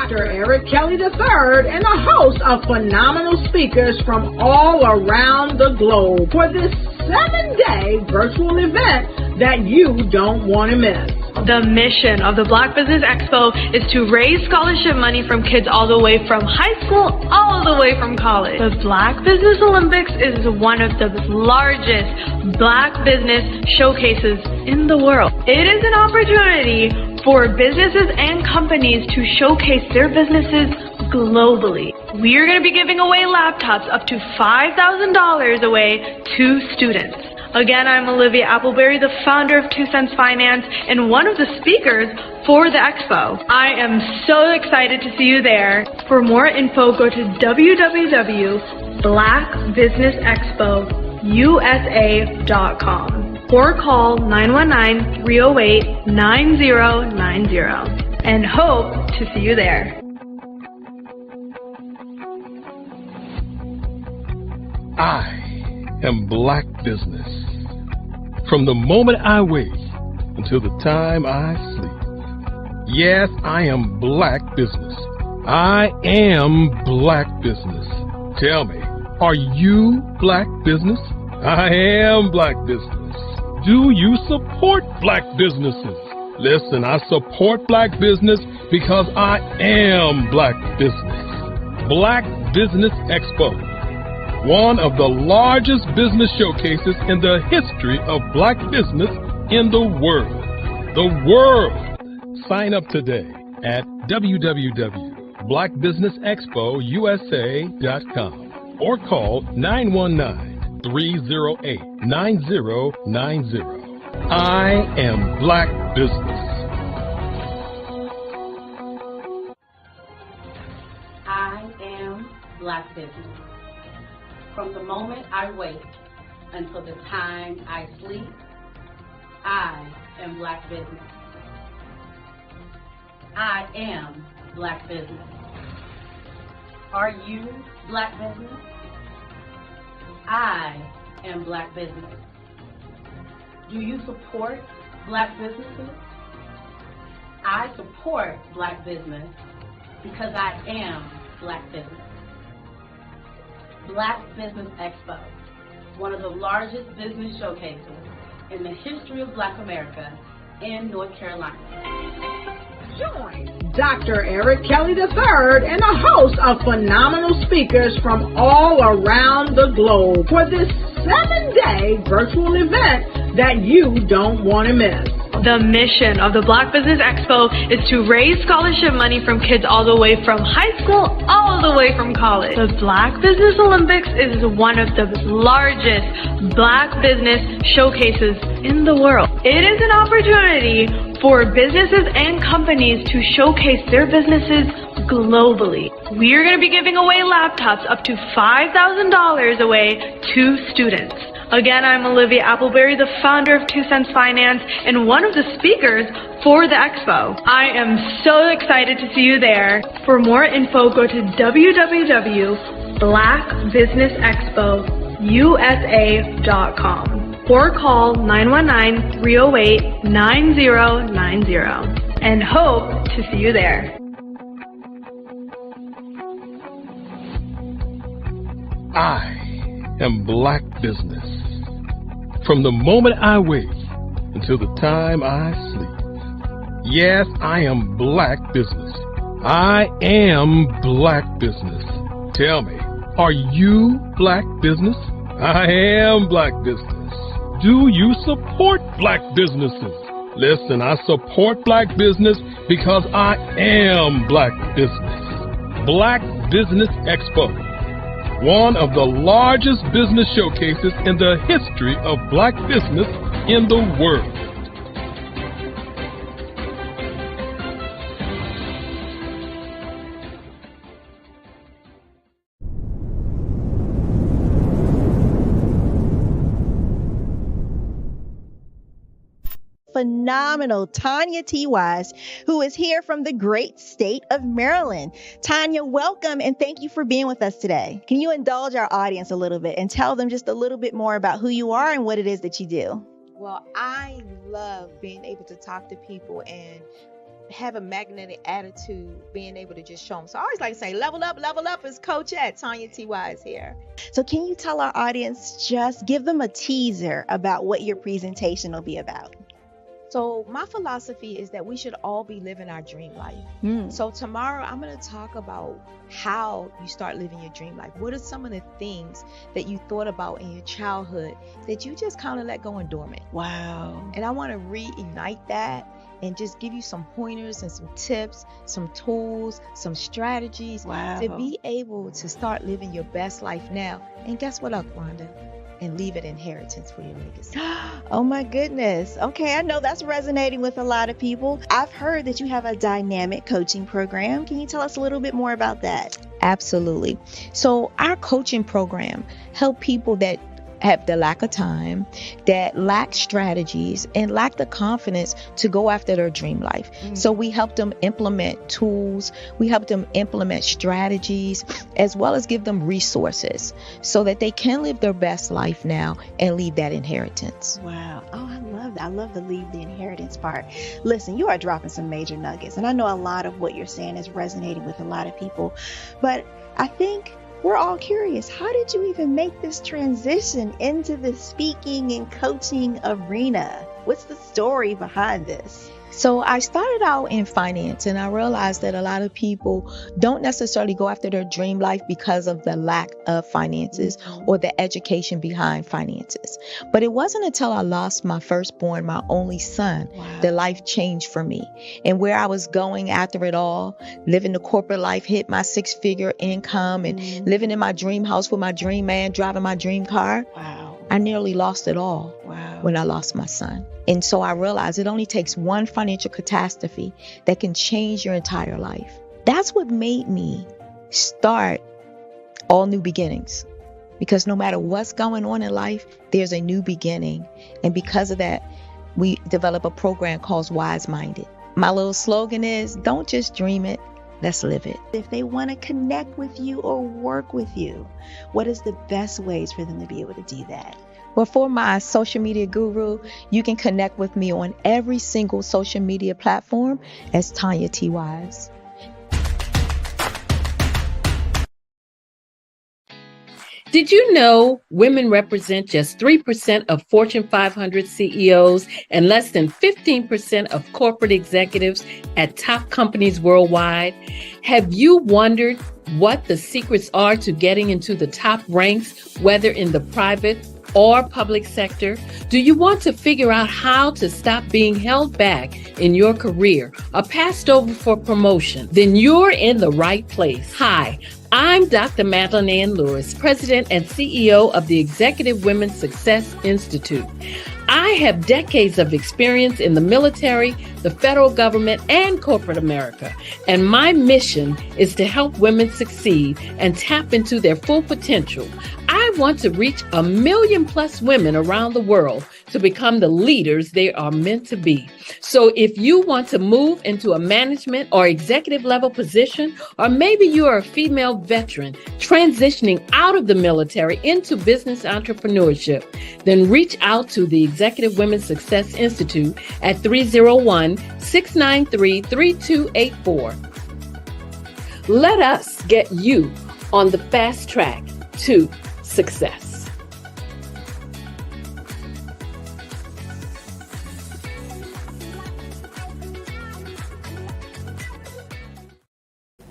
Dr. Eric Kelly III and a host of phenomenal speakers from all around the globe for this 7-day virtual event that you don't want to miss. The mission of the Black Business Expo is to raise scholarship money from kids all the way from high school all the way from college. The Black Business Olympics is one of the largest Black business showcases in the world. It is an opportunity for businesses and companies to showcase their businesses globally. We are going to be giving away laptops up to $5,000 away to students. Again, I'm Olivia Appleberry, the founder of 2 Cents Finance and one of the speakers for the expo. I am so excited to see you there. For more info, go to www.blackbusinessexpousa.com or call 919-308-9090 and hope to see you there. I am Black Business. From the moment I wake until the time I sleep. Yes, I am Black Business. I am Black Business. Tell me, are you Black Business? I am Black Business. Do you support Black businesses? Listen, I support Black business because I am Black Business. Black Business Expo, one of the largest business showcases in the history of Black business in the world. The world! Sign up today at www.blackbusinessexpousa.com or call 919-308-9090. I am Black Business. I am Black Business. From the moment I wake until the time I sleep, I am Black Business. I am Black Business. Are you Black Business? I am Black Business. Do you support Black businesses? I support Black business because I am Black Business. Black Business Expo, one of the largest business showcases in the history of Black America in North Carolina. Join Dr. Eric Kelly III and a host of phenomenal speakers from all around the globe for this 7-day virtual event that you don't want to miss. The mission of the Black Business Expo is to raise scholarship money from kids all the way from high school all the way from college. The Black Business Olympics is one of the largest Black business showcases in the world. It is an opportunity for businesses and companies to showcase their businesses globally. We are going to be giving away laptops up to $5,000 away to students. Again, I'm Olivia Appleberry, the founder of 2 Cents Finance and one of the speakers for the expo. I am so excited to see you there. For more info, go to www.blackbusinessexpousa.com or call 919-308-9090 and hope to see you there. I am Black Business. From the moment I wake until the time I sleep. Yes, I am Black Business. I am Black Business. Tell me, are you Black Business? I am Black Business. Do you support Black businesses? Listen, I support Black business because I am Black Business. Black Business Expo, one of the largest business showcases in the history of Black business in the world. Phenomenal Tanya T. Wise, who is here from the great state of Maryland. Tanya, welcome and thank you for being with us today. Can you indulge our audience a little bit and tell them just a little bit more about who you are and what it is that you do? Well, I love being able to talk to people and have a magnetic attitude, being able to just show them. So I always like to say, level up is Coach at Tanya T.Y. is here. So can you tell our audience, just give them a teaser about what your presentation will be about? So my philosophy is that we should all be living our dream life. So tomorrow I'm going to talk about how you start living your dream life. What are some of the things that you thought about in your childhood that you just kind of let go and dormant? Wow. And I want to reignite that and just give you some pointers and some tips, some tools, some strategies to be able to start living your best life now. And guess what, Wanda? And leave an inheritance for your legacy. Oh my goodness. Okay, I know that's resonating with a lot of people. I've heard that you have a dynamic coaching program. Can you tell us a little bit more about that? Absolutely. So our coaching program help people that have the lack of time, that lack strategies, and lack the confidence to go after their dream life. So we help them implement tools, we help them implement strategies, as well as give them resources so that they can live their best life now and leave that inheritance. Wow. Oh, I love that. I love the leave the inheritance part. Listen, you are dropping some major nuggets, and I know a lot of what you're saying is resonating with a lot of people, but I think we're all curious. How did you even make this transition into the speaking and coaching arena? What's the story behind this? So I started out in finance, and I realized that a lot of people don't necessarily go after their dream life because of the lack of finances or the education behind finances. But it wasn't until I lost my firstborn, my only son, that life changed for me. And where I was going after it all, living the corporate life, hit my 6-figure income and living in my dream house with my dream man, driving my dream car. I nearly lost it all when I lost my son. And so I realized it only takes one financial catastrophe that can change your entire life. That's what made me start All New Beginnings. Because no matter what's going on in life, there's a new beginning. And because of that, we develop a program called Wise Minded. My little slogan is, don't just dream it, let's live it. If they want to connect with you or work with you, what is the best ways for them to be able to do that? Well, for my social media guru, you can connect with me on every single social media platform as Tanya T. Wise. Did you know women represent just 3% of Fortune 500 CEOs and less than 15% of corporate executives at top companies worldwide? Have you wondered what the secrets are to getting into the top ranks, whether in the private or public sector? Do you want to figure out how to stop being held back in your career or passed over for promotion? Then you're in the right place. Hi, I'm Dr. Madeline Ann Lewis, President and CEO of the Executive Women's Success Institute. I have decades of experience in the military, the federal government, and corporate America. And my mission is to help women succeed and tap into their full potential. I want to reach 1 million+ women around the world to become the leaders they are meant to be. So if you want to move into a management or executive level position, or maybe you are a female veteran transitioning out of the military into business entrepreneurship, then reach out to the Executive Women's Success Institute at 301-693-3284. Let us get you on the fast track to success.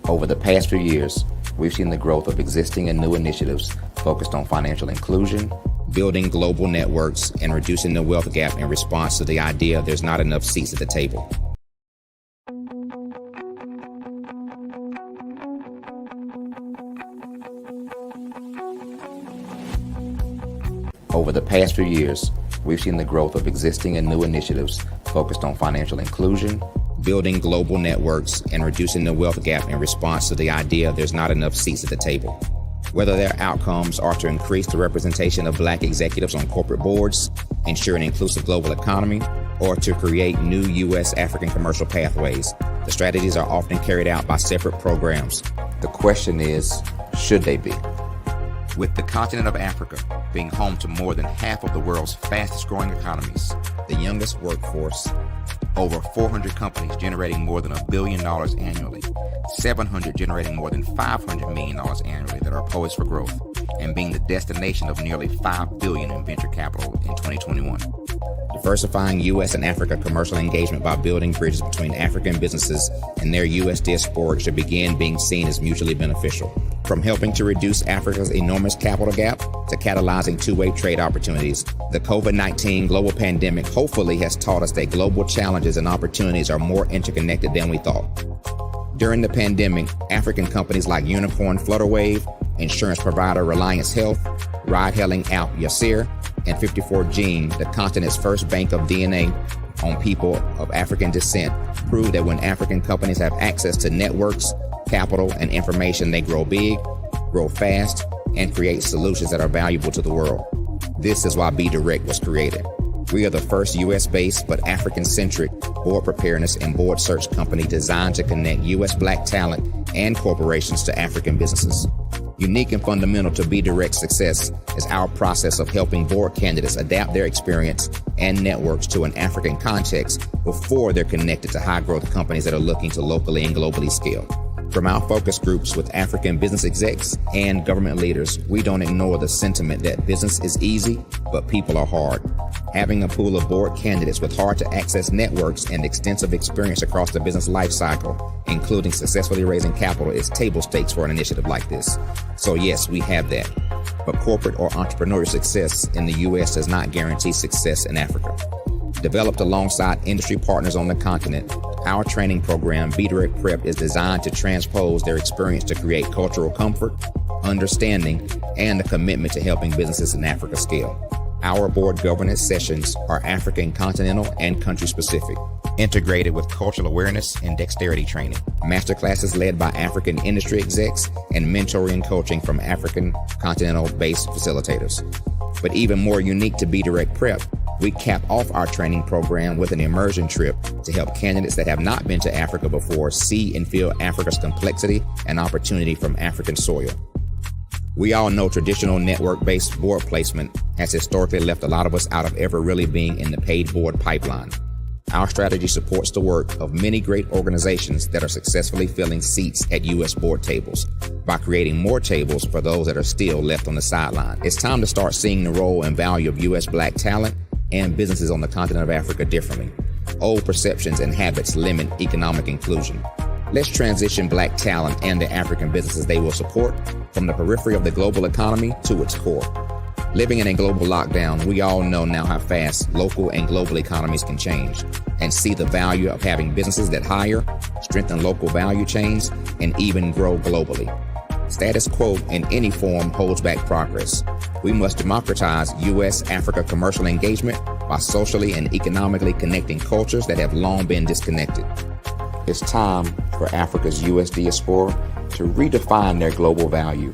Over the past few years, we've seen the growth of existing and new initiatives focused on financial inclusion, building global networks, and reducing the wealth gap in response to the idea there's not enough seats at the table. Over the past few years, we've seen the growth of existing and new initiatives focused on financial inclusion, building global networks, and reducing the wealth gap in response to the idea there's not enough seats at the table. Whether their outcomes are to increase the representation of Black executives on corporate boards, ensure an inclusive global economy, or to create new U.S. African commercial pathways, the strategies are often carried out by separate programs. The question is, should they be? With the continent of Africa being home to more than half of the world's fastest growing economies, the youngest workforce, Over 400 companies generating more than $1 billion annually, 700 generating more than $500 million annually that are poised for growth, and being the destination of nearly $5 billion in venture capital in 2021. Diversifying U.S. and Africa commercial engagement by building bridges between African businesses and their U.S. diaspora should begin being seen as mutually beneficial. From helping to reduce Africa's enormous capital gap to catalyzing two-way trade opportunities, the COVID-19 global pandemic hopefully has taught us that global challenges and opportunities are more interconnected than we thought. During the pandemic, African companies like Unicorn Flutterwave, insurance provider Reliance Health, ride-hailing app Yasir, and 54Gene, the continent's first bank of DNA on people of African descent, proved that when African companies have access to networks, capital, and information, they grow big, grow fast, and create solutions that are valuable to the world. This is why Be Direct was created. We are the first U.S.-based but African-centric board preparedness and board search company designed to connect U.S. Black talent and corporations to African businesses. Unique and fundamental to Be Direct's success is our process of helping board candidates adapt their experience and networks to an African context before they're connected to high-growth companies that are looking to locally and globally scale. From our focus groups with African business execs and government leaders, we don't ignore the sentiment that business is easy, but people are hard. Having a pool of board candidates with hard-to-access networks and extensive experience across the business life cycle, including successfully raising capital, is table stakes for an initiative like this. So yes, we have that. But corporate or entrepreneurial success in the U.S. does not guarantee success in Africa. Developed alongside industry partners on the continent, our training program, Be Direct Prep, is designed to transpose their experience to create cultural comfort, understanding, and a commitment to helping businesses in Africa scale. Our board governance sessions are African, continental, and country-specific, integrated with cultural awareness and dexterity training, masterclasses led by African industry execs, and mentoring and coaching from African continental-based facilitators. But even more unique to Be Direct Prep, we cap off our training program with an immersion trip to help candidates that have not been to Africa before see and feel Africa's complexity and opportunity from African soil. We all know traditional network-based board placement has historically left a lot of us out of ever really being in the paid board pipeline. Our strategy supports the work of many great organizations that are successfully filling seats at U.S. board tables by creating more tables for those that are still left on the sideline. It's time to start seeing the role and value of U.S. Black talent and businesses on the continent of Africa differently. Old perceptions and habits limit economic inclusion. Let's transition Black talent and the African businesses they will support from the periphery of the global economy to its core. Living in a global lockdown, we all know now how fast local and global economies can change, and see the value of having businesses that hire, strengthen local value chains, and even grow globally. Status quo in any form holds back progress. We must democratize U.S.-Africa commercial engagement by socially and economically connecting cultures that have long been disconnected. It's time for Africa's U.S. diaspora to redefine their global value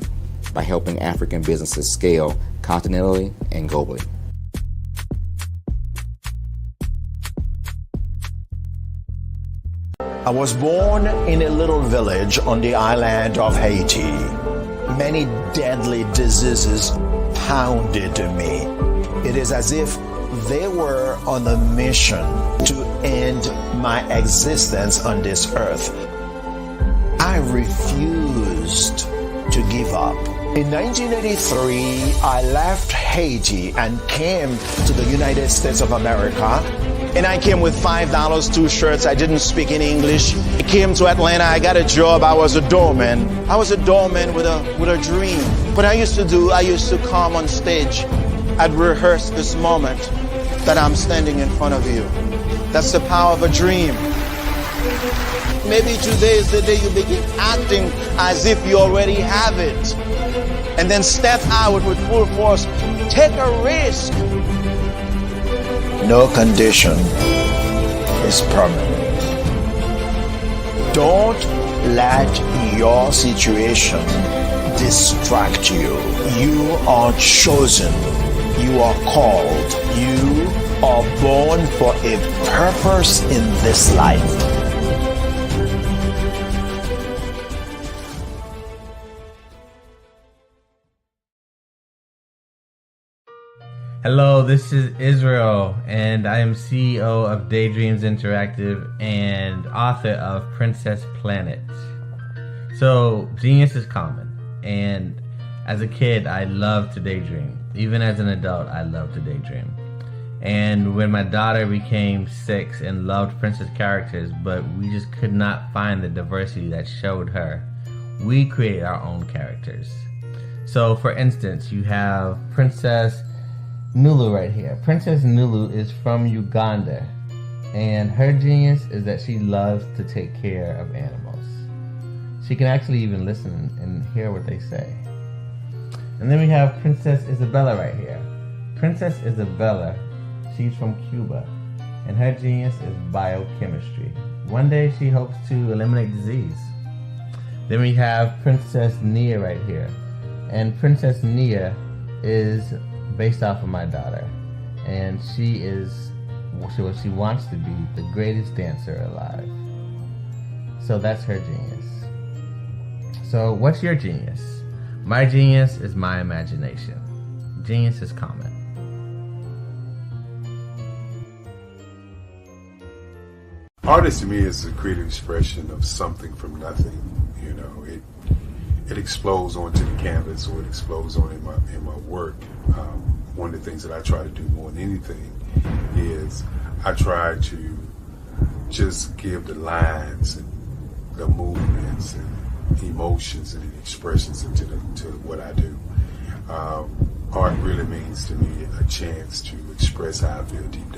by helping African businesses scale continentally and globally. I was born in a little village on the island of Haiti. Many deadly diseases pounded me. It is as if they were on a mission to end my existence on this earth. I refused to give up. In 1983, I left Haiti and came to the United States of America. And I came with $5, 2 shirts. I didn't speak any English. I came to Atlanta. I got a job. I was a doorman. I was a doorman with a dream. What I used to come on stage. I'd rehearse this moment that I'm standing in front of you. That's the power of a dream. Maybe today is the day you begin acting as if you already have it. And then step out with full force. Take a risk. No condition is permanent. Don't let your situation distract you. You are chosen. You are called. You are born for a purpose in this life. Hello, this is Israel, and I am CEO of Daydreams Interactive and author of Princess Planet. So, genius is common, and as a kid, I loved to daydream. Even as an adult, I love to daydream. And when my daughter became 6 and loved princess characters, but we just could not find the diversity that showed her, we created our own characters. So, for instance, you have Princess Nulu right here. Princess Nulu is from Uganda, and her genius is that she loves to take care of animals. She can actually even listen and hear what they say. And then we have Princess Isabella right here. Princess Isabella, she's from Cuba, and her genius is biochemistry. One day she hopes to eliminate disease. Then we have Princess Nia right here, and Princess Nia is based off of my daughter, and she wants to be the greatest dancer alive. So that's her genius. So what's your genius? My genius is my imagination. Genius is common. Artist to me is a creative expression of something from nothing. You know, it explodes onto the canvas, or it explodes on in my work. One of the things that I try to do more than anything is I try to just give the lines and the movements and emotions and the expressions into to what I do. Art really means to me a chance to express how I feel deep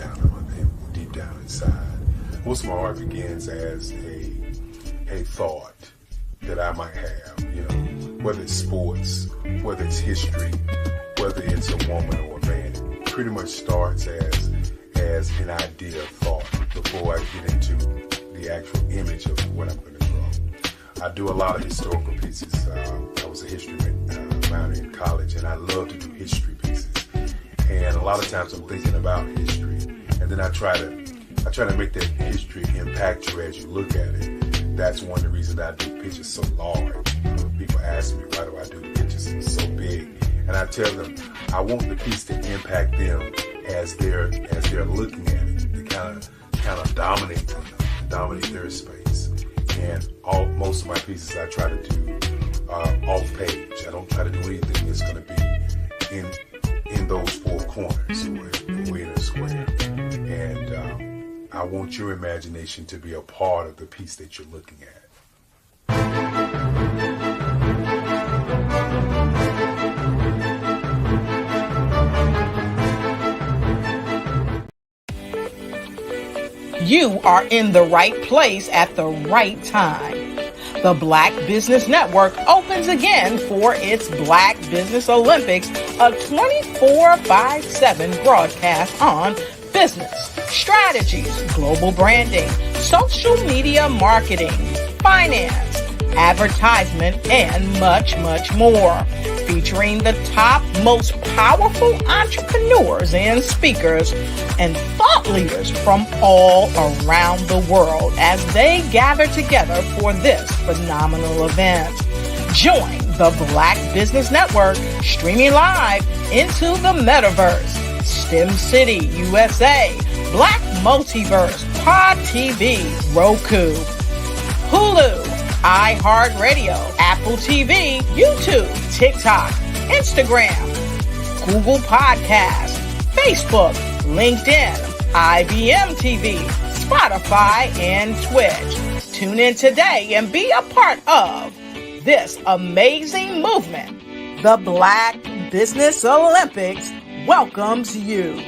down inside. Most of my art begins as a thought that I might have, you know, whether it's sports, whether it's history, whether it's a woman or a man. It pretty much starts as an idea of thought before I get into the actual image of what I'm going to draw. I do a lot of historical pieces. I was a history minor in college, and I love to do history pieces. And a lot of times I'm thinking about history, and then I try to make that history impact you as you look at it. That's one of the reasons I do pictures so large. People ask me, why do I do the pictures so big? And I tell them, I want the piece to impact them as they're looking at it. To kind of dominate them, dominate their space. And most of my pieces I try to do off page. I don't try to do anything that's going to be in those four corners or in a square. And I want your imagination to be a part of the piece that you're looking at. You are in the right place at the right time. The Black Business Network opens again for its Black Business Olympics, a 24/7 broadcast on business, strategies, global branding, social media marketing, finance, advertisement, and much, much more. Featuring the top, most powerful entrepreneurs and speakers and thought leaders from all around the world as they gather together for this phenomenal event. Join the Black Business Network streaming live into the metaverse. STEM City, USA, Black Multiverse, Pod TV, Roku, Hulu, iHeartRadio, Apple TV, YouTube, TikTok, Instagram, Google Podcasts, Facebook, LinkedIn, IBM TV, Spotify, and Twitch. Tune in today and be a part of this amazing movement. The Black Business Olympics welcomes you.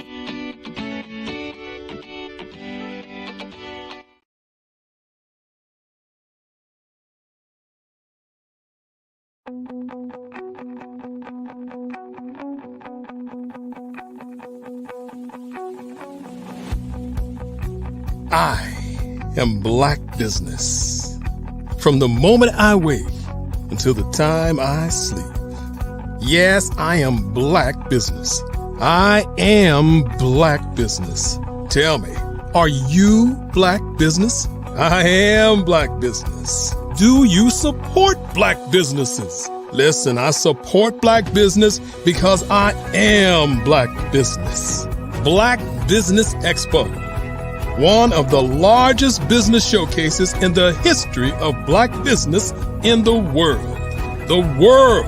I am Black Business. From the moment I wake until the time I sleep. Yes, I am Black Business. I am Black Business. Tell me, are you Black Business? I am Black Business. Do you support Black businesses? Listen, I support Black business because I am Black business. Black Business Expo, one of the largest business showcases in the history of Black business in the world. The world!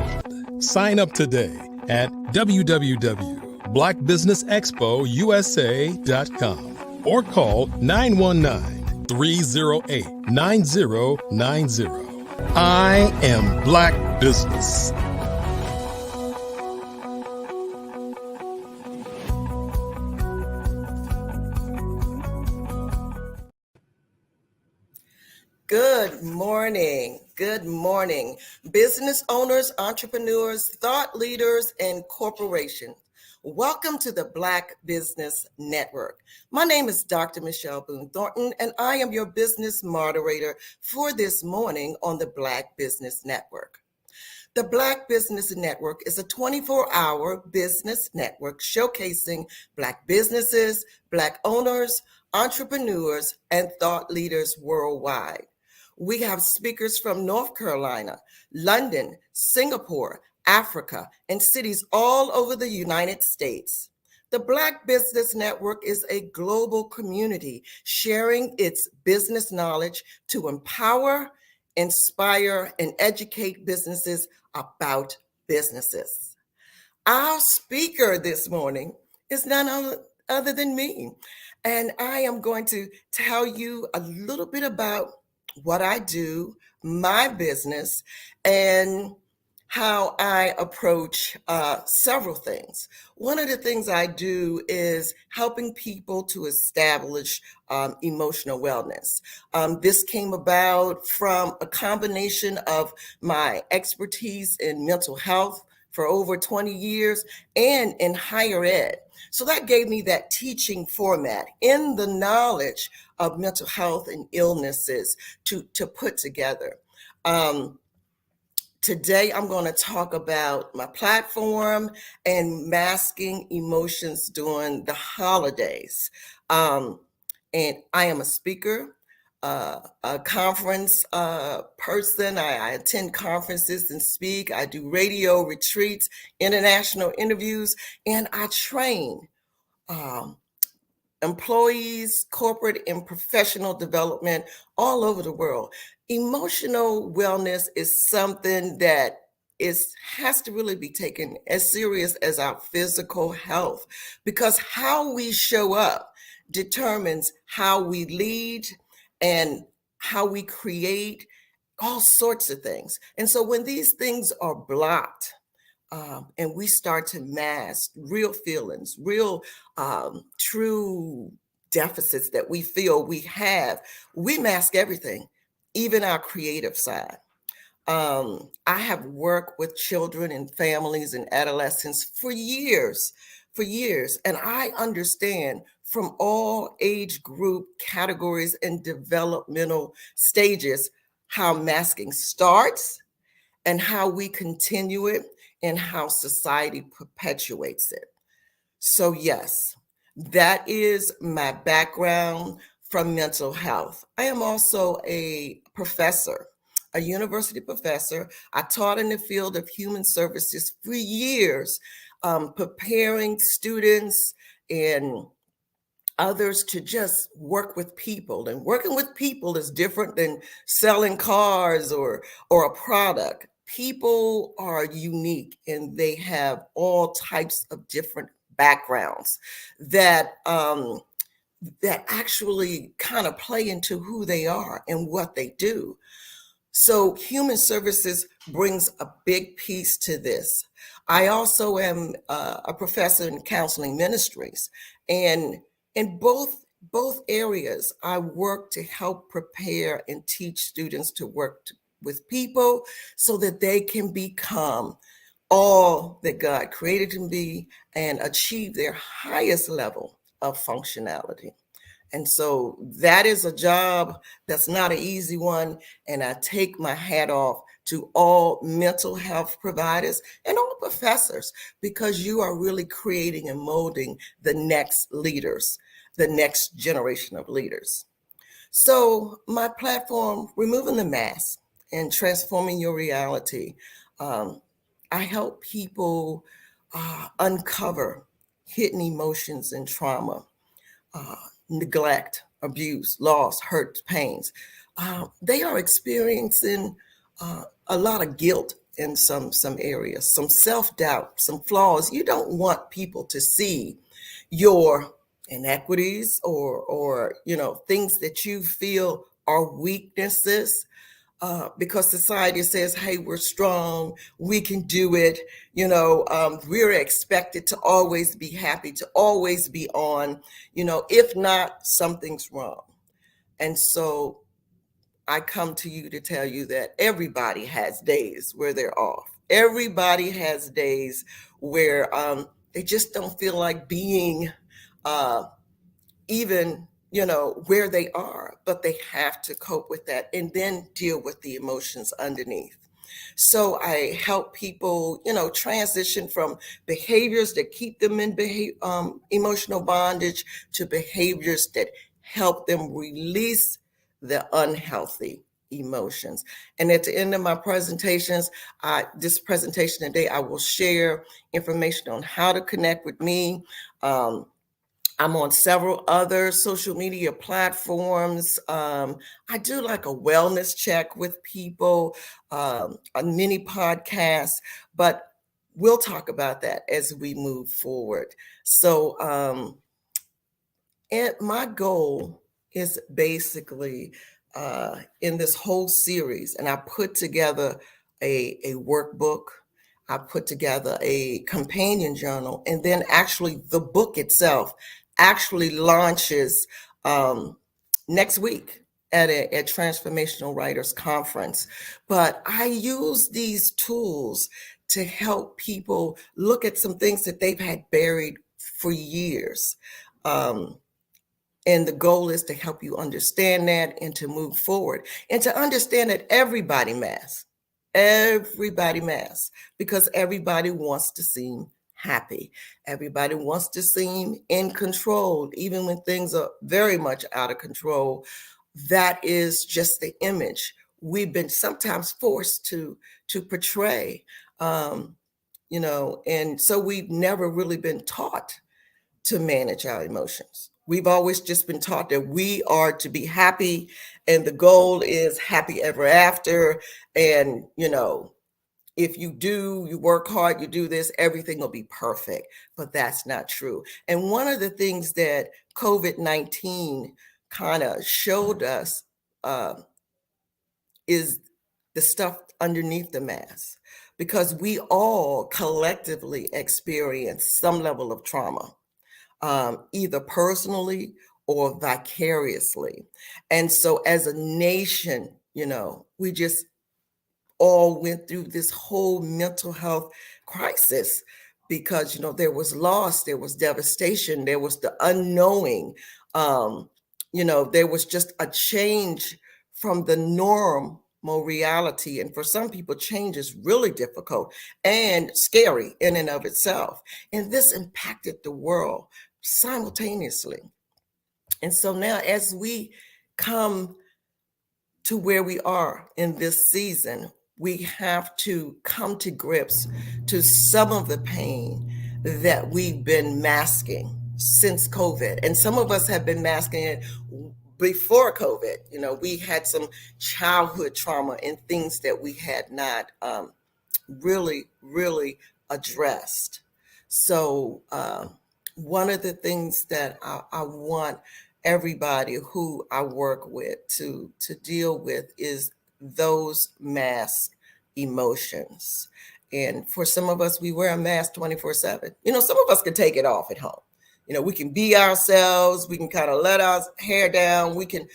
Sign up today at www.blackbusinessexpousa.com or call 919-308-9090. I am Black business. Good morning. Good morning. Business owners, entrepreneurs, thought leaders, and corporations. Welcome to the Black Business Network. My name is Dr. Michelle Boone Thornton, and I am your business moderator for this morning on the Black Business Network. The Black Business Network is a 24-hour business network showcasing Black businesses, Black owners, entrepreneurs, and thought leaders worldwide. We have speakers from North Carolina, London, Singapore, Africa, and cities all over the United States. The Black Business Network is a global community sharing its business knowledge to empower, inspire, and educate businesses about businesses. Our speaker this morning is none other than me, and I am going to tell you a little bit about what I do, my business, and how I approach several things. One of the things I do is helping people to establish emotional wellness. This came about from a combination of my expertise in mental health for over 20 years and in higher ed. So that gave me that teaching format in the knowledge of mental health and illnesses to put together. Today, I'm going to talk about my platform and masking emotions during the holidays. And I am a speaker, a conference person. I attend conferences and speak. I do radio retreats, international interviews, and I train employees, corporate and professional development all over the world. Emotional wellness is something that has to really be taken as serious as our physical health, because how we show up determines how we lead and how we create all sorts of things. And so when these things are blocked, and we start to mask real feelings, real true deficits that we feel we have, we mask everything, even our creative side. I have worked with children and families and adolescents for years, and I understand from all age group categories and developmental stages how masking starts and how we continue it and how society perpetuates it. So yes, that is my background from mental health. I am also a professor, a university professor. I taught in the field of human services for years, preparing students and others to just work with people. And working with people is different than selling cars or a product. People are unique and they have all types of different backgrounds that actually kind of play into who they are and what they do. So human services brings a big piece to this. I also am a professor in counseling ministries, and in both areas, I work to help prepare and teach students to work with people so that they can become all that God created them to be and achieve their highest level of functionality. And so that is a job that's not an easy one. And I take my hat off to all mental health providers and all professors, because you are really creating and molding the next leaders, the next generation of leaders. So my platform, Removing the Mask and Transforming Your Reality, I help people uncover hidden emotions and trauma, neglect, abuse, loss, hurt, pains. They are experiencing a lot of guilt in some areas, some self-doubt, some flaws. You don't want people to see your inequities or things that you feel are weaknesses. Because society says, hey, we're strong, we can do it. We're expected to always be happy, to always be on. If not, something's wrong. And so I come to you to tell you that everybody has days where they're off. Everybody has days where they just don't feel like being even where they are, but they have to cope with that and then deal with the emotions underneath. So I help people transition from behaviors that keep them in emotional bondage to behaviors that help them release the unhealthy emotions. And at the end of my presentations, this presentation today, I will share information on how to connect with me. I'm on several other social media platforms. I do like a wellness check with people, a mini podcast, but we'll talk about that as we move forward. So and my goal is basically in this whole series, and I put together a workbook. I put together a companion journal, and then actually the book itself actually launches next week at a Transformational Writers Conference. But I use these tools to help people look at some things that they've had buried for years. And the goal is to help you understand that and to move forward and to understand that everybody masks, because everybody wants to seem happy. Everybody wants to seem in control, even when things are very much out of control. That is just the image we've been sometimes forced to portray, and so we've never really been taught to manage our emotions. We've always just been taught that we are to be happy and the goal is happy ever after. And, if you work hard, you do this, everything will be perfect. But that's not true. And one of the things that COVID-19 kind of showed us is the stuff underneath the mask, because we all collectively experience some level of trauma. Either personally or vicariously. And so as a nation, we just all went through this whole mental health crisis because, there was loss, there was devastation, there was the unknowing, there was just a change from the normal reality. And for some people, change is really difficult and scary in and of itself. And this impacted the world simultaneously. And so now as we come to where we are in this season, we have to come to grips to some of the pain that we've been masking since COVID. And some of us have been masking it before COVID. We had some childhood trauma and things that we had not really addressed. So one of the things that I want everybody who I work with to deal with is those mask emotions. And for some of us, we wear a mask 24/7. Some of us can take it off at home. We can be ourselves. We can kind of let our hair down. We can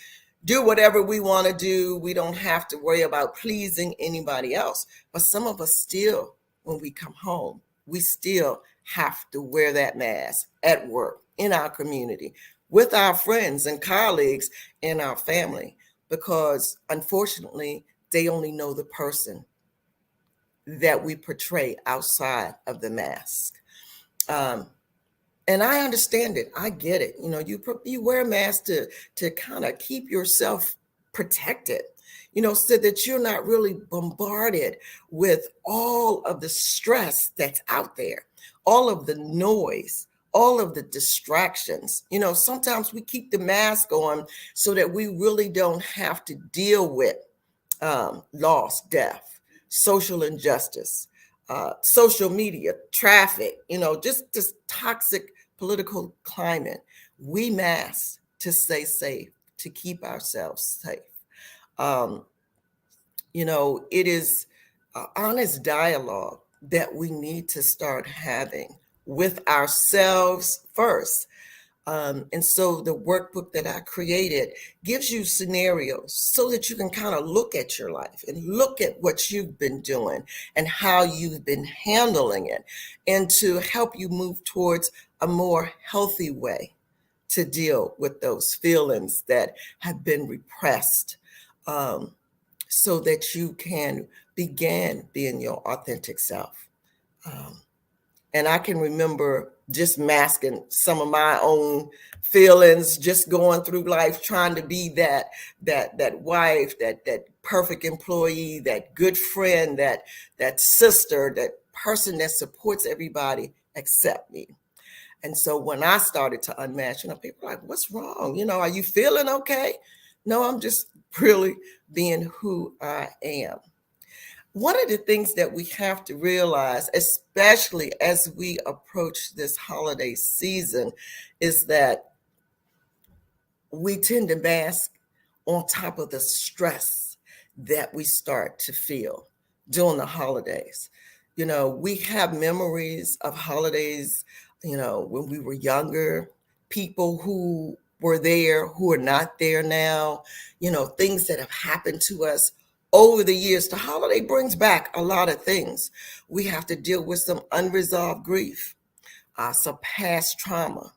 do whatever we want to do. We don't have to worry about pleasing anybody else. But some of us still, when we come home, we still have to wear that mask at work, in our community, with our friends and colleagues and our family, because unfortunately, they only know the person that we portray outside of the mask. And I understand it. I get it. You wear a mask to kind of keep yourself protected. so that you're not really bombarded with all of the stress that's out there, all of the noise, all of the distractions. Sometimes we keep the mask on so that we really don't have to deal with loss, death, social injustice, social media, traffic, just this toxic political climate. We mask to stay safe, to keep ourselves safe. It is honest dialogue that we need to start having with ourselves first. And so the workbook that I created gives you scenarios so that you can kind of look at your life and look at what you've been doing and how you've been handling it, and to help you move towards a more healthy way to deal with those feelings that have been repressed, so that you can begin being your authentic self. And I can remember just masking some of my own feelings, just going through life trying to be that wife, that perfect employee, that good friend, that sister, that person that supports everybody except me. And so when I started to unmask, people are like, what's wrong? Are you feeling okay? No, I'm just really being who I am. One of the things that we have to realize, especially as we approach this holiday season, is that we tend to mask on top of the stress that we start to feel during the holidays. We have memories of holidays, when we were younger, people who were there, who are not there now, things that have happened to us over the years. The holiday brings back a lot of things. We have to deal with some unresolved grief, some past trauma,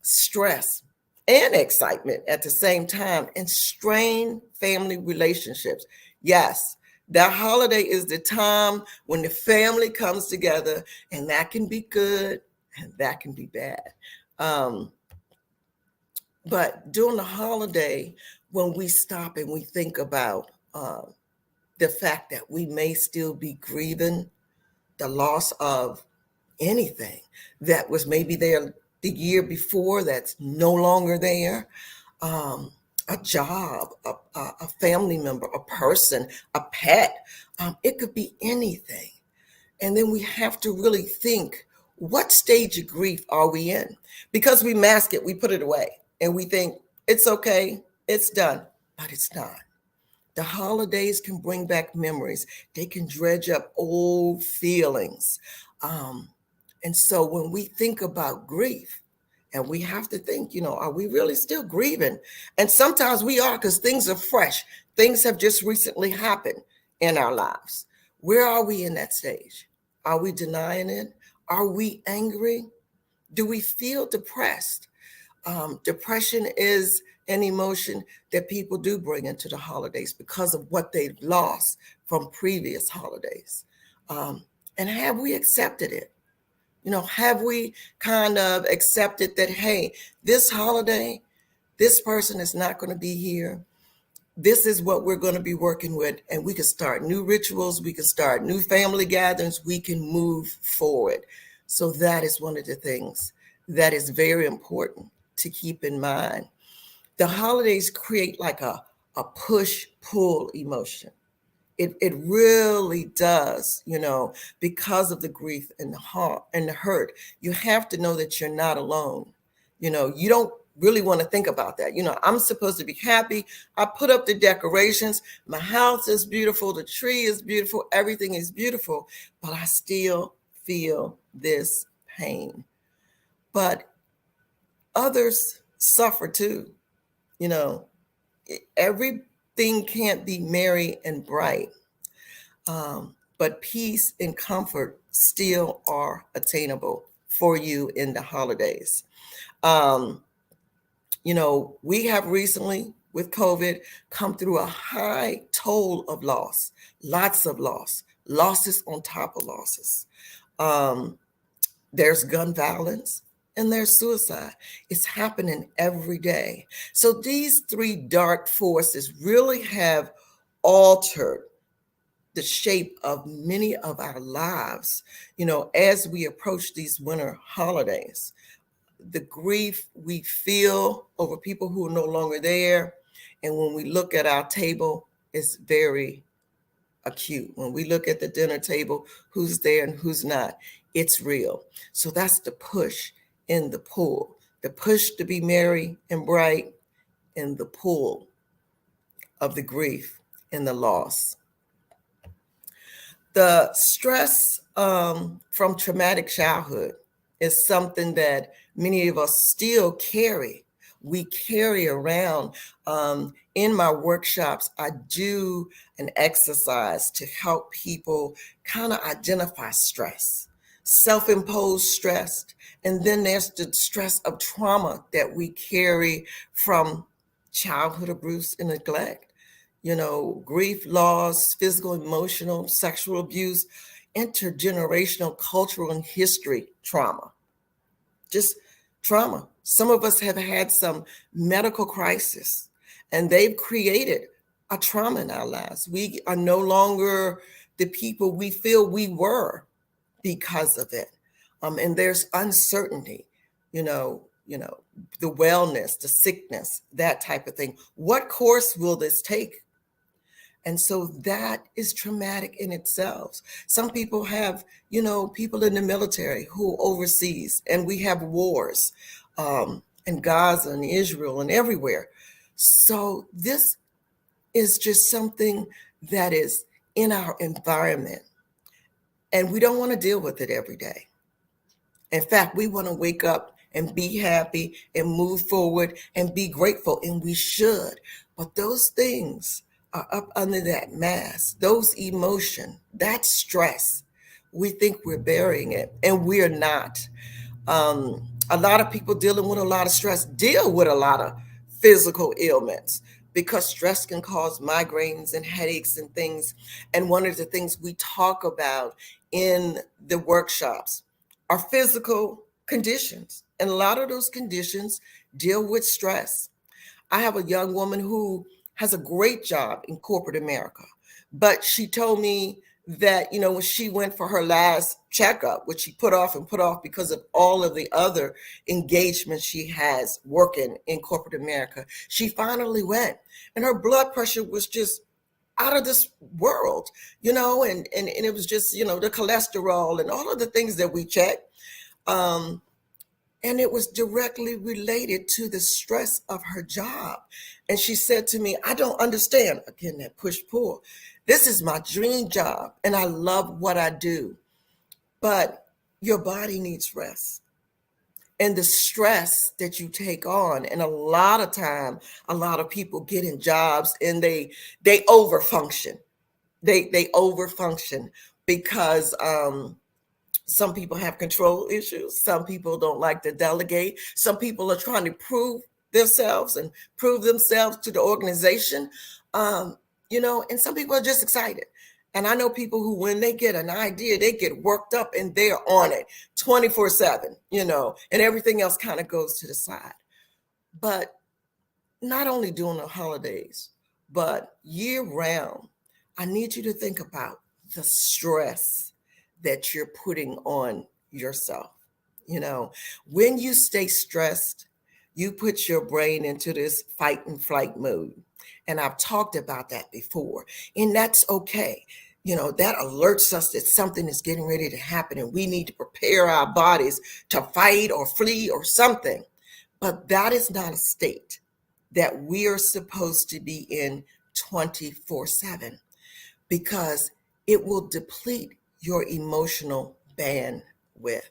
stress, and excitement at the same time, and strained family relationships. Yes, that holiday is the time when the family comes together, and that can be good and that can be bad. But during the holiday, when we stop and we think about the fact that we may still be grieving the loss of anything that was maybe there the year before that's no longer there, a job, a family member, a person, a pet, it could be anything. And then we have to really think, what stage of grief are we in? Because we mask it, we put it away, and we think it's okay, it's done, but it's not. The holidays can bring back memories. They can dredge up old feelings. And so when we think about grief, and we have to think, are we really still grieving? And sometimes we are, because things are fresh. Things have just recently happened in our lives. Where are we in that stage? Are we denying it? Are we angry? Do we feel depressed? Depression is an emotion that people do bring into the holidays because of what they've lost from previous holidays. And have we accepted it? Have we kind of accepted that, hey, this holiday, this person is not going to be here. This is what we're going to be working with, and we can start new rituals. We can start new family gatherings. We can move forward. So that is one of the things that is very important to keep in mind. The holidays create like a push-pull emotion. It really does, because of the grief and the heart and the hurt. You have to know that you're not alone. You don't really want to think about that. I'm supposed to be happy. I put up the decorations. My house is beautiful. The tree is beautiful. Everything is beautiful, but I still feel this pain. But others suffer too. Everything can't be merry and bright, but peace and comfort still are attainable for you in the holidays. We have recently, with COVID, come through a high toll of loss, lots of loss, losses on top of losses. There's gun violence, and there's suicide. It's happening every day. So these three dark forces really have altered the shape of many of our lives, as we approach these winter holidays. The grief we feel over people who are no longer there, and when we look at our table, it's very acute. When we look at the dinner table, who's there and who's not, it's real. So that's the push and the pull. The push to be merry and bright, and the pull of the grief and the loss. The stress from traumatic childhood is something that many of us still carry. We carry around. In my workshops, I do an exercise to help people kind of identify stress, self-imposed stress, and then there's the stress of trauma that we carry from childhood abuse and neglect. Grief, loss, physical, emotional, sexual abuse, intergenerational, cultural, and history trauma. Just trauma. Some of us have had some medical crisis, and they've created a trauma in our lives. We are no longer the people we feel we were because of it. And there's uncertainty, the wellness, the sickness, that type of thing. What course will this take? And so that is traumatic in itself. Some people have, people in the military who overseas, and we have wars in Gaza and Israel and everywhere. So this is just something that is in our environment, and we don't want to deal with it every day. In fact, we want to wake up and be happy and move forward and be grateful, and we should. But those things are up under that mask, those emotion, that stress. We think we're burying it, and we're not. A lot of people dealing with a lot of stress deal with a lot of physical ailments, because stress can cause migraines and headaches and things. And one of the things we talk about in the workshops are physical conditions. And a lot of those conditions deal with stress. I have a young woman who has a great job in corporate America, but she told me that, when she went for her last checkup, which she put off because of all of the other engagements she has working in corporate America, she finally went, and her blood pressure was just out of this world, and it was just, the cholesterol and all of the things that we check. And it was directly related to the stress of her job. And she said to me, I don't understand, again, that push-pull. This is my dream job, and I love what I do. But your body needs rest. And the stress that you take on, and a lot of time, a lot of people get in jobs and they overfunction. They overfunction because some people have control issues. Some people don't like to delegate. Some people are trying to prove themselves to the organization, and some people are just excited. And I know people who, when they get an idea, they get worked up and they're on it 24/7, and everything else kind of goes to the side. But not only during the holidays, but year round, I need you to think about the stress that you're putting on yourself. When you stay stressed, you put your brain into this fight and flight mode. And I've talked about that before, and that's okay. That alerts us that something is getting ready to happen, and we need to prepare our bodies to fight or flee or something. But that is not a state that we are supposed to be in 24/7, because it will deplete your emotional bandwidth.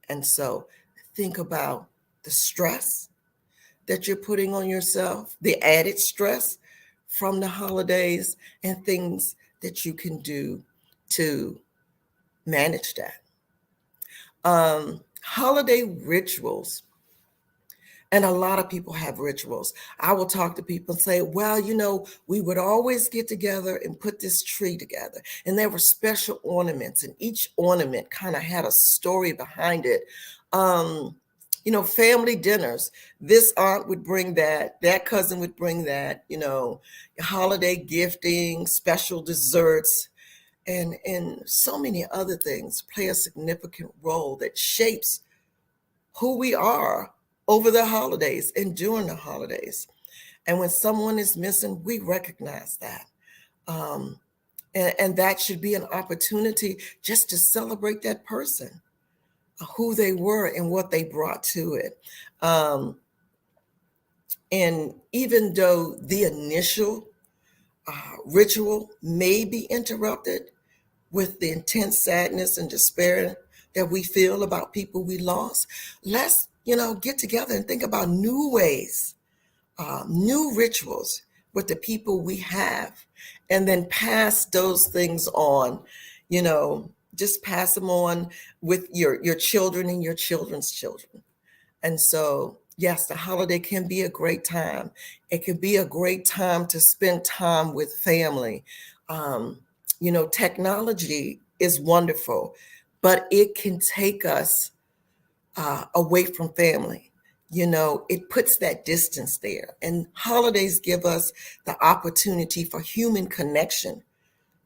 And so think about the stress that you're putting on yourself, the added stress from the holidays, and things that you can do to manage that. Holiday rituals. And a lot of people have rituals. I will talk to people and say, well, we would always get together and put this tree together. And there were special ornaments, and each ornament kind of had a story behind it. Family dinners. This aunt would bring that cousin would bring that, holiday gifting, special desserts, and so many other things play a significant role that shapes who we are over the holidays and during the holidays. And when someone is missing, we recognize that. And that should be an opportunity just to celebrate that person, who they were and what they brought to it. And even though the initial ritual may be interrupted with the intense sadness and despair that we feel about people we lost, let's, get together and think about new ways, new rituals with the people we have, and then pass those things on, just pass them on with your children and your children's children. And so, yes, the holiday can be a great time. It can be a great time to spend time with family. Technology is wonderful, but it can take us away from family. It puts that distance there. And holidays give us the opportunity for human connection.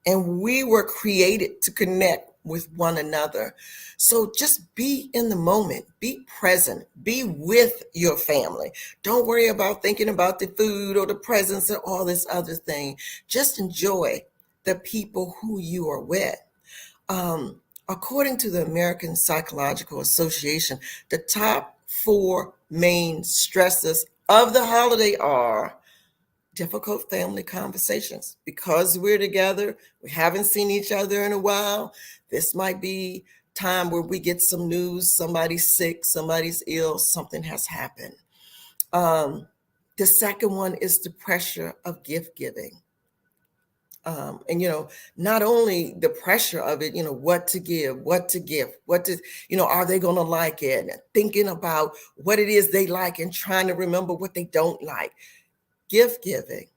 And we were created to connect with one another. So just be in the moment, be present, be with your family. Don't worry about thinking about the food or the presents or all this other thing. Just enjoy the people who you are with. According to the American Psychological Association, the top 4 main stressors of the holiday are difficult family conversations. Because we're together, we haven't seen each other in a while. This might be time where we get some news, somebody's sick, somebody's ill, something has happened. The second one is the pressure of gift giving. And, not only the pressure of it, what to give, what to gift, are they going to like it? And thinking about what it is they like and trying to remember what they don't like. Gift giving,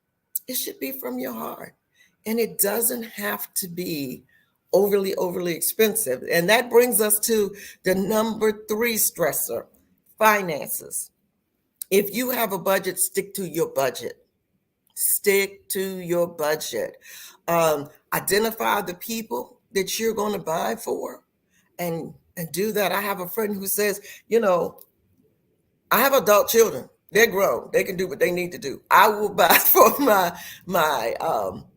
it should be from your heart. And it doesn't have to be overly expensive. And that brings us to the number 3 stressor, finances. If you have a budget, stick to your budget. Stick to your budget. Identify the people that you're going to buy for and do that. I have a friend who says, I have adult children. They're grown. They can do what they need to do. I will buy for my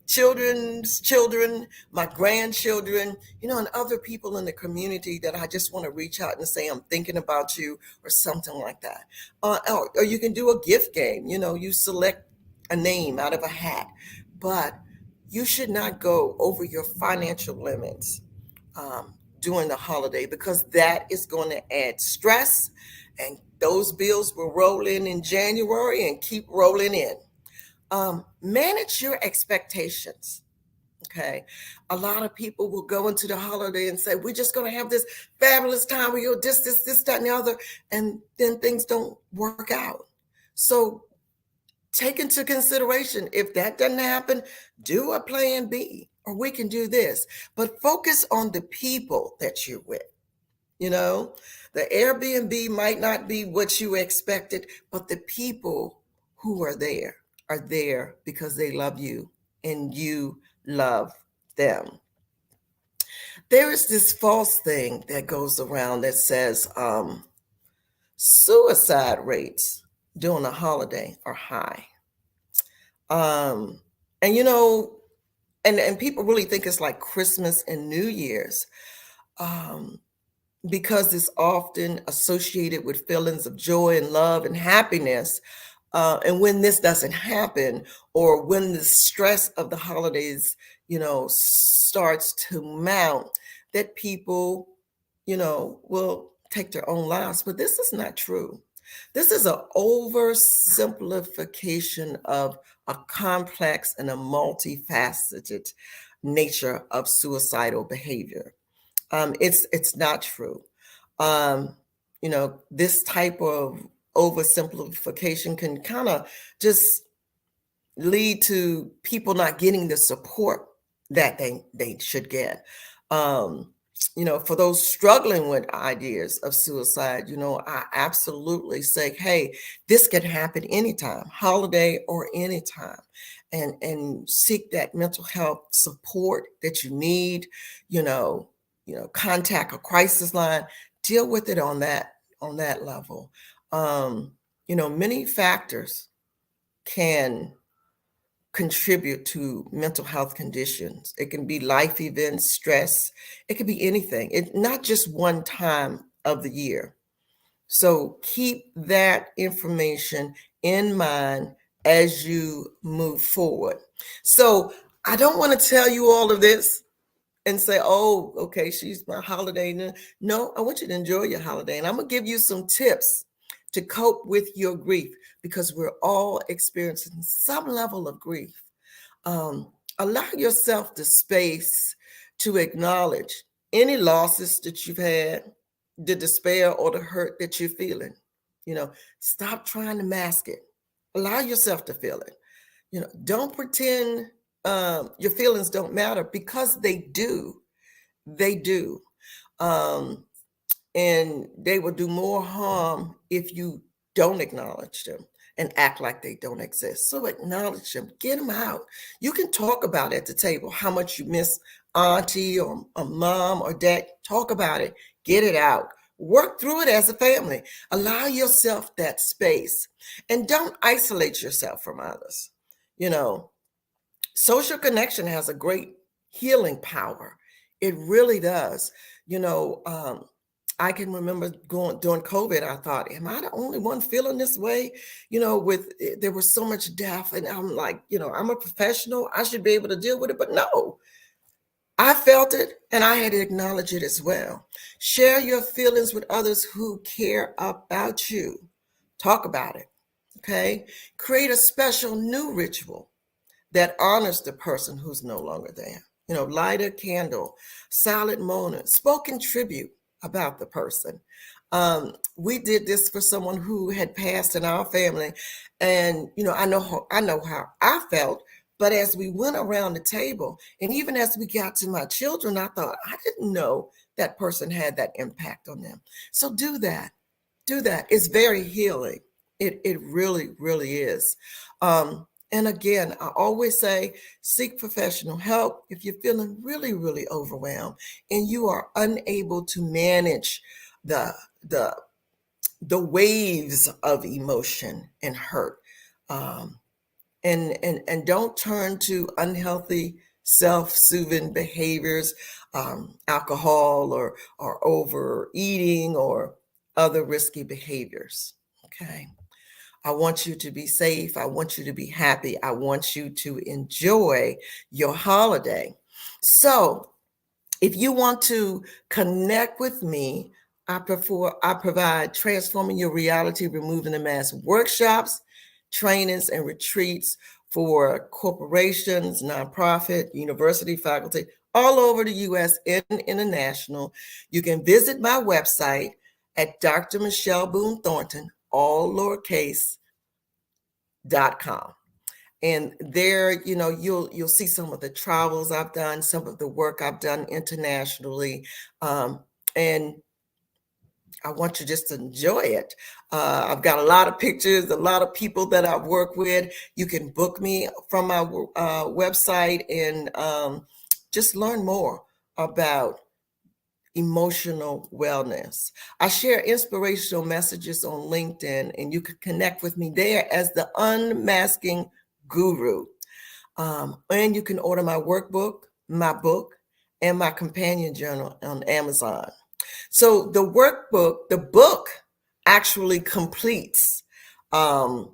children's children, my grandchildren, and other people in the community that I just want to reach out and say, I'm thinking about you, or something like that. Or you can do a gift game. You select a name out of a hat, but you should not go over your financial limits during the holiday, because that is going to add stress, and those bills will roll in January and keep rolling in. Manage your expectations. Okay. A lot of people will go into the holiday and say, we're just going to have this fabulous time. We go this, that, and the other. And then things don't work out. So take into consideration, if that doesn't happen, do a plan B, or we can do this. But focus on the people that you're with. The Airbnb might not be what you expected, but the people who are there because they love you and you love them. There is this false thing that goes around that says suicide rates during a holiday are high. And people really think it's like Christmas and New Year's, because it's often associated with feelings of joy and love and happiness. And when this doesn't happen, or when the stress of the holidays, starts to mount, that people, will take their own lives. But this is not true. This is an oversimplification of a complex and a multifaceted nature of suicidal behavior. It's not true. This type of oversimplification can kind of just lead to people not getting the support that they should get. for those struggling with ideas of suicide, I absolutely say, hey, this can happen anytime, holiday or anytime, and seek that mental health support that you need. Contact a crisis line, deal with it on that level. Many factors can contribute to mental health conditions. It can be life events, stress. It could be anything. It's not just one time of the year. So keep that information in mind as you move forward. So I don't want to tell you all of this and say, oh, okay, she's my holiday. No, I want you to enjoy your holiday. And I'm going to give you some tips to cope with your grief, because we're all experiencing some level of grief. Allow yourself the space to acknowledge any losses that you've had, the despair or the hurt that you're feeling. Stop trying to mask it. Allow yourself to feel it. Don't pretend your feelings don't matter, because they do. They do. And they will do more harm if you don't acknowledge them and act like they don't exist. So acknowledge them, get them out. You can talk about it at the table, how much you miss auntie or a mom or dad. Talk about it, get it out. Work through it as a family. Allow yourself that space, and don't isolate yourself from others. Social connection has a great healing power. It really does. I can remember during COVID, I thought, am I the only one feeling this way? There was so much death, and I'm like, I'm a professional, I should be able to deal with it. But no, I felt it, and I had to acknowledge it as well. Share your feelings with others who care about you. Talk about it, okay? Create a special new ritual that honors the person who's no longer there. Light a candle, silent moment, spoken tribute about the person. We did this for someone who had passed in our family, and I know how I felt. But as we went around the table, and even as we got to my children, I thought, I didn't know that person had that impact on them. So do that. It's very healing. It really, really is. And again, I always say, seek professional help if you're feeling really, really overwhelmed and you are unable to manage the waves of emotion and hurt. And don't turn to unhealthy self-soothing behaviors, alcohol or overeating or other risky behaviors. Okay. I want you to be safe. I want you to be happy. I want you to enjoy your holiday. So if you want to connect with me, I provide Transforming Your Reality, Removing the Mask workshops, trainings, and retreats for corporations, nonprofit, university, faculty, all over the U.S. and international. You can visit my website at Dr. Michelle Boone Thornton, all lowercase, .com. And there, you'll see some of the travels I've done, some of the work I've done internationally. And I want you just to enjoy it. I've got a lot of pictures, a lot of people that I've worked with. You can book me from my website and just learn more about emotional wellness. I share inspirational messages on LinkedIn, and you can connect with me there as the Unmasking Guru. And you can order my workbook, my book, and my companion journal on Amazon. So the book actually completes the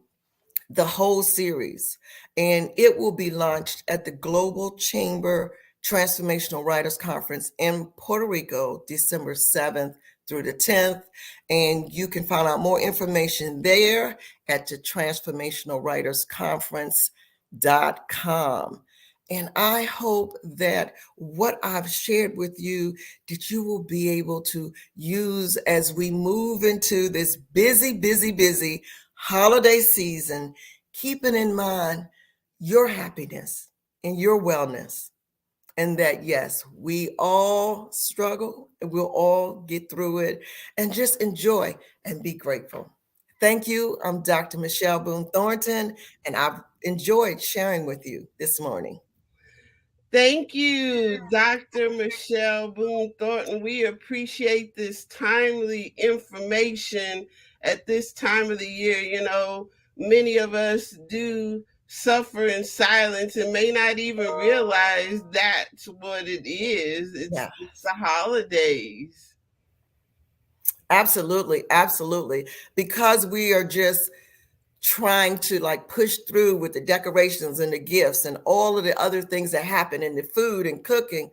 whole series, and it will be launched at the Global Chamber Transformational Writers Conference in Puerto Rico, December 7th through the 10th. And you can find out more information there at the transformationalwritersconference.com. And I hope that what I've shared with you, that you will be able to use as we move into this busy holiday season, keeping in mind your happiness and your wellness. and that, yes, we all struggle and we'll all get through it, and just enjoy and be grateful. Thank you. I'm Dr. Michelle Boone Thornton, and I've enjoyed sharing with you this morning. Thank you, Dr. Michelle Boone Thornton. We appreciate this timely information at this time of the year. You know, many of us do suffer in silence and may not even realize that's what it is. It's the holidays. Absolutely, absolutely. Because we are just trying to like push through with the decorations and the gifts and all of the other things that happen in the food and cooking,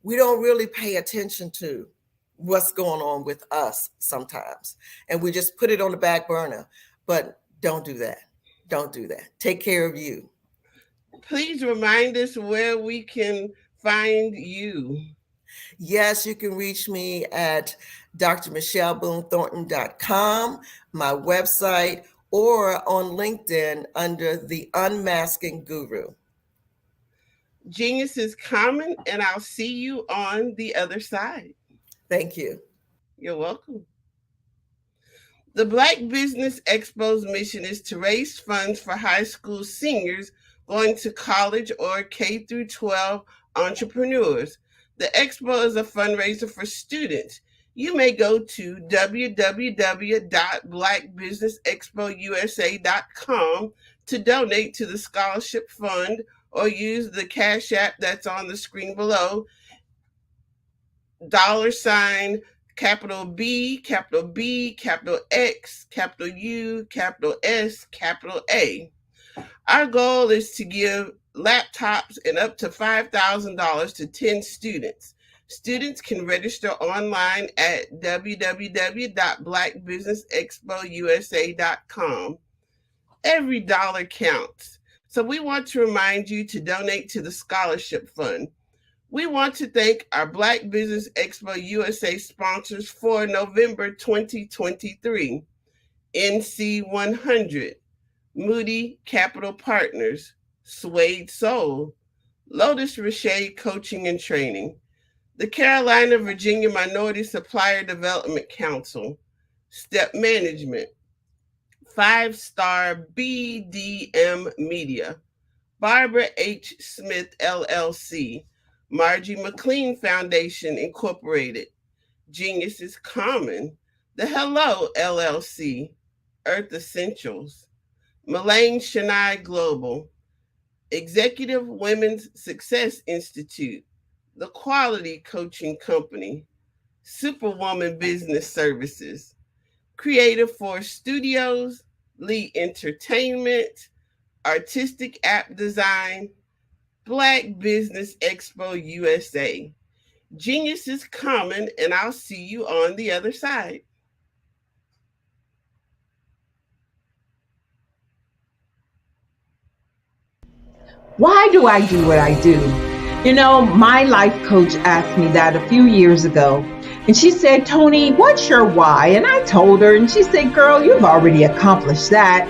we don't really pay attention to what's going on with us sometimes. And we just put it on the back burner. But don't do that. Don't do that. Take care of you. Please remind us where we can find you. Yes, you can reach me at drmichelleboonethornton.com, my website, or on LinkedIn under The Unmasking Guru. Genius is common, and I'll see you on the other side. Thank you. You're welcome. The Black Business Expo's mission is to raise funds for high school seniors going to college or K through 12 entrepreneurs. The Expo is a fundraiser for students. You may go to www.blackbusinessexpousa.com to donate to the scholarship fund, or use the Cash App that's on the screen below, $ capital B, capital B, capital X, capital U, capital S, capital A. Our goal is to give laptops and up to $5,000 to 10 students. Students can register online at www.blackbusinessexpousa.com. Every dollar counts. So we want to remind you to donate to the scholarship fund. We want to thank our Black Business Expo USA sponsors for November 2023. NC 100, Moody Capital Partners, Suede Soul, Lotus Richey Coaching and Training, the Carolina Virginia Minority Supplier Development Council, Step Management, 5-Star BDM Media, Barbara H. Smith LLC, Margie McLean Foundation Incorporated, Genius is Common, The Hello LLC, Earth Essentials, Mullane Shania Global, Executive Women's Success Institute, The Quality Coaching Company, Superwoman Business Services, Creative Force Studios, Lee Entertainment, Artistic App Design, Black Business Expo USA. Genius is common, and I'll see you on the other side. Why do I do what I do? You know, my life coach asked me that a few years ago. And she said, Tony, what's your why? And I told her, and she said, girl, you've already accomplished that.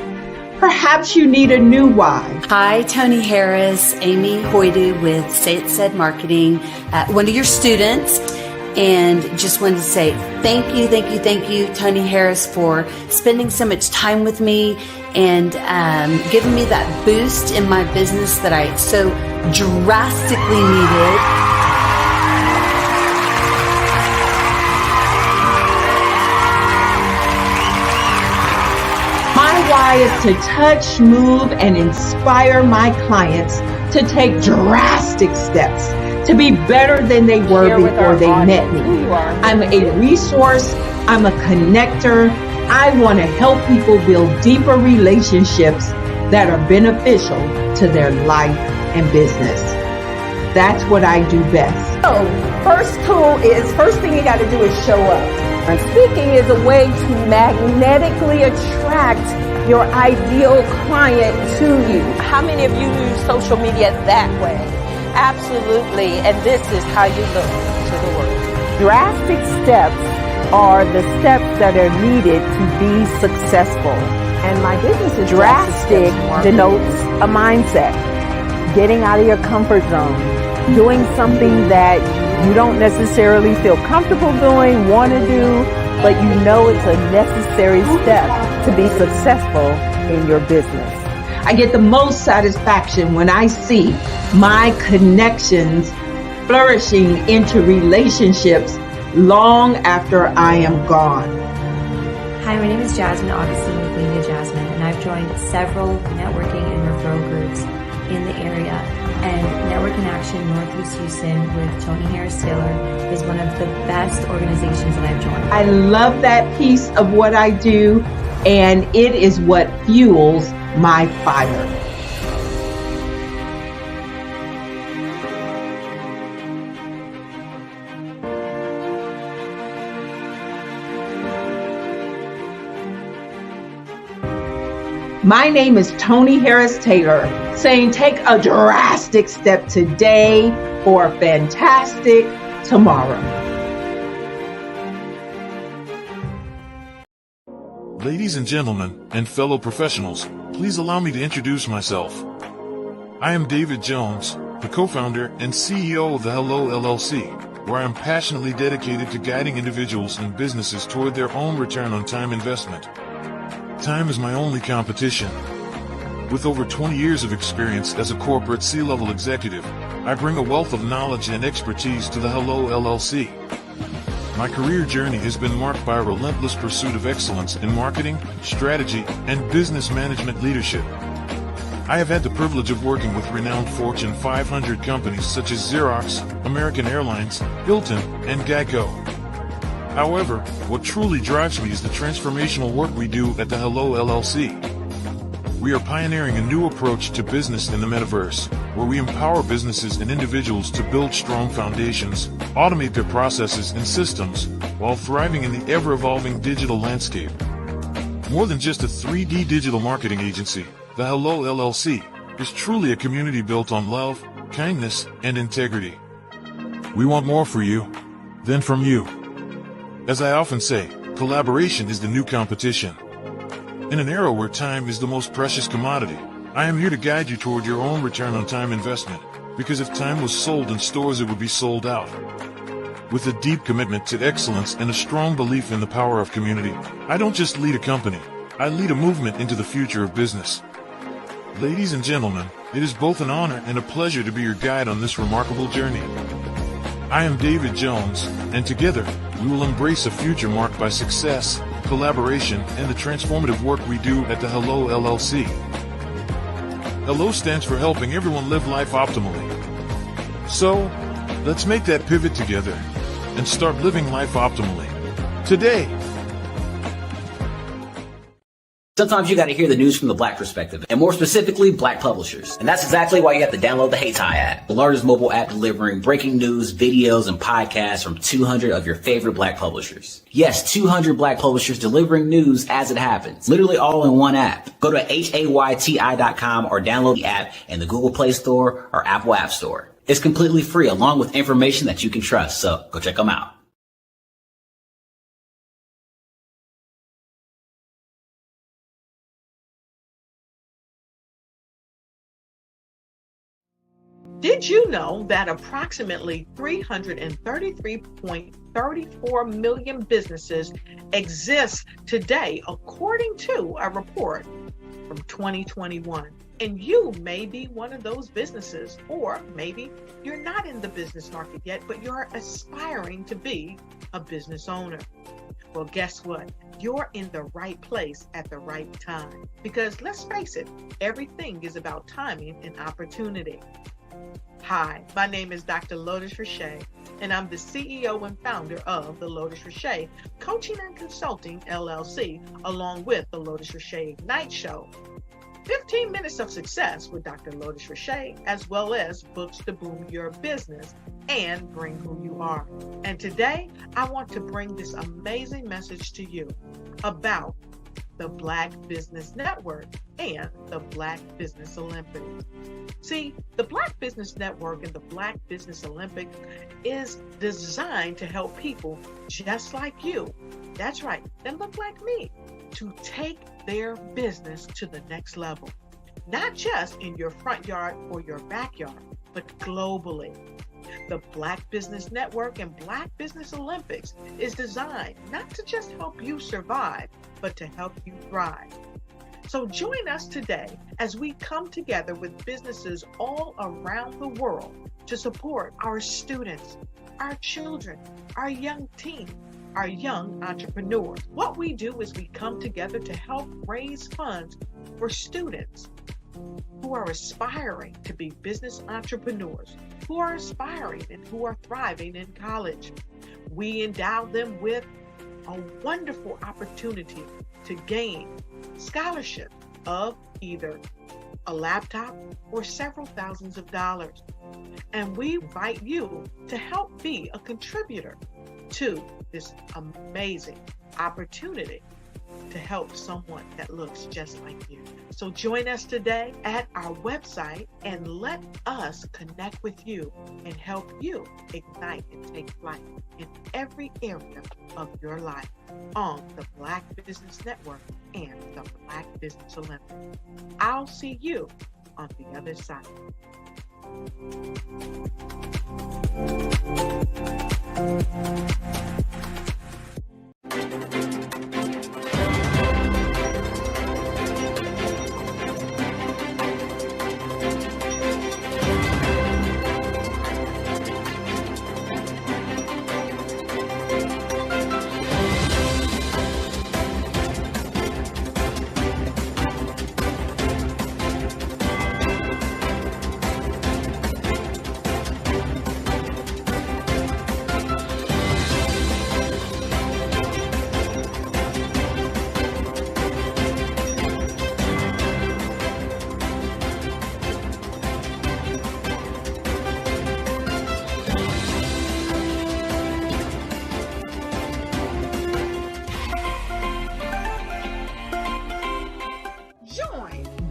Perhaps you need a new why. Hi, Tony Harris, Amy Hoydu with Say It Said Marketing, one of your students. And just wanted to say thank you, Tony Harris, for spending so much time with me and giving me that boost in my business that I so drastically needed. My why is to touch, move, and inspire my clients to take drastic steps to be better than they were before they met me. I'm a resource. I'm a connector. I want to help people build deeper relationships that are beneficial to their life and business. That's what I do best. So, first thing you got to do is show up. And speaking is a way to magnetically attract your ideal client to you. How many of you use social media that way? Absolutely, and this is how you look to the world. Drastic steps are the steps that are needed to be successful. And my business is drastic denotes a mindset, getting out of your comfort zone, doing something that you don't necessarily feel comfortable doing, want to do, but you know it's a necessary step to be successful in your business. I get the most satisfaction when I see my connections flourishing into relationships long after I am gone. Hi, my name is Jasmine Augustine with Media Jasmine, and I've joined several networking and referral groups in the area. And Network in Action Northeast Houston with Tony Harris Taylor is one of the best organizations that I've joined. I love that piece of what I do, and it is what fuels my fire. My name is Tony Harris Taylor, saying take a drastic step today for a fantastic tomorrow. Ladies and gentlemen, and fellow professionals, please allow me to introduce myself. I am David Jones, the co-founder and CEO of the Hello LLC, where I am passionately dedicated to guiding individuals and businesses toward their own return on time investment. Time is my only competition. With over 20 years of experience as a corporate C-level executive, I bring a wealth of knowledge and expertise to the Hello LLC. My career journey has been marked by a relentless pursuit of excellence in marketing, strategy, and business management leadership. I have had the privilege of working with renowned Fortune 500 companies such as Xerox, American Airlines, Hilton, and Geico. However, what truly drives me is the transformational work we do at the Hello LLC. We are pioneering a new approach to business in the metaverse, where we empower businesses and individuals to build strong foundations, automate their processes and systems, while thriving in the ever-evolving digital landscape. More than just a 3D digital marketing agency, the Hello LLC is truly a community built on love, kindness, and integrity. We want more for you than from you. As I often say, collaboration is the new competition. In an era where time is the most precious commodity, I am here to guide you toward your own return on time investment, because if time was sold in stores, it would be sold out. With a deep commitment to excellence and a strong belief in the power of community, I don't just lead a company, I lead a movement into the future of business. Ladies and gentlemen, it is both an honor and a pleasure to be your guide on this remarkable journey. I am David Jones, and together, we will embrace a future marked by success, collaboration, and the transformative work we do at the Hello LLC. Hello stands for helping everyone live life optimally. So, let's make that pivot together and start living life optimally today. Sometimes you got to hear the news from the Black perspective, and more specifically, Black publishers. And that's exactly why you have to download the Hey Ty app, the largest mobile app delivering breaking news, videos, and podcasts from 200 of your favorite Black publishers. Yes, 200 Black publishers delivering news as it happens, literally all in one app. Go to hayty.com or download the app in the Google Play Store or Apple App Store. It's completely free, along with information that you can trust, so go check them out. Did you know that approximately 333.34 million businesses exist today, according to a report from 2021? And you may be one of those businesses, or maybe you're not in the business market yet, but you're aspiring to be a business owner. Well, guess what? You're in the right place at the right time. Because let's face it, everything is about timing and opportunity. Hi, my name is Dr. Lotus Richey, and I'm the CEO and founder of the Lotus Richey Coaching and Consulting LLC, along with the Lotus Richey Ignite Show. 15 minutes of success with Dr. Lotus Richey, as well as books to boom your business and bring who you are. And today, I want to bring this amazing message to you about the Black Business Network and the Black Business Olympics. See, the Black Business Network and the Black Business Olympics is designed to help people just like you, that's right, that look like me, to take their business to the next level. Not just in your front yard or your backyard, but globally. The Black Business Network and Black Business Olympics is designed not to just help you survive, but to help you thrive. So join us today as we come together with businesses all around the world to support our students, our children, our young teens, our young entrepreneurs. What we do is we come together to help raise funds for students who are aspiring to be business entrepreneurs, who are aspiring and who are thriving in college. We endow them with a wonderful opportunity to gain scholarship of either a laptop or several thousands of dollars. And we invite you to help be a contributor to this amazing opportunity to help someone that looks just like you. So join us today at our website and let us connect with you and help you ignite and take flight in every area of your life on the Black Business Network and the Black Business Olympics. I'll see you on the other side.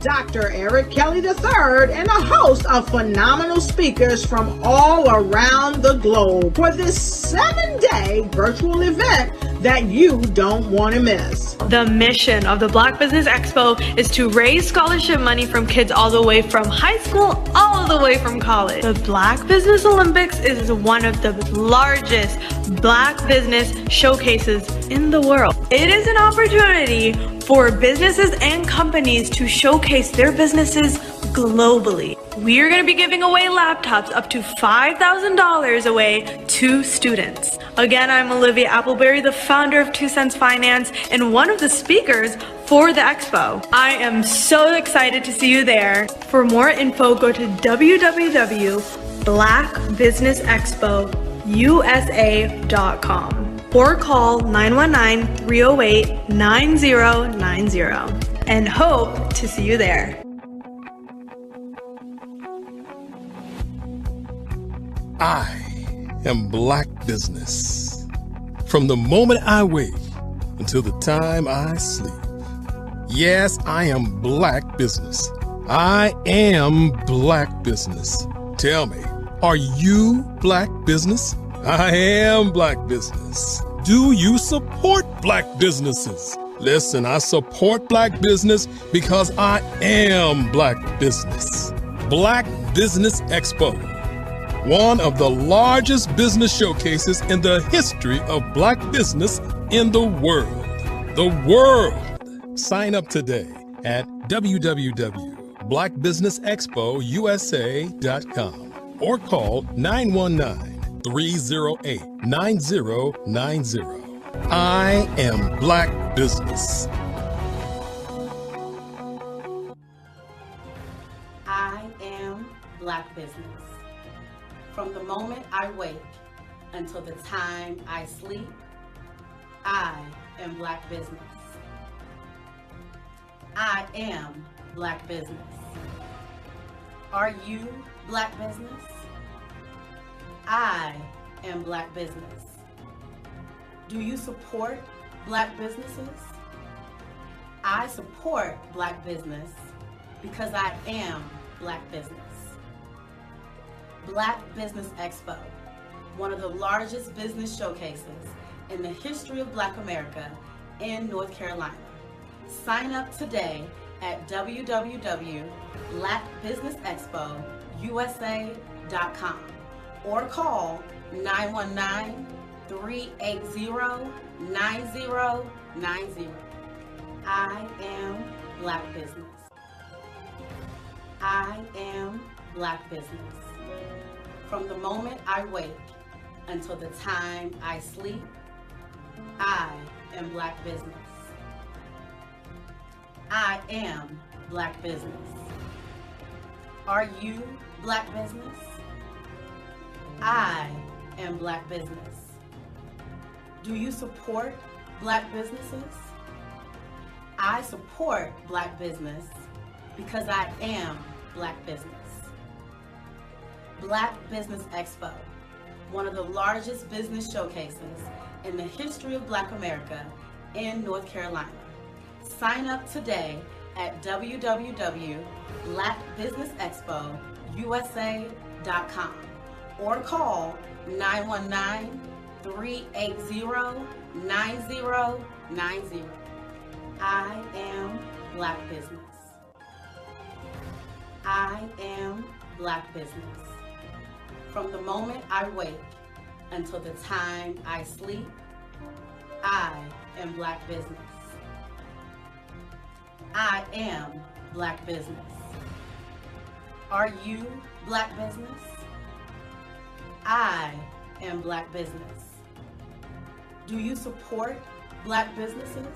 Dr. Eric Kelly III and a host of phenomenal speakers from all around the globe for this 7-day virtual event that you don't want to miss. The mission of the Black Business Expo is to raise scholarship money from kids all the way from high school all the way from college. The Black Business Olympics is one of the largest Black business showcases in the world. It is an opportunity for businesses and companies to showcase their businesses globally. We are going to be giving away laptops up to $5,000 away to students. Again, I'm Olivia Appleberry, the founder of 2 Cents Finance and one of the speakers for the expo. I am so excited to see you there. For more info, go to www.blackbusinessexpousa.com or call 919-308-9090 and hope to see you there. I am Black Business. From the moment I wake until the time I sleep. Yes, I am Black Business. I am Black Business. Tell me, are you Black Business? I am Black Business. Do you support Black businesses? Listen, I support Black business because I am Black Business. Black Business Expo, one of the largest business showcases in the history of Black business in the world. The world! Sign up today at www.blackbusinessexpousa.com or call 919-308-9090. I am Black Business. I am Black Business. From the moment I wake until the time I sleep, I am Black Business. I am Black Business. Are you Black Business? I am Black Business. Do you support Black businesses? I support Black business because I am Black business. Black Business Expo, one of the largest business showcases in the history of Black America in North Carolina. Sign up today at www.blackbusinessexpousa.com or call 919-380-9090. I am Black Business. I am Black Business. From the moment I wake until the time I sleep, I am Black Business. I am Black Business. Are you Black Business? I am Black Business. Do you support Black businesses? I support Black business because I am Black Business. Black Business Expo, one of the largest business showcases in the history of Black America in North Carolina. Sign up today at www.blackbusinessexpousa.com or call 919-380-9090. I am Black Business. I am Black Business. From the moment I wake until the time I sleep, I am Black Business. I am Black Business. Are you Black Business? I am Black Business. Do you support Black businesses?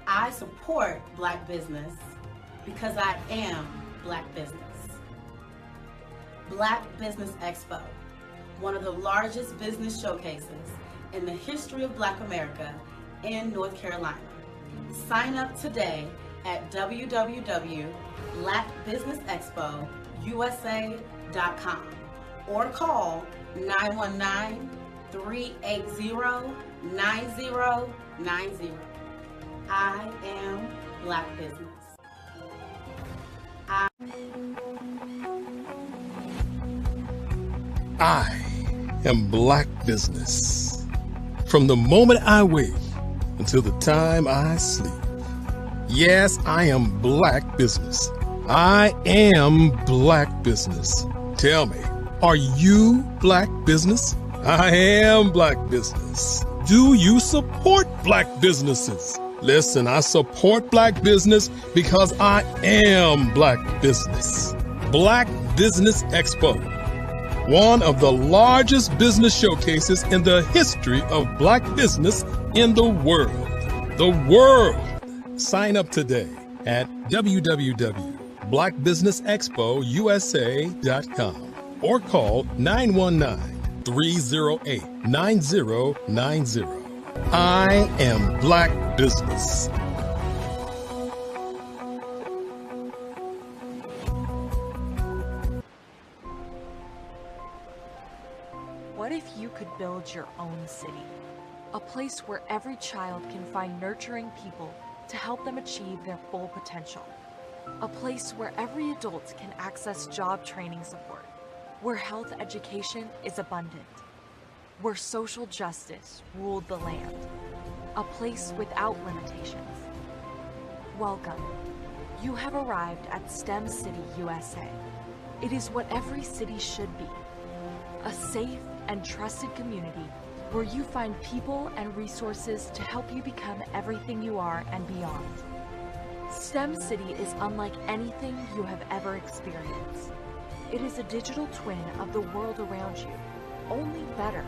I support Black business because I am Black Business. Black Business Expo, one of the largest business showcases in the history of Black America in North Carolina. Sign up today at www.blackbusinessexpousa.com or call 919-380-9090. I am Black Business. I am Black Business. From the moment I wake until the time I sleep. Yes, I am Black Business. I am Black Business. Tell me, are you Black Business? I am Black Business. Do you support Black businesses? Listen, I support Black business because I am Black Business. Black Business Expo, one of the largest business showcases in the history of Black business in the world. The world! Sign up today at www.blackbusinessexpousa.com or call 919-308-9090. I am Black Business. What if you could build your own city? A place where every child can find nurturing people to help them achieve their full potential. A place where every adult can access job training support, where health education is abundant, where social justice ruled the land. A place without limitations. Welcome. You have arrived at STEM City USA. It is what every city should be. A safe and trusted community where you find people and resources to help you become everything you are and beyond. STEM City is unlike anything you have ever experienced. It is a digital twin of the world around you, only better.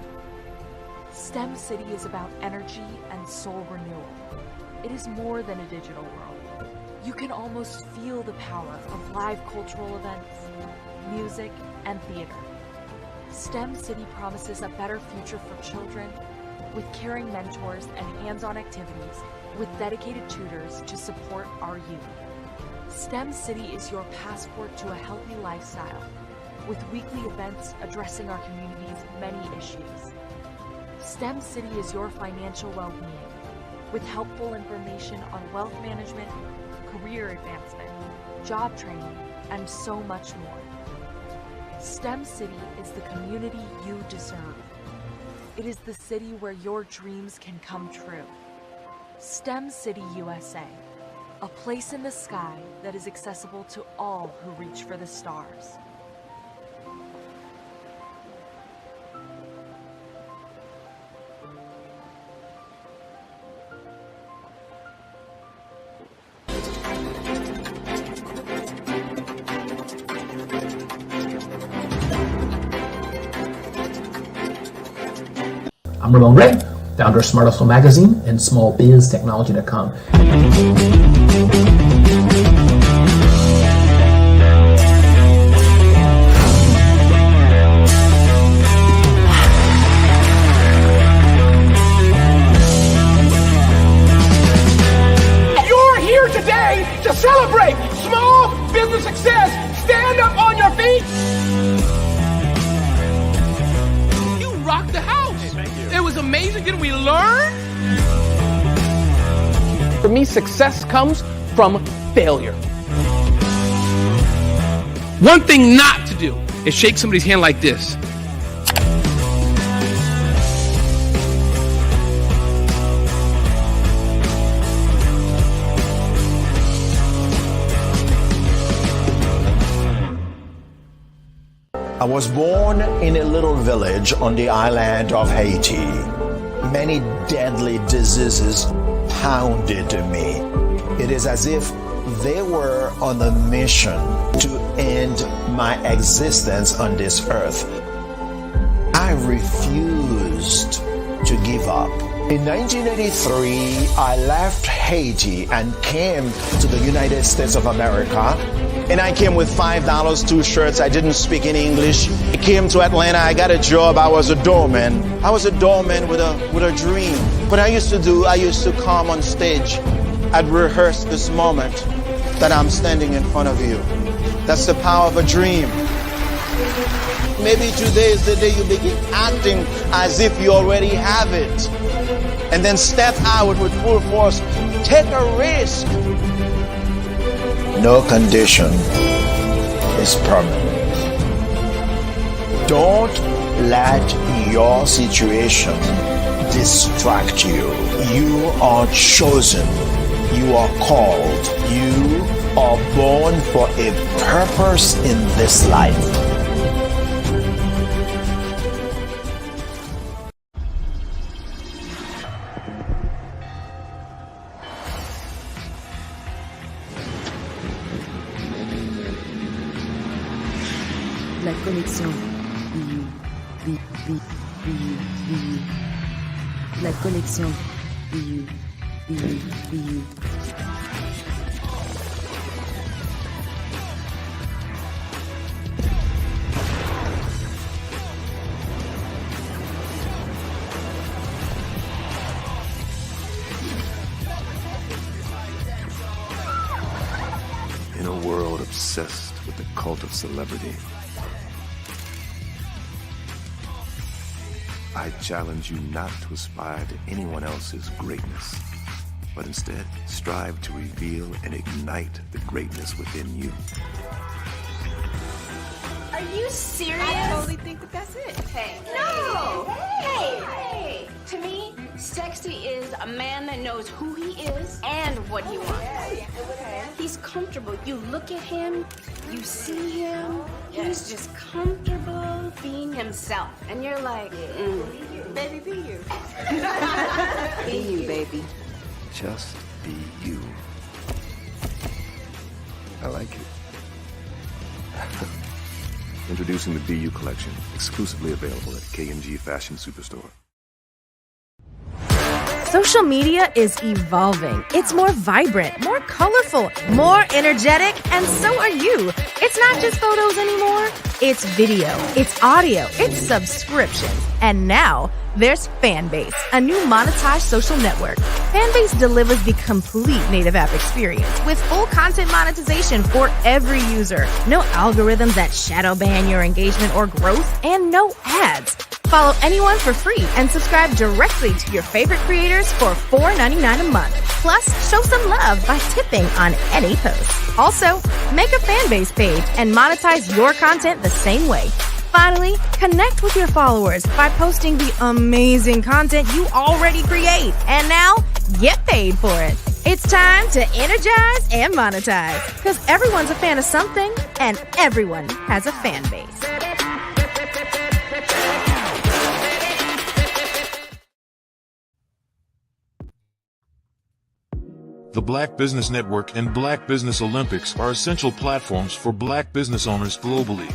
STEM City is about energy and soul renewal. It is more than a digital world. You can almost feel the power of live cultural events, music, and theater. STEM City promises a better future for children, with caring mentors and hands-on activities, with dedicated tutors to support our youth. STEM City is your passport to a healthy lifestyle, with weekly events addressing our community's many issues. STEM City is your financial well-being, with helpful information on wealth management, career advancement, job training, and so much more. STEM City is the community you deserve. It is the city where your dreams can come true. STEM City USA, a place in the sky that is accessible to all who reach for the stars. I'm Ramon Ray, founder of Smart Hustle Magazine and smallbiztechnology.com. You're here today to celebrate small business success. Stand up on your feet. You rocked the house. Hey, thank you. It was amazing. Didn't we learn? For me, success comes from failure. One thing not to do is shake somebody's hand like this. I was born in a little village on the island of Haiti. Many deadly diseases pounded me. It is as if they were on a mission to end my existence on this earth. I refused to give up. In 1983, I left Haiti and came to the United States of America. And I came with $5, 2 shirts. I didn't speak any English. I came to Atlanta. I got a job. I was a doorman. I was a doorman with a dream. What I used to come on stage. I'd rehearse this moment that I'm standing in front of you. That's the power of a dream. Maybe today is the day you begin acting as if you already have it. And then step out with full force. Take a risk. No condition is permanent. Don't let your situation distract you. You are chosen. You are called. You are born for a purpose in this life. La connexion. La connexion. In a world obsessed with the cult of celebrity, I challenge you not to aspire to anyone else's greatness, but instead strive to reveal and ignite the greatness within you. Are you serious? I totally think that that's it. Hey. No! Hey! To me, sexy is a man that knows who he is and what he wants. Okay. He's comfortable. You look at him, you see him, he's just comfortable being himself. And you're like, Baby, be you. Be you, baby. Just be you. I like it. Introducing the BU collection, exclusively available at KMG Fashion Superstore. Social media is evolving. It's more vibrant, more colorful, more energetic, and so are you. It's not just photos anymore. It's video, it's audio, it's subscriptions. And now there's Fanbase, a new monetized social network. Fanbase delivers the complete native app experience with full content monetization for every user. No algorithms that shadow ban your engagement or growth, and no ads. Follow anyone for free and subscribe directly to your favorite creators for $4.99 a month. Plus, show some love by tipping on any post. Also, make a Fanbase page and monetize your content the same way. Finally, connect with your followers by posting the amazing content you already create. And now, get paid for it. It's time to energize and monetize. Because everyone's a fan of something, and everyone has a fan base. The Black Business Network and Black Business Olympics are essential platforms for Black business owners globally.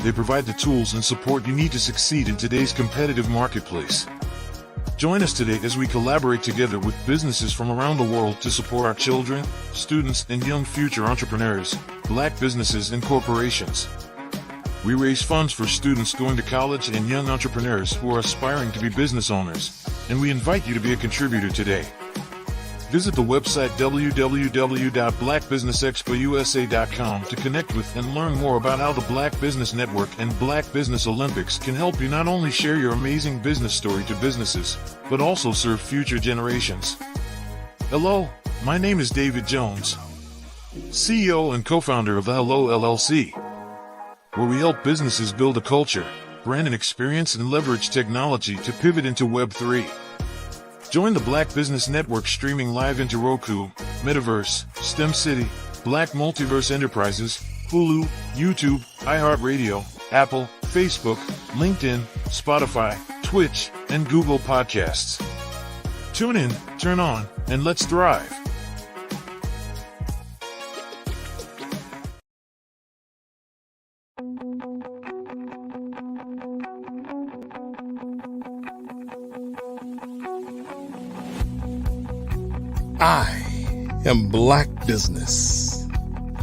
They provide the tools and support you need to succeed in today's competitive marketplace. Join us today as we collaborate together with businesses from around the world to support our children, students, and young future entrepreneurs, Black businesses and corporations. We raise funds for students going to college and young entrepreneurs who are aspiring to be business owners, and we invite you to be a contributor today. Visit the website www.blackbusinessexpousa.com to connect with and learn more about how the Black Business Network and Black Business Olympics can help you not only share your amazing business story to businesses, but also serve future generations. Hello, my name is David Jones, CEO and co-founder of the Hello LLC, where we help businesses build a culture, brand an experience, and leverage technology to pivot into Web3. Join the Black Business Network streaming live into Roku, Metaverse, STEM City, Black Multiverse Enterprises, Hulu, YouTube, iHeartRadio, Apple, Facebook, LinkedIn, Spotify, Twitch, and Google Podcasts. Tune in, turn on, and let's thrive. I am Black Business.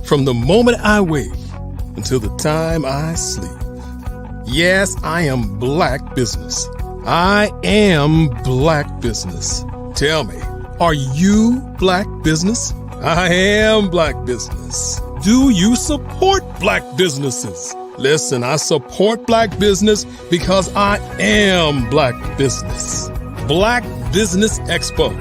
From the moment I wake until the time I sleep. Yes, I am Black Business. I am Black Business. Tell me, are you Black Business? I am Black Business. Do you support Black businesses? Listen, I support Black business because I am Black Business. Black Business Expo,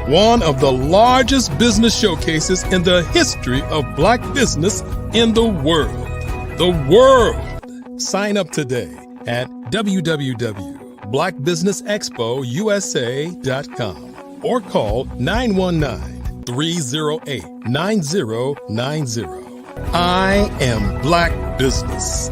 one of the largest business showcases in the history of Black business in the world. The world! Sign up today at www.blackbusinessexpousa.com or call 919-308-9090. I am Black Business.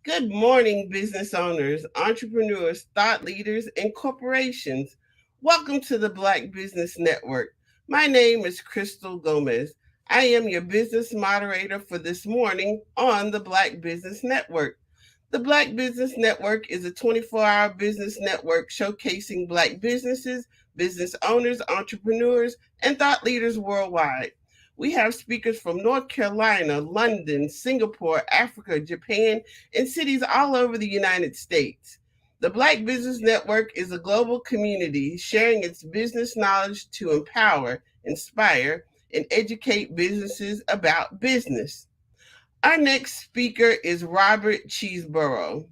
Good morning, business owners, entrepreneurs, thought leaders, and corporations. Welcome to the Black Business Network. My name is Crystal Gomez. I am your business moderator for this morning on the Black Business Network. The Black Business Network is a 24-hour business network showcasing Black businesses, business owners, entrepreneurs, and thought leaders worldwide. We have speakers from North Carolina, London, Singapore, Africa, Japan, and cities all over the United States. The Black Business Network is a global community sharing its business knowledge to empower, inspire, and educate businesses about business. Our next speaker is Robert Cheeseborough.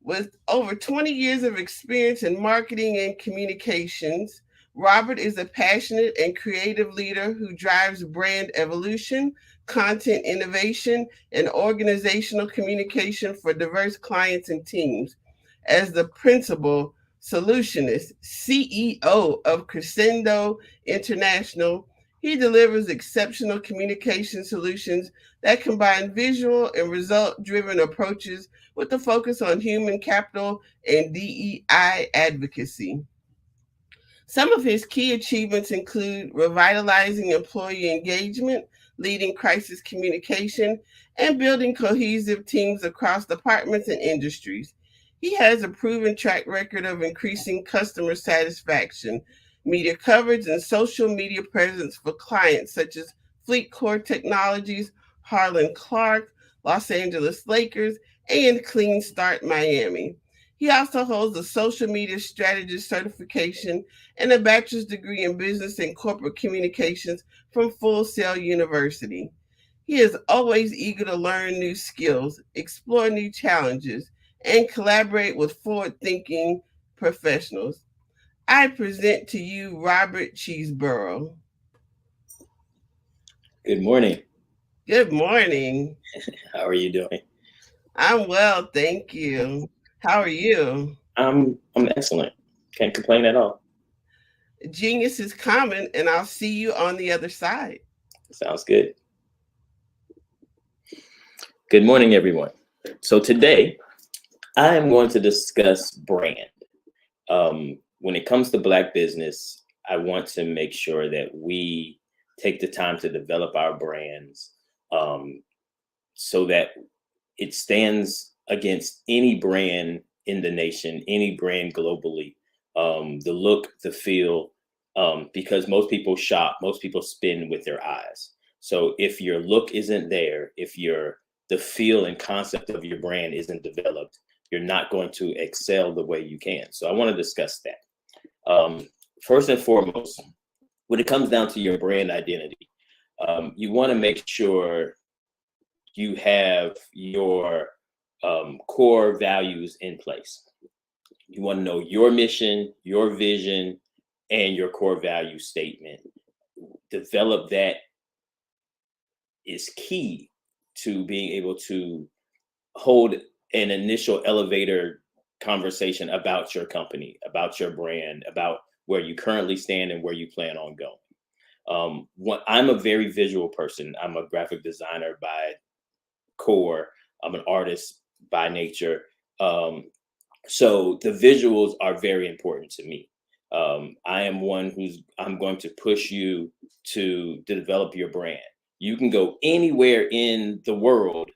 With over 20 years of experience in marketing and communications, Robert is a passionate and creative leader who drives brand evolution, content innovation, and organizational communication for diverse clients and teams. As the principal solutionist, CEO of Crescendo International, he delivers exceptional communication solutions that combine visual and result-driven approaches with a focus on human capital and DEI advocacy. Some of his key achievements include revitalizing employee engagement, leading crisis communication, and building cohesive teams across departments and industries. He has a proven track record of increasing customer satisfaction, media coverage, and social media presence for clients such as Fleet Core Technologies, Harlan Clark, Los Angeles Lakers, and Clean Start Miami. He also holds a social media strategist certification and a bachelor's degree in business and corporate communications from Full Sail University. He is always eager to learn new skills, explore new challenges, and collaborate with forward-thinking professionals. I present to you Robert Cheeseborough. Good morning. Good morning. How are you doing? I'm well, thank you. How are you? I'm excellent. Can't complain at all. Genius is common, and I'll see you on the other side. Sounds good. Good morning, everyone. So today, I am going to discuss brand. When it comes to Black business, I want to make sure that we take the time to develop our brands so that it stands against any brand in the nation, any brand globally. The look, the feel, because most people shop, most people spend with their eyes. So if your look isn't there, if the feel and concept of your brand isn't developed, you're not going to excel the way you can. So I want to discuss that. First and foremost, when it comes down to your brand identity, you want to make sure you have your core values in place. You want to know your mission, your vision, and your core value statement. Develop that is key to being able to hold an initial elevator conversation about your company, about your brand, about where you currently stand and where you plan on going. I'm a very visual person. I'm a graphic designer by core. I'm an artist by nature. So the visuals are very important to me. I am one I'm going to push you to develop your brand. You can go anywhere in the world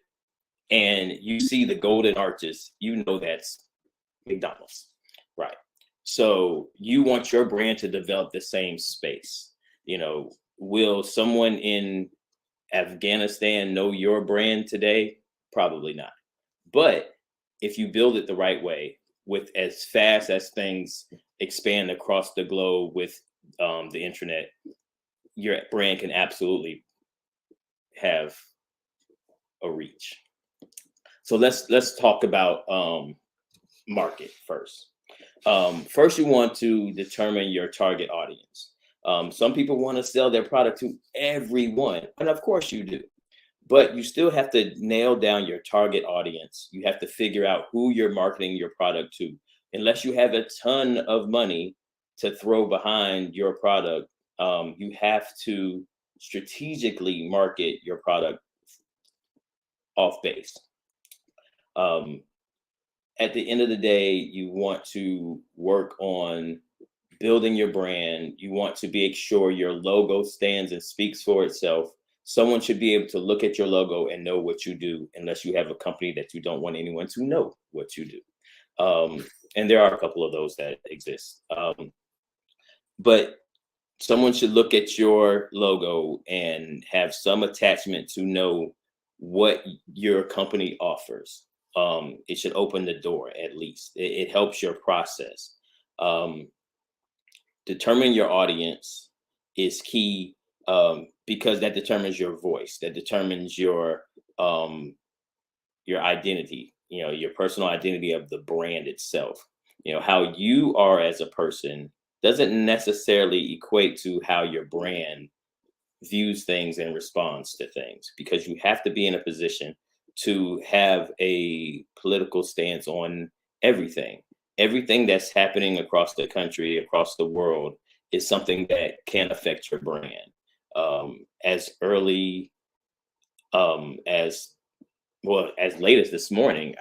and you see the golden arches, you know that's McDonald's, right? So you want your brand to develop the same space. You know, will someone in Afghanistan know your brand today? Probably not. But if you build it the right way, with as fast as things expand across the globe with the internet, your brand can absolutely have a reach. So let's talk about market first. First, you want to determine your target audience. Some people want to sell their product to everyone, and of course you do. But you still have to nail down your target audience. You have to figure out who you're marketing your product to. Unless you have a ton of money to throw behind your product, you have to strategically market your product off base. At the end of the day, you want to work on building your brand. You want to make sure your logo stands and speaks for itself. Someone should be able to look at your logo and know what you do, unless you have a company that you don't want anyone to know what you do. And there are a couple of those that exist. But someone should look at your logo and have some attachment to know what your company offers. It should open the door, at least. It helps your process. Determining your audience is key. Because that determines your voice, that determines your identity, you know, your personal identity of the brand itself. You know, how you are as a person doesn't necessarily equate to how your brand views things and responds to things, because you have to be in a position to have a political stance on everything. Everything that's happening across the country, across the world, is something that can affect your brand. As early as late as this morning,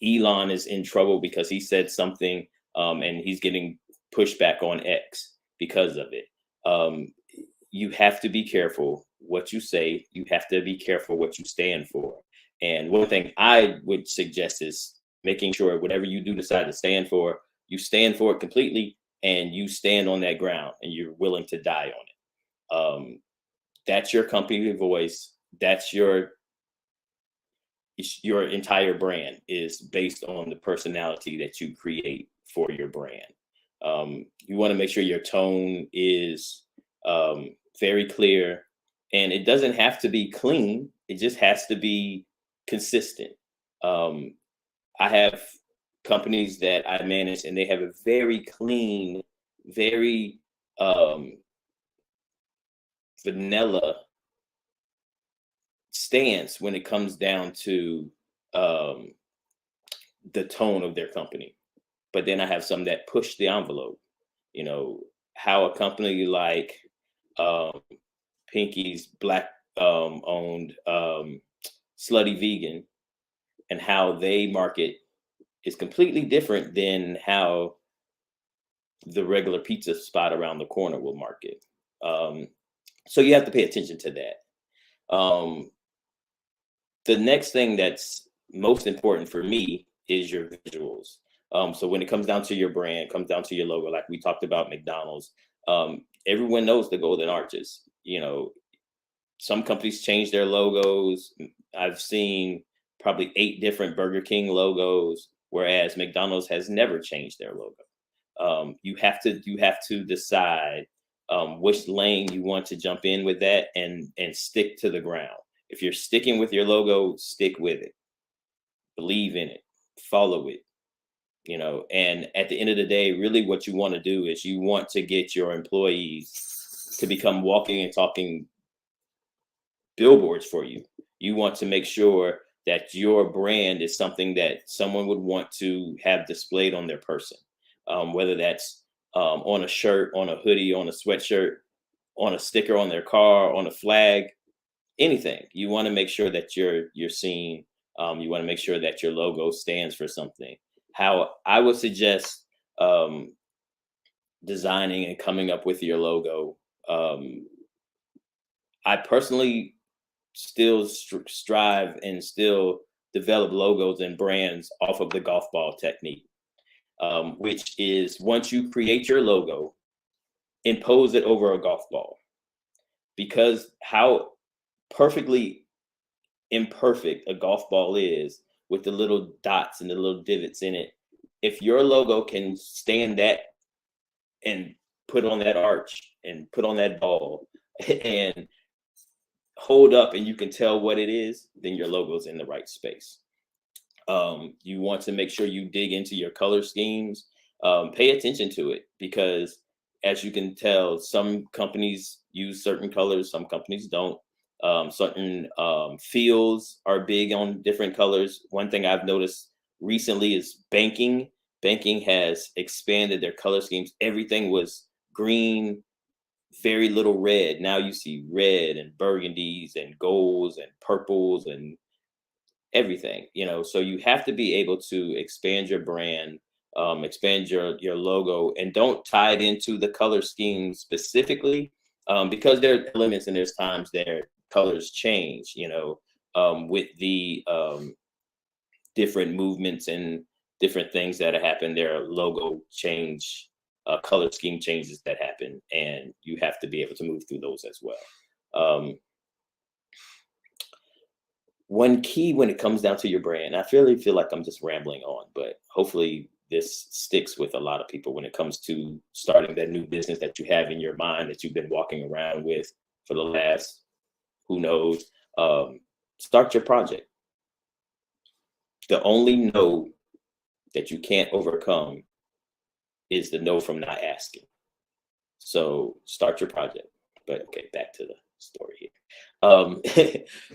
Elon is in trouble because he said something, and he's getting pushback on X because of it. You have to be careful what you say. You have to be careful what you stand for. And one thing I would suggest is making sure whatever you do decide to stand for, you stand for it completely, and you stand on that ground, and you're willing to die on it. That's your company voice. That's your entire brand is based on the personality that you create for your brand. You want to make sure your tone is very clear, and it doesn't have to be clean. It just has to be consistent. I have companies that I manage, and they have a very clean, very vanilla stance when it comes down to the tone of their company. But then I have some that push the envelope. You know, how a company like Pinky's Black owned Slutty Vegan, and how they market is completely different than how the regular pizza spot around the corner will market. So you have to pay attention to that. The next thing that's most important for me is your visuals. So when it comes down to your brand, comes down to your logo, like we talked about McDonald's, everyone knows the golden arches. You know, some companies change their logos. I've seen probably 8 different Burger King logos, whereas McDonald's has never changed their logo. You have to decide which lane you want to jump in with that, and stick to the ground. If you're sticking with your logo, stick with it. Believe in it. Follow it. You know, and at the end of the day, really what you want to do is you want to get your employees to become walking and talking billboards for you. You want to make sure that your brand is something that someone would want to have displayed on their person, whether that's on a shirt, on a hoodie, on a sweatshirt, on a sticker on their car, on a flag, anything. You want to make sure that you're seen. You want to make sure that your logo stands for something. How I would suggest designing and coming up with your logo. I personally still strive and still develop logos and brands off of the golf ball technique, which is once you create your logo, impose it over a golf ball. Because how perfectly imperfect a golf ball is, with the little dots and the little divots in it, if your logo can stand that and put on that arch and put on that ball and hold up and you can tell what it is, then your logo's in the right space. You want to make sure you dig into your color schemes, pay attention to it, because as you can tell, some companies use certain colors, some companies don't. Certain fields are big on different colors. One thing I've noticed recently is banking. Banking has expanded their color schemes. Everything was green, very little red. Now you see red and burgundies and golds and purples and everything, you know. So you have to be able to expand your brand, expand your logo, and don't tie it into the color scheme specifically, because there are elements and there's times there colors change, you know, with the different movements and different things that happen. There are logo change, color scheme changes that happen, and you have to be able to move through those as well. One key when it comes down to your brand, I really feel like I'm just rambling on, but hopefully this sticks with a lot of people when it comes to starting that new business that you have in your mind that you've been walking around with for the last, who knows, start your project. The only no that you can't overcome is the no from not asking. So start your project. But okay, back to the story here.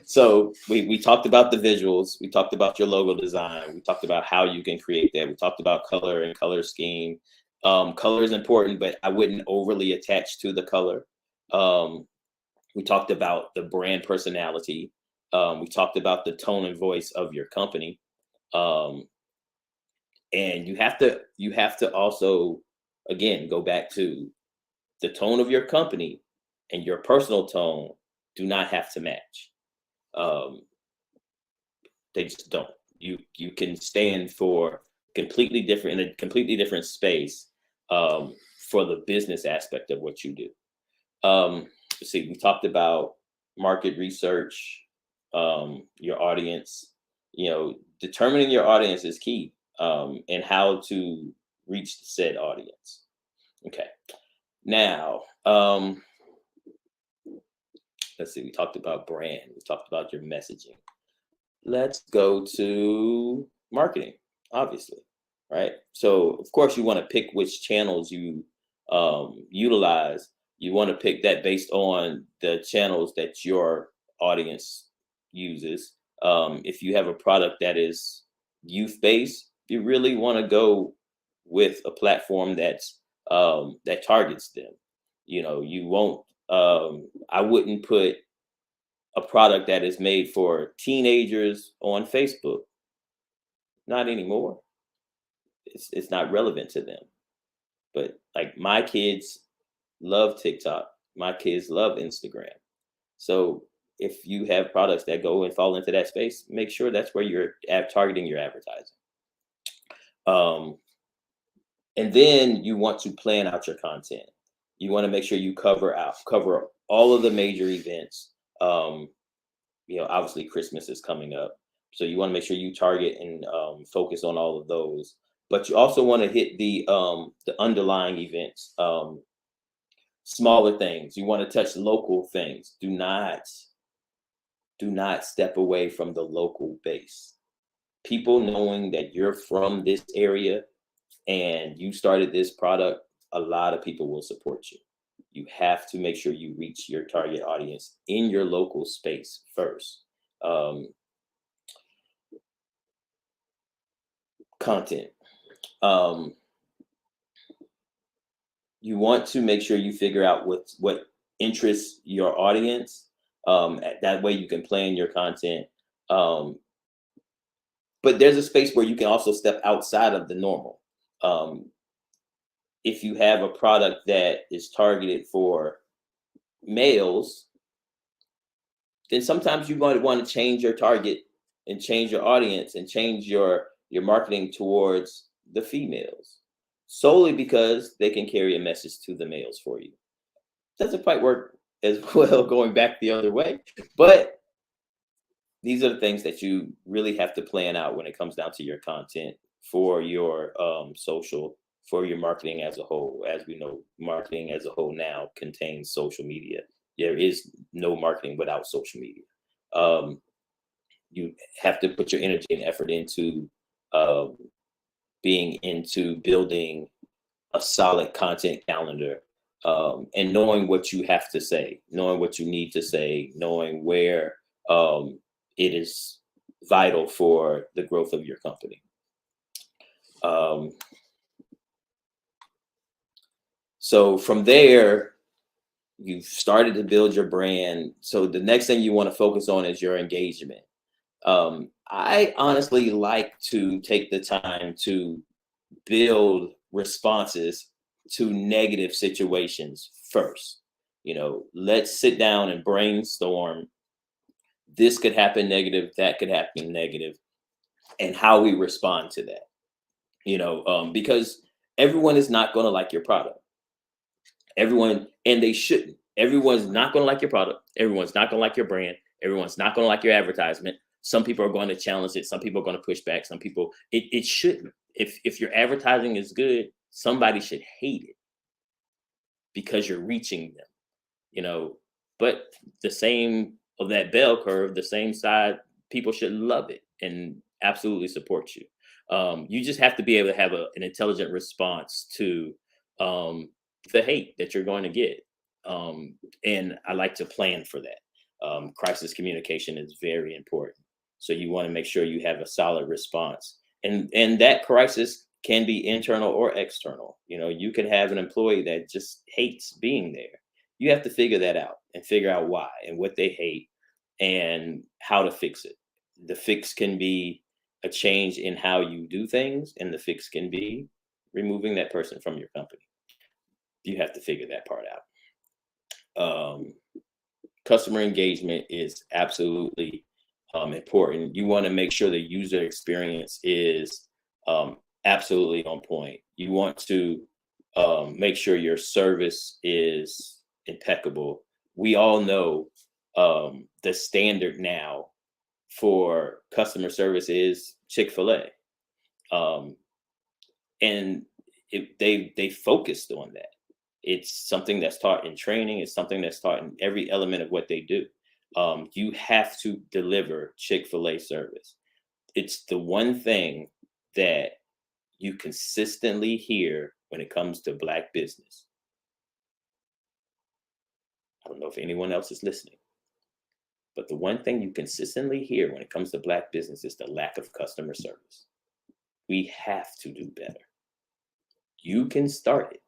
So we talked about the visuals. We talked about your logo design. We talked about how you can create that. We talked about color and color scheme. Color is important, but I wouldn't overly attach to the color. We talked about the brand personality. We talked about the tone and voice of your company. And you have to also, again, go back to the tone of your company and your personal tone do not have to match. They just don't. You can stand for completely different, in a completely different space, for the business aspect of what you do. Let's see, we talked about market research, your audience. You know, determining your audience is key, and how to reach said audience. Okay, now let's see. We talked about brand. We talked about your messaging. Let's go to marketing. Obviously, right? So of course you want to pick which channels you utilize. You want to pick that based on the channels that your audience uses. If you have a product that is youth-based, you really want to go with a platform that's that targets them. You know, you won't. I wouldn't put a product that is made for teenagers on Facebook. Not anymore. It's not relevant to them. But like my kids love TikTok. My kids love Instagram. So if you have products that go and fall into that space, make sure that's where you're targeting your advertising. And then you want to plan out your content. You want to make sure you cover all of the major events. Obviously Christmas is coming up, so you want to make sure you target and focus on all of those. But you also want to hit the underlying events, smaller things. You want to touch local things. Do not step away from the local base. People knowing that you're from this area and you started this product, a lot of people will support you. You have to make sure you reach your target audience in your local space first. Content. You want to make sure you figure out what interests your audience. That way you can plan your content. But there's a space where you can also step outside of the normal. If you have a product that is targeted for males, then sometimes you might want to change your target and change your audience and change your marketing towards the females, solely because they can carry a message to the males for you. Doesn't quite work as well going back the other way, but these are the things that you really have to plan out when it comes down to your content for your social, for your marketing as a whole. As we know, marketing as a whole now contains social media. There is no marketing without social media. You have to put your energy and effort into building a solid content calendar, and knowing what you have to say, knowing what you need to say, knowing where it is vital for the growth of your company. So from there, you've started to build your brand. So the next thing you want to focus on is your engagement. I honestly like to take the time to build responses to negative situations first. Let's sit down and brainstorm. This could happen negative, that could happen negative, and how we respond to that. Because everyone is not going to like your product. Everyone, and they shouldn't. Everyone's not going to like your product. Everyone's not going to like your brand. Everyone's not going to like your advertisement. Some people are going to challenge it. Some people are going to push back. Some people, it shouldn't. If your advertising is good, somebody should hate it because you're reaching them, but the same of that bell curve, the same side, people should love it and absolutely support you. You just have to be able to have an intelligent response to the hate that you're going to get. And I like to plan for that. Crisis communication is very important. So you want to make sure you have a solid response. And that crisis can be internal or external. You could have an employee that just hates being there. You have to figure that out and figure out why and what they hate and how to fix it. The fix can be a change in how you do things, and the fix can be removing that person from your company. You have to figure that part out. Customer engagement is absolutely important. You want to make sure the user experience is absolutely on point. You want to make sure your service is impeccable. We all know the standard now for customer service is Chick-fil-A. And they focused on that. It's something that's taught in training. It's something that's taught in every element of what they do. You have to deliver Chick-fil-A service. It's the one thing that you consistently hear when it comes to Black business. I don't know if anyone else is listening, but the one thing you consistently hear when it comes to Black business is the lack of customer service. We have to do better. You can start it.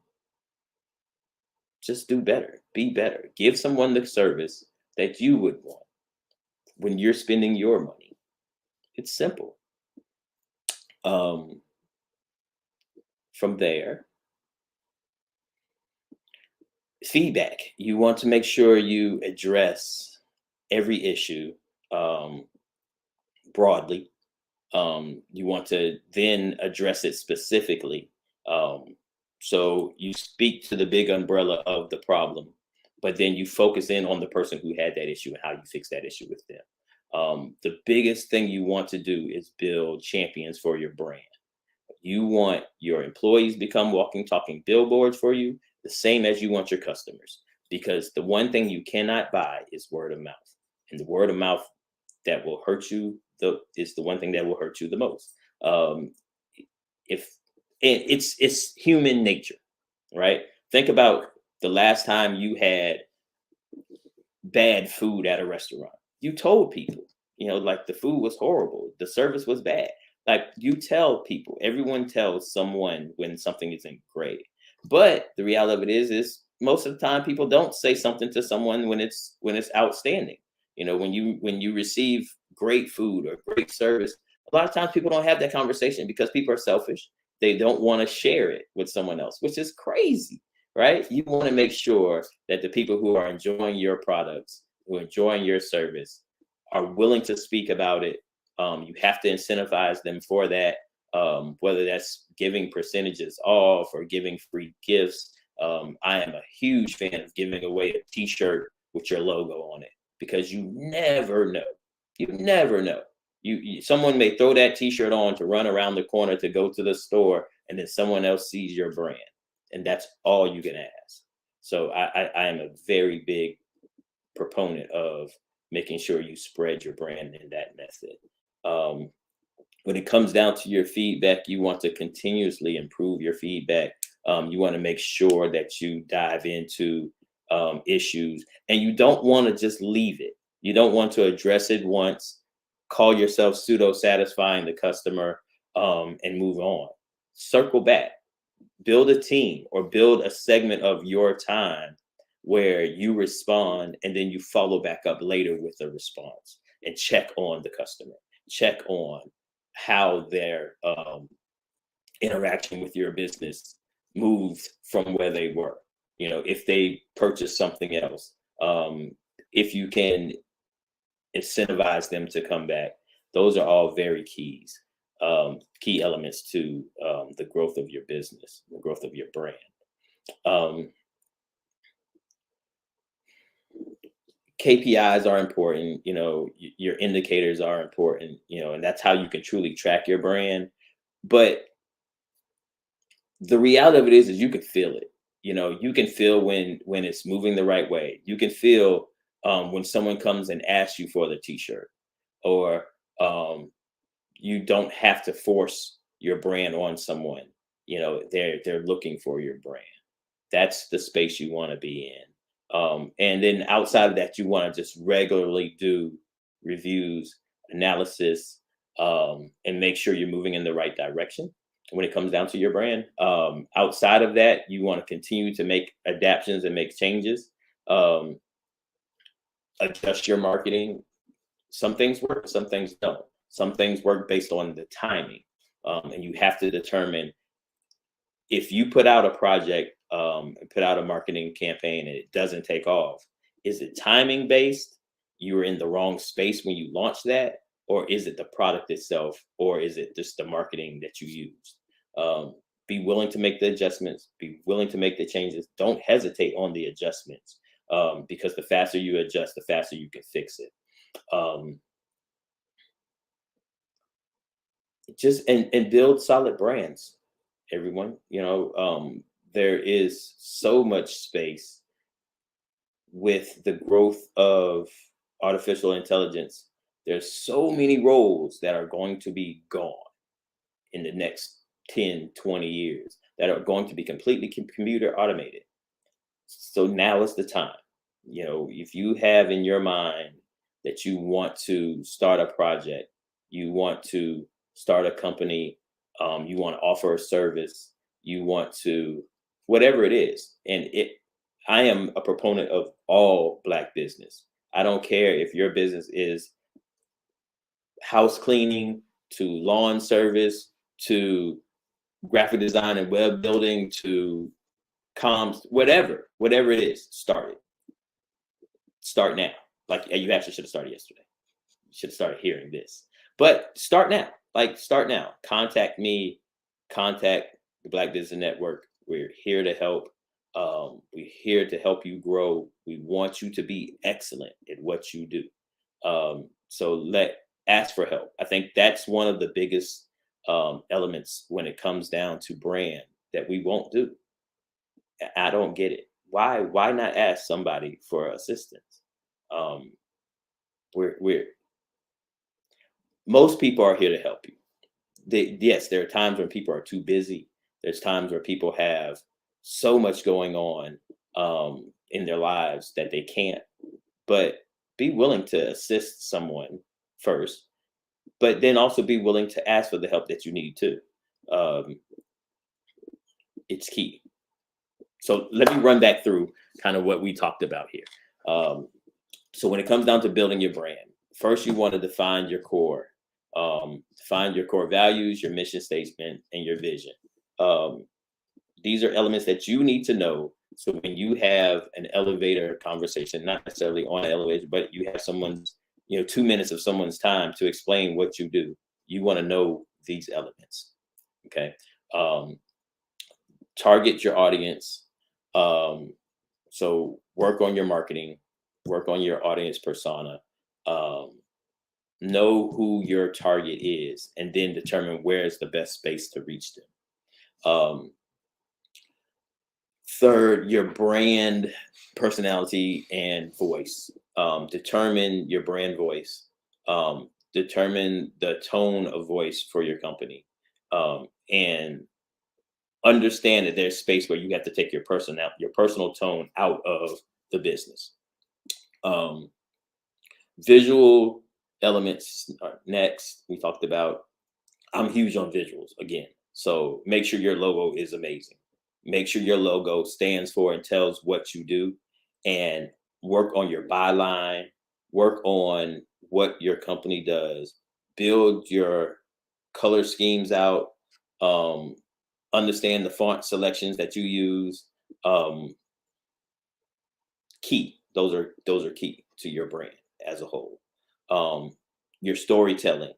Just do better, be better. Give someone the service that you would want when you're spending your money. It's simple. From there, Feedback. You want to make sure you address every issue broadly. You want to then address it specifically. So you speak to the big umbrella of the problem, but then you focus in on the person who had that issue and how you fix that issue with them. The biggest thing you want to do is build champions for your brand. You want your employees become walking, talking billboards for you, the same as you want your customers, because the one thing you cannot buy is word of mouth, and the word of mouth that will hurt you is the one thing that will hurt you the most. If it's human nature, right? Think about the last time you had bad food at a restaurant. You told people, like the food was horrible, the service was bad. Like you tell people, everyone tells someone when something isn't great. But the reality of it is most of the time people don't say something to someone when it's outstanding. When you receive great food or great service, a lot of times people don't have that conversation because people are selfish. They don't want to share it with someone else, which is crazy, right? You want to make sure that the people who are enjoying your products, who are enjoying your service, are willing to speak about it. You have to incentivize them for that, whether that's giving percentages off or giving free gifts. I am a huge fan of giving away a T-shirt with your logo on it, because you never know. You never know. Someone may throw that T-shirt on to run around the corner to go to the store, and then someone else sees your brand, and that's all you can ask. So I am a very big proponent of making sure you spread your brand in that method. When it comes down to your feedback, you want to continuously improve your feedback. You want to make sure that you dive into issues, and you don't want to just leave it. You don't want to address it once, call yourself pseudo satisfying the customer, and move on. Circle back, build a team or build a segment of your time where you respond, and then you follow back up later with a response and check on the customer. Check on how their interaction with your business moved from where they were. If they purchased something else, if you can incentivize them to come back. Those are all very key elements to the growth of your business, the growth of your brand. KPIs are important, your indicators are important, and that's how you can truly track your brand. But the reality of it is you can feel it. You can feel when it's moving the right way. You can feel when someone comes and asks you for the T-shirt, or you don't have to force your brand on someone. They're looking for your brand. That's the space you want to be in. And then outside of that, you want to just regularly do reviews, analysis, and make sure you're moving in the right direction when it comes down to your brand. Outside of that, you want to continue to make adaptations and make changes, adjust your marketing. Some things work, some things don't. Some things work based on the timing. And you have to determine, if you put out a project, put out a marketing campaign and it doesn't take off, is it timing based? You were in the wrong space when you launched that, or is it the product itself, or is it just the marketing that you used? Be willing to make the adjustments, be willing to make the changes. Don't hesitate on the adjustments, because the faster you adjust, the faster you can fix it. Just and build solid brands, everyone. There is so much space with the growth of artificial intelligence. There's so many roles that are going to be gone in the next 10, 20 years that are going to be completely computer automated. So now is the time. If you have in your mind that you want to start a project, you want to start a company, you want to offer a service, you want to, whatever it is. And I am a proponent of all Black business. I don't care if your business is house cleaning, to lawn service, to graphic design and web building, to comms, whatever it is, start now. Like, you actually should have started yesterday. You should have started hearing this, but start now. Start now. Contact me, contact the Black Business Network. We're here to help. We're here to help you grow. We want you to be excellent at what you do. So ask for help. I think that's one of the biggest elements when it comes down to brand that we won't do. I don't get it. Why not ask somebody for assistance? Most people are here to help you. Yes, there are times when people are too busy. There's times where people have so much going on in their lives that they can't. But be willing to assist someone first, but then also be willing to ask for the help that you need too. It's key. So let me run back through kind of what we talked about here. So when it comes down to building your brand, first you want to define your core values, your mission statement, and your vision. These are elements that you need to know. So when you have an elevator conversation, not necessarily on an elevator, but you have someone's, 2 minutes of someone's time to explain what you do, you want to know these elements. Okay. Target your audience. So work on your marketing, work on your audience persona, know who your target is, and then determine where is the best space to reach them. Third, your brand personality and voice. Determine your brand voice. Determine the tone of voice for your company. And understand that there's space where you have to take your personal tone out of the business. Visual elements are next. We talked about, I'm huge on visuals again. So make sure your logo is amazing. Make sure your logo stands for and tells what you do, and work on your byline, work on what your company does, build your color schemes out, understand the font selections that you use. Key. Those are key to your brand as a whole. Your storytelling.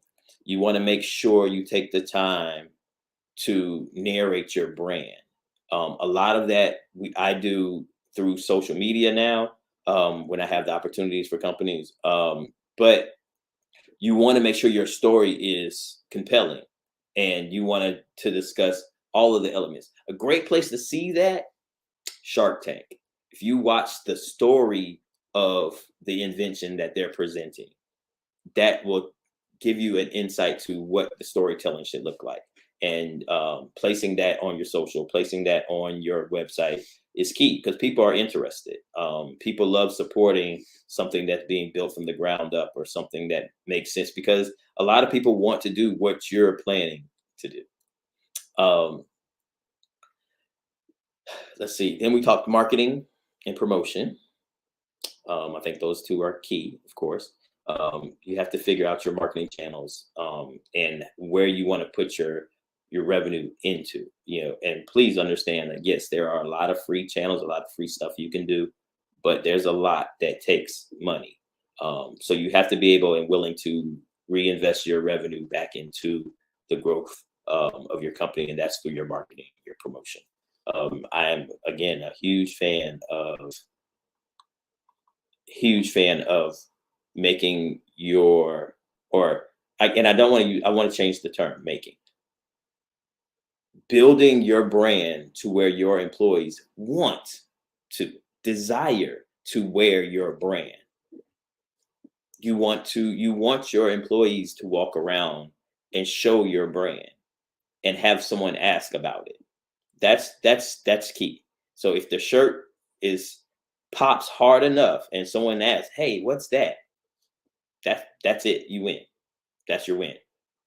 You want to make sure you take the time to narrate your brand. A lot of that I do through social media now, when I have the opportunities for companies. But you want to make sure your story is compelling, and you want to discuss all of the elements. A great place to see that, Shark Tank. If you watch the story of the invention that they're presenting, that will give you an insight to what the storytelling should look like. And placing that on your social, placing that on your website is key, because people are interested. People love supporting something that's being built from the ground up, or something that makes sense, because a lot of people want to do what you're planning to do. Let's see. Then we talked marketing and promotion. I think those two are key, of course. You have to figure out your marketing channels, and where you want to put your revenue into, and please understand that, yes, there are a lot of free channels, a lot of free stuff you can do, but there's a lot that takes money. So you have to be able and willing to reinvest your revenue back into the growth of your company, and that's through your marketing, your promotion. I am, again, a huge fan of making your, I want to change the term making. Building your brand to where your employees desire to wear your brand. You want your employees to walk around and show your brand and have someone ask about it. That's key. So if the shirt pops hard enough and someone asks, "Hey, what's that?" That's it. You win. That's your win.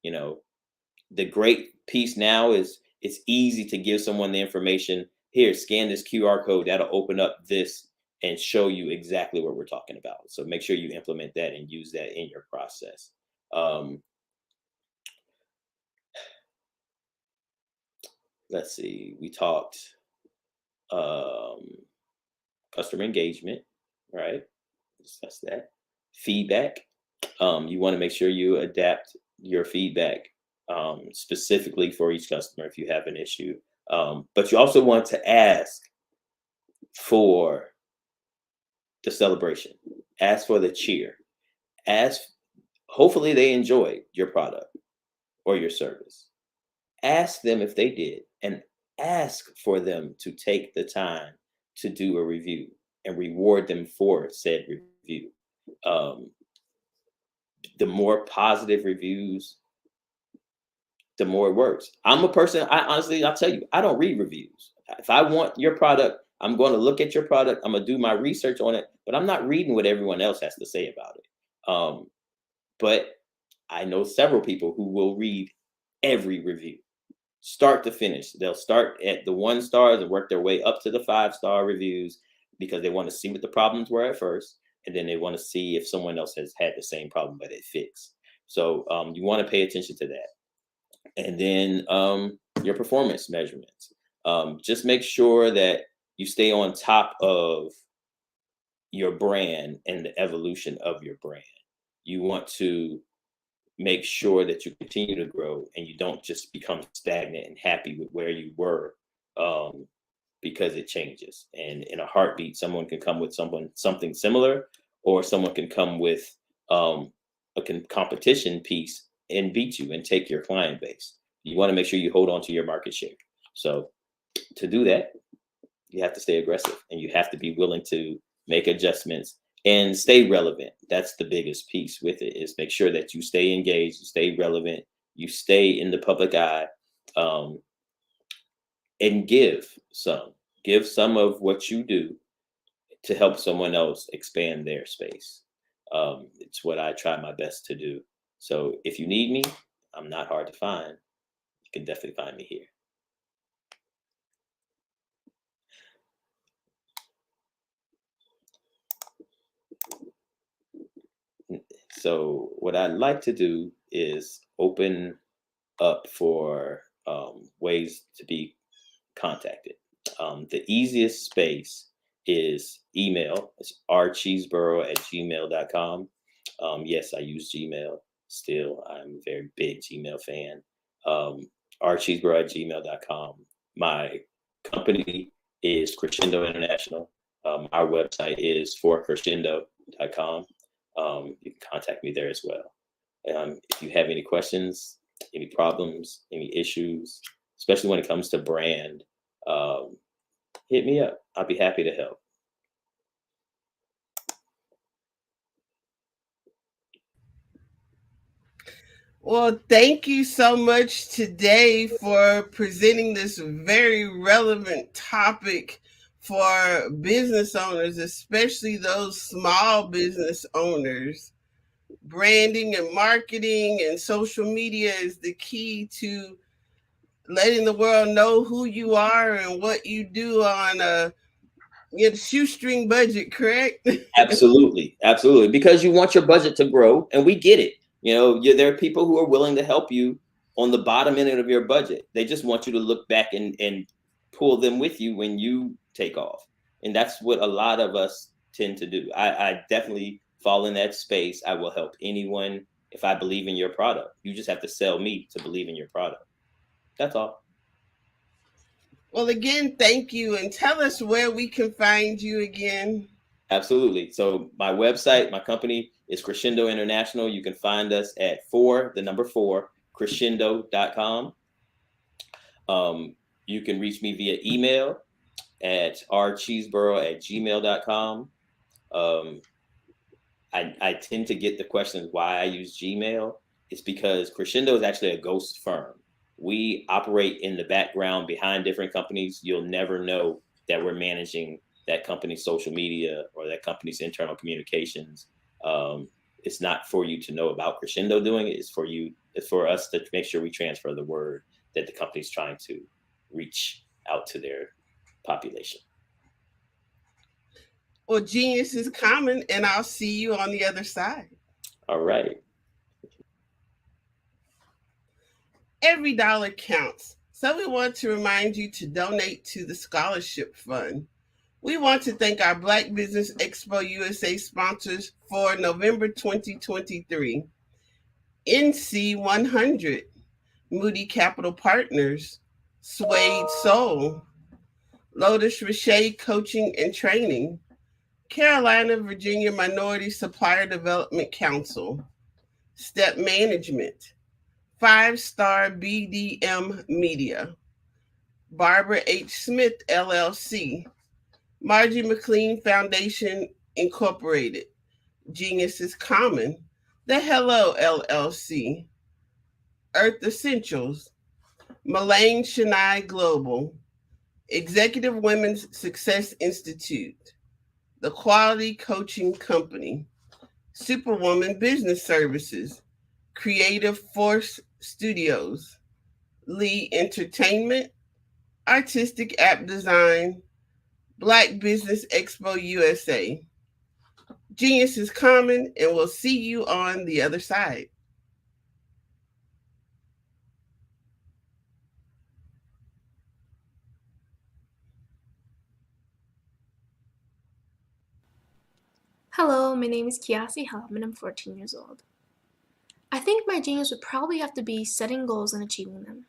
The great piece now is it's easy to give someone the information. Here, scan this QR code. That'll open up this and show you exactly what we're talking about. So make sure you implement that and use that in your process. Let's see. We talked customer engagement, right? Discuss that. Feedback. You want to make sure you adapt your feedback specifically for each customer if you have an issue. But you also want to ask for the celebration. Ask for the cheer. Ask, hopefully they enjoyed your product or your service. Ask them if they did, and ask for them to take the time to do a review and reward them for said review. The more positive reviews, the more it works. I'm a person, I'll tell you, I don't read reviews. If I want your product, I'm going to look at your product, I'm going to do my research on it, but I'm not reading what everyone else has to say about it. But I know several people who will read every review, start to finish. They'll start at the 1 stars and work their way up to the 5-star reviews because they want to see what the problems were at first. And then they want to see if someone else has had the same problem, but it fixed. So you want to pay attention to that. And then your performance measurements. Just make sure that you stay on top of your brand and the evolution of your brand. You want to make sure that you continue to grow and you don't just become stagnant and happy with where you were, because it changes. And in a heartbeat, someone can come with something similar, or someone can come with a competition piece and beat you and take your client base. You want to make sure you hold on to your market share. So to do that, you have to stay aggressive and you have to be willing to make adjustments and stay relevant. That's the biggest piece with it, is make sure that you stay engaged, you stay relevant, you stay in the public eye, and give some of what you do to help someone else expand their space. It's what I try my best to do. So if you need me, I'm not hard to find. You can definitely find me here. So what I'd like to do is open up for ways to be contacted. The easiest space is email. It's rcheeseborough@gmail.com. Yes, I use Gmail still. I'm a very big Gmail fan. rcheeseborough@gmail.com. My company is Crescendo International. Our website is forcrescendo.com. You can contact me there as well. If you have any questions, any problems, any issues, especially when it comes to brand, hit me up. I'll be happy to help. Well, thank you so much today for presenting this very relevant topic for business owners, especially those small business owners. Branding and marketing and social media is the key to letting the world know who you are and what you do on a shoestring budget, correct? Absolutely. Because you want your budget to grow, and we get it. There are people who are willing to help you on the bottom end of your budget. They just want you to look back and pull them with you when you take off. And that's what a lot of us tend to do. I definitely fall in that space. I will help anyone if I believe in your product. You just have to sell me to believe in your product. That's all. Well, again, thank you. And tell us where we can find you again. Absolutely. So my website, my company is Crescendo International. You can find us at 4, crescendo.com. You can reach me via email at rcheeseborough@gmail.com. I tend to get the questions why I use Gmail. It's because Crescendo is actually a ghost firm. We operate in the background behind different companies. You'll never know that we're managing that company's social media or that company's internal communications. It's not for you to know about Crescendo doing it. It's for us to make sure we transfer the word that the company's trying to reach out to their population. Well, genius is common, and I'll see you on the other side. All right. Every dollar counts. So we want to remind you to donate to the scholarship fund. We want to thank our Black Business Expo USA sponsors for November 2023. NC 100, Moody Capital Partners, Suede Soul, Lotus Richey Coaching and Training, Carolina, Virginia Minority Supplier Development Council, Step Management, 5-Star BDM Media, Barbara H. Smith, LLC, Margie McLean Foundation, Incorporated, Genius is Common, The Hello, LLC, Earth Essentials, Mullane Shania Global, Executive Women's Success Institute, The Quality Coaching Company, Superwoman Business Services, Creative Force Studios, Lee Entertainment, Artistic App Design, Black Business Expo USA. Genius is common, and we'll see you on the other side. Hello, my name is Kiasi Helm and I'm 14 years old. I think my genius would probably have to be setting goals and achieving them.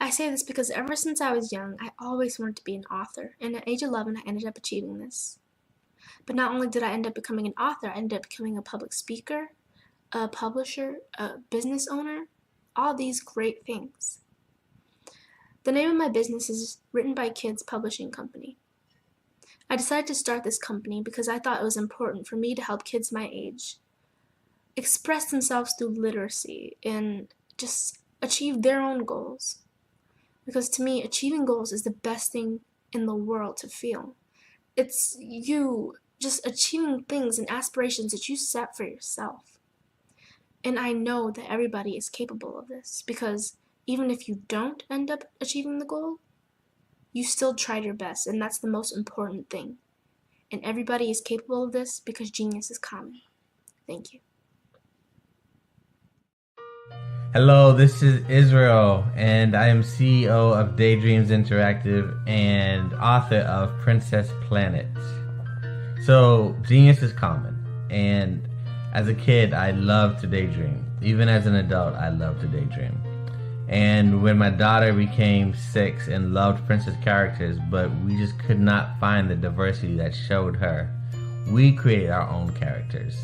I say this because ever since I was young, I always wanted to be an author, and at age 11 I ended up achieving this. But not only did I end up becoming an author, I ended up becoming a public speaker, a publisher, a business owner, all these great things. The name of my business is Written by Kids Publishing Company. I decided to start this company because I thought it was important for me to help kids my age express themselves through literacy and just achieve their own goals. Because to me, achieving goals is the best thing in the world to feel. It's you just achieving things and aspirations that you set for yourself. And I know that everybody is capable of this because even if you don't end up achieving the goal, you still tried your best, and that's the most important thing. And everybody is capable of this because genius is common. Thank you. Hello, this is Israel, and I am CEO of Daydreams Interactive and author of Princess Planet. So, genius is common, and as a kid, I loved to daydream. Even as an adult, I love to daydream. And when my daughter became 6 and loved princess characters, but we just could not find the diversity that showed her, we created our own characters.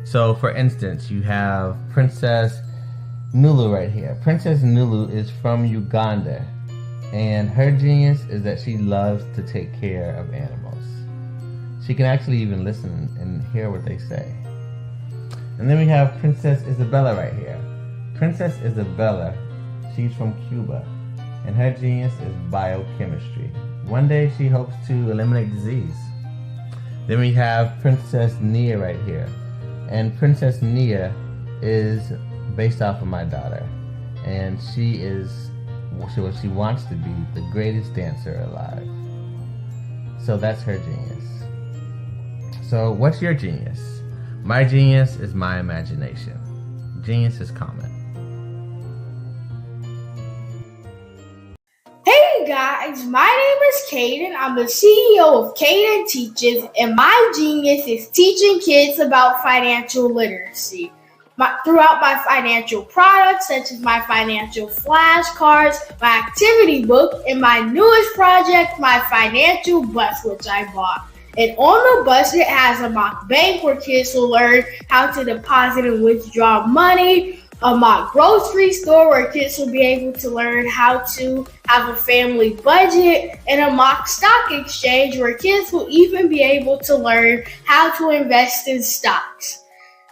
So for instance, you have Princess Nulu right here. Princess Nulu is from Uganda, and her genius is that she loves to take care of animals. She can actually even listen and hear what they say. And then we have Princess Isabella right here. Princess Isabella, she's from Cuba, and her genius is biochemistry. One day she hopes to eliminate disease. Then we have Princess Nia right here, and Princess Nia is based off of my daughter, and she is what she wants to be, the greatest dancer alive. So that's her genius. So what's your genius? My genius is my imagination. Genius is common. Hey guys, my name is Caden. I'm the CEO of Caden Teaches, and my genius is teaching kids about financial literacy. Throughout my financial products, such as my financial flashcards, my activity book, and my newest project, my financial bus, which I bought. And on the bus, it has a mock bank where kids will learn how to deposit and withdraw money, a mock grocery store where kids will be able to learn how to have a family budget, and a mock stock exchange where kids will even be able to learn how to invest in stocks.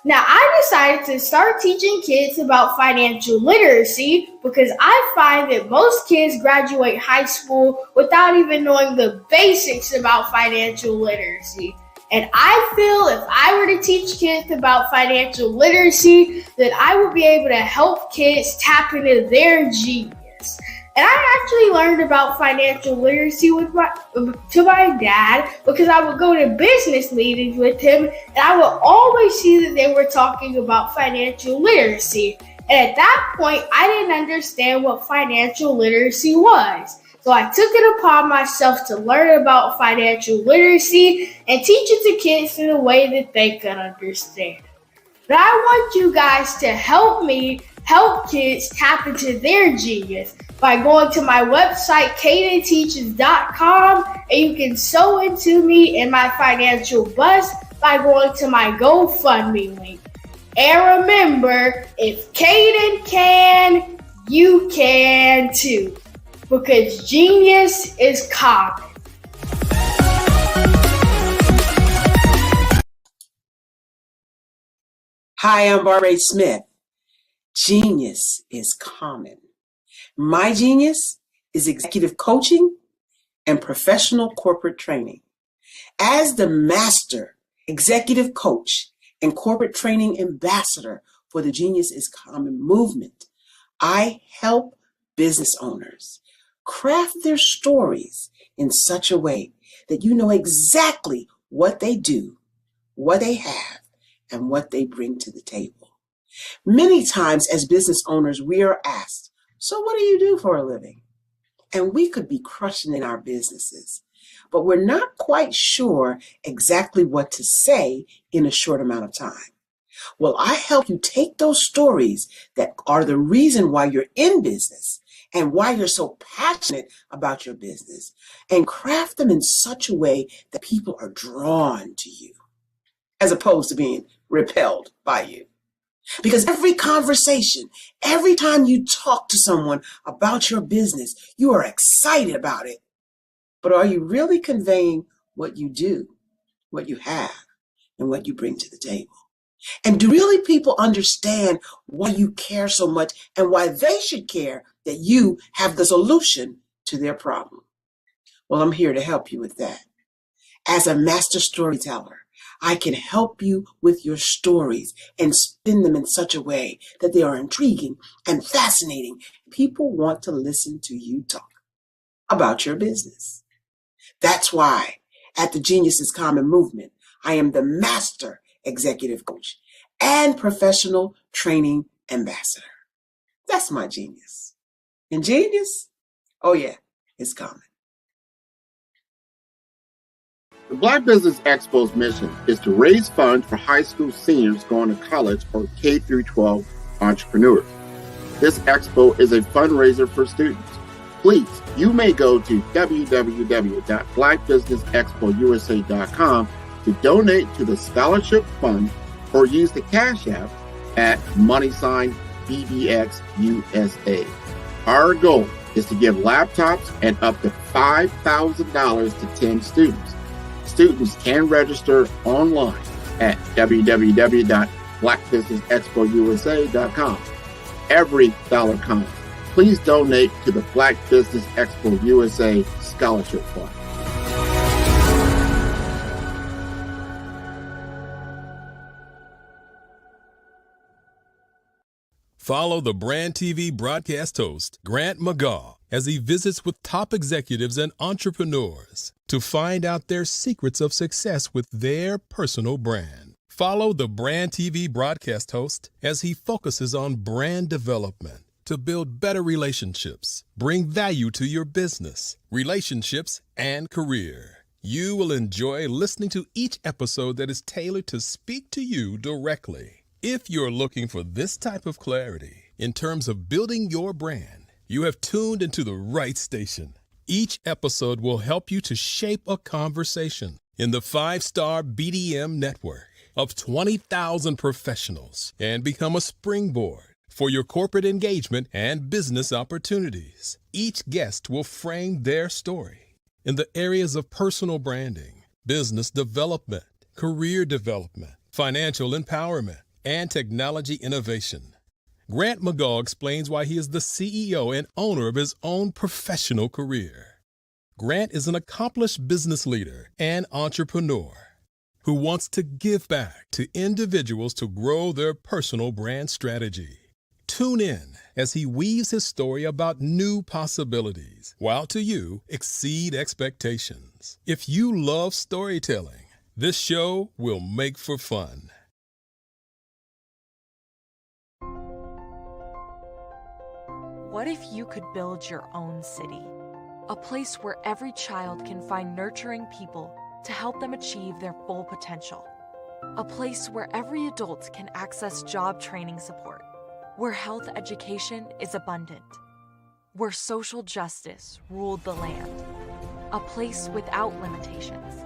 Now, I decided to start teaching kids about financial literacy because I find that most kids graduate high school without even knowing the basics about financial literacy. And I feel if I were to teach kids about financial literacy, that I would be able to help kids tap into their genius. And I actually learned about financial literacy to my dad because I would go to business meetings with him, and I would always see that they were talking about financial literacy. And at that point, I didn't understand what financial literacy was. So I took it upon myself to learn about financial literacy and teach it to kids in a way that they could understand. But I want you guys to help me help kids tap into their genius by going to my website, cadenteaches.com, and you can sew into me in my financial bust by going to my GoFundMe link. And remember, if Caden can, you can too. Because genius is common. Hi, I'm Barbara Smith. Genius is common. My genius is executive coaching and professional corporate training. As the master executive coach and corporate training ambassador for the Genius is Common movement, I help business owners craft their stories in such a way that you know exactly what they do, what they have, and what they bring to the table. Many times as business owners, we are asked, so what do you do for a living? And we could be crushing in our businesses, but we're not quite sure exactly what to say in a short amount of time. Well, I help you take those stories that are the reason why you're in business and why you're so passionate about your business and craft them in such a way that people are drawn to you as opposed to being repelled by you. Because every conversation, every time you talk to someone about your business, you are excited about it. But are you really conveying what you do, what you have, and what you bring to the table? And do really people understand why you care so much and why they should care that you have the solution to their problem? Well, I'm here to help you with that. As a master storyteller, I can help you with your stories and spin them in such a way that they are intriguing and fascinating. People want to listen to you talk about your business. That's why at the Genius is Common movement, I am the master executive coach and professional training ambassador. That's my genius. And genius? Oh yeah, it's common. The Black Business Expo's mission is to raise funds for high school seniors going to college or K-12 entrepreneurs. This expo is a fundraiser for students. Please, you may go to www.blackbusinessexpousa.com to donate to the scholarship fund or use the Cash App at $BBXUSA. Our goal is to give laptops and up to $5,000 to 10 students. Students can register online at www.blackbusinessexpousa.com. Every dollar counts. Please donate to the Black Business Expo USA Scholarship Fund. Follow the Brand TV broadcast host, Grant McGaugh, as he visits with top executives and entrepreneurs to find out their secrets of success with their personal brand. Follow the Brand TV broadcast host as he focuses on brand development to build better relationships, bring value to your business, relationships, and career. You will enjoy listening to each episode that is tailored to speak to you directly. If you're looking for this type of clarity in terms of building your brand, you have tuned into the right station. Each episode will help you to shape a conversation in the 5-star BDM network of 20,000 professionals and become a springboard for your corporate engagement and business opportunities. Each guest will frame their story in the areas of personal branding, business development, career development, financial empowerment, and technology innovation. Grant McGaugh explains why he is the CEO and owner of his own professional career. Grant is an accomplished business leader and entrepreneur who wants to give back to individuals to grow their personal brand strategy. Tune in as he weaves his story about new possibilities, while to you exceed expectations. If you love storytelling, this show will make for fun. What if you could build your own city? A place where every child can find nurturing people to help them achieve their full potential. A place where every adult can access job training support. Where health education is abundant. Where social justice ruled the land. A place without limitations.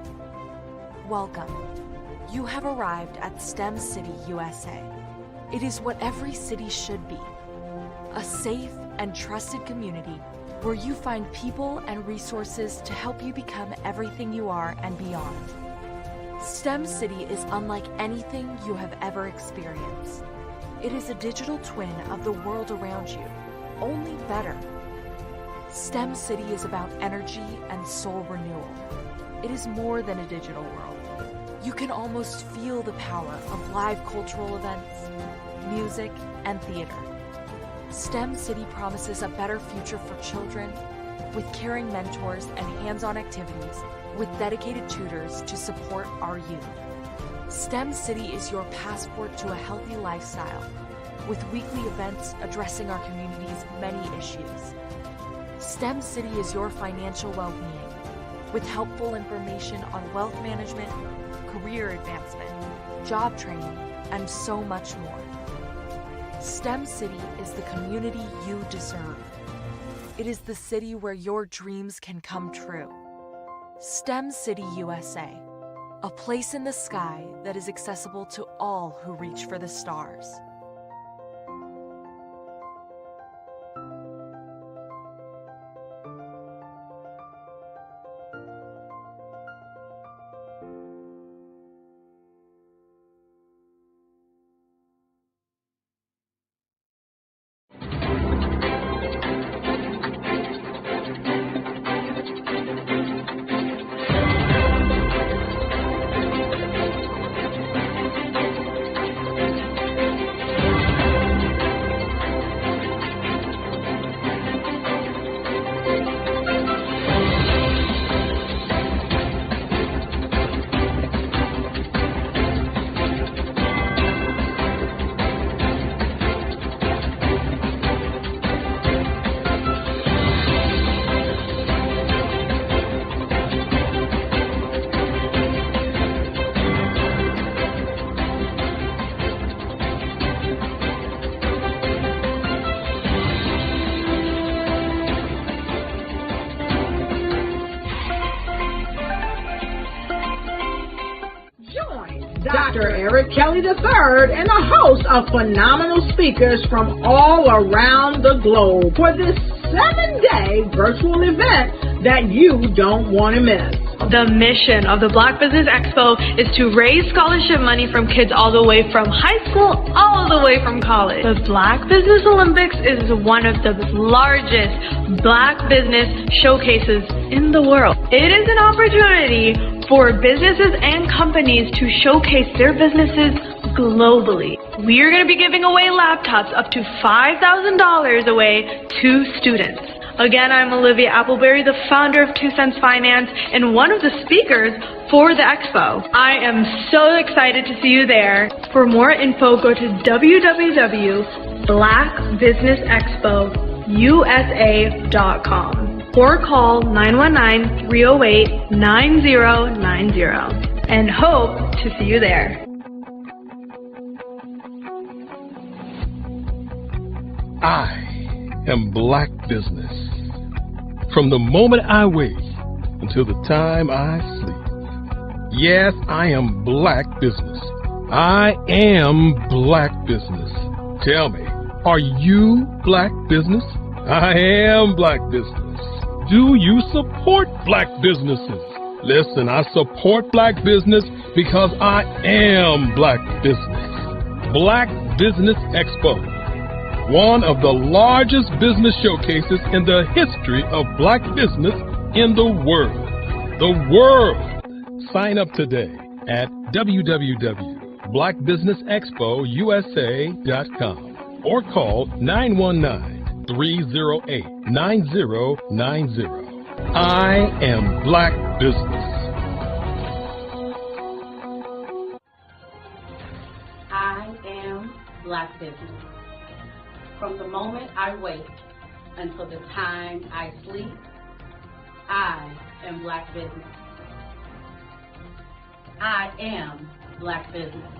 Welcome. You have arrived at STEM City USA. It is what every city should be. A safe and trusted community where you find people and resources to help you become everything you are and beyond. STEM City is unlike anything you have ever experienced. It is a digital twin of the world around you, only better. STEM City is about energy and soul renewal. It is more than a digital world. You can almost feel the power of live cultural events, music, and theater. STEM City promises a better future for children with caring mentors and hands-on activities with dedicated tutors to support our youth. STEM City is your passport to a healthy lifestyle with weekly events addressing our community's many issues. STEM City is your financial well-being with helpful information on wealth management, career advancement, job training, and so much more. STEM City is the community you deserve. It is the city where your dreams can come true. STEM City USA, a place in the sky that is accessible to all who reach for the stars. Dr. Eric Kelly III and a host of phenomenal speakers from all around the globe for this 7-day virtual event that you don't want to miss. The mission of the Black Business Expo is to raise scholarship money from kids all the way from high school all the way from college. The Black Business Olympics is one of the largest Black business showcases in the world. It is an opportunity for businesses and companies to showcase their businesses globally. We are going to be giving away laptops up to $5,000 away to students. Again, I'm Olivia Appleberry, the founder of 2 Cents Finance and one of the speakers for the expo. I am so excited to see you there. For more info, go to www.blackbusinessexpousa.com or call 919-308-9090 and hope to see you there. I am Black Business. From the moment I wake until the time I sleep. Yes, I am Black Business. I am Black Business. Tell me, are you Black Business? I am Black Business. Do you support Black businesses? Listen, I support Black business because I am Black Business. Black Business Expo, one of the largest business showcases in the history of Black business in the world. The world! Sign up today at www.blackbusinessexpousa.com or call 919-308-9090. I am Black Business. I am Black Business. From the moment I wake until the time I sleep. I am Black business. I am Black business.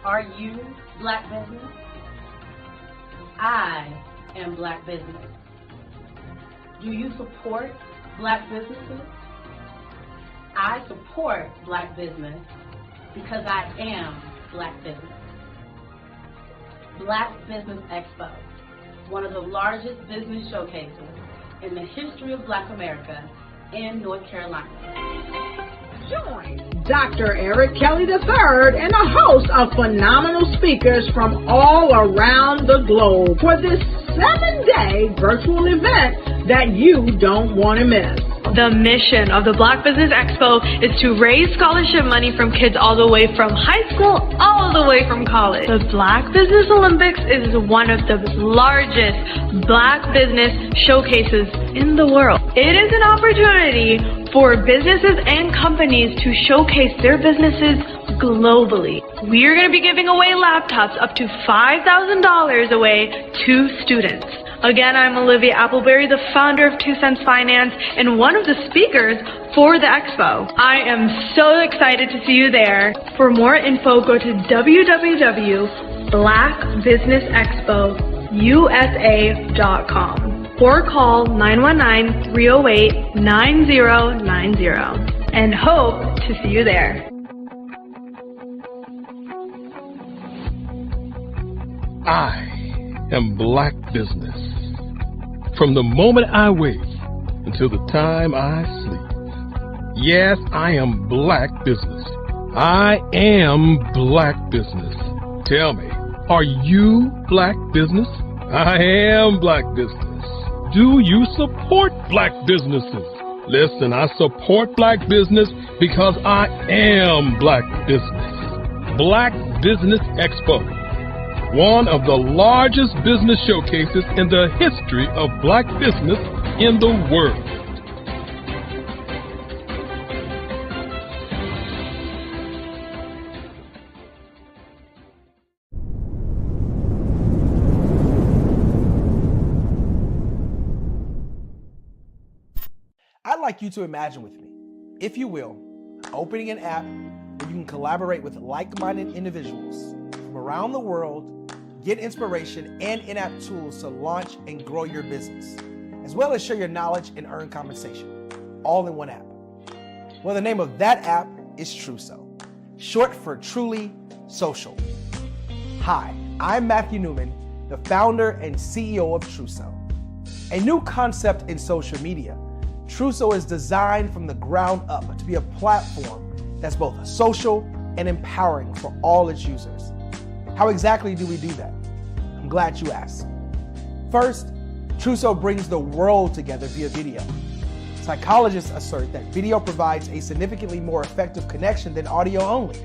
Are you Black business? I am Black business. Do you support Black businesses? I support Black business because I am Black business. Black Business Expo, one of the largest business showcases in the history of Black America in North Carolina. Join Dr. Eric Kelly III and a host of phenomenal speakers from all around the globe for this 7-day virtual event that you don't want to miss. The mission of the Black Business Expo is to raise scholarship money from kids all the way from high school, all the way from college. The Black Business Olympics is one of the largest Black business showcases in the world. It is an opportunity for businesses and companies to showcase their businesses globally. We are going to be giving away laptops up to $5,000 away to students. Again, I'm Olivia Appleberry, the founder of 2 Cents Finance and one of the speakers for the expo. I am so excited to see you there. For more info, go to www.blackbusinessexpousa.com or call 919-308-9090 and hope to see you there. I am Black business. From the moment I wake until the time I sleep. Yes, I am Black business. I am Black business. Tell me, are you Black business? I am Black business. Do you support Black businesses? Listen, I support Black business because I am Black business. Black Business Expo, one of the largest business showcases in the history of Black business in the world. I'd like you to imagine with me, if you will, opening an app where you can collaborate with like-minded individuals from around the world, get inspiration and in-app tools to launch and grow your business, as well as share your knowledge and earn compensation, all in one app. Well, the name of that app is Truso, short for Truly Social. Hi, I'm Matthew Newman, the founder and CEO of Truso. A new concept in social media, Truso is designed from the ground up to be a platform that's both social and empowering for all its users. How exactly do we do that? I'm glad you asked. First, Truso brings the world together via video. Psychologists assert that video provides a significantly more effective connection than audio only.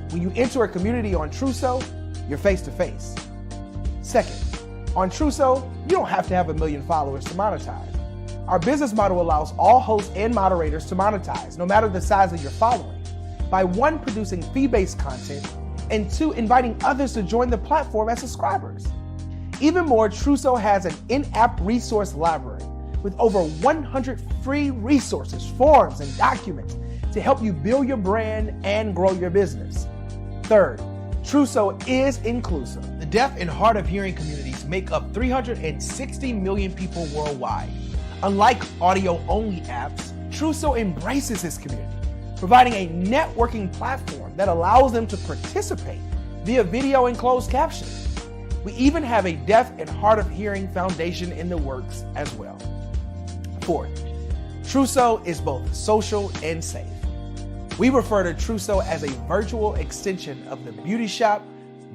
When you enter a community on Truso, you're face to face. Second, on Truso, you don't have to have 1 million followers to monetize. Our business model allows all hosts and moderators to monetize, no matter the size of your following, by 1, producing fee-based content, and 2, inviting others to join the platform as subscribers. Even more, Truso has an in-app resource library with over 100 free resources, forms, and documents to help you build your brand and grow your business. Third, Truso is inclusive. The deaf and hard of hearing communities make up 360 million people worldwide. Unlike audio-only apps, Truso embraces this community, providing a networking platform that allows them to participate via video and closed captioning. We even have a deaf and hard of hearing foundation in the works as well. Fourth, Truso is both social and safe. We refer to Truso as a virtual extension of the beauty shop,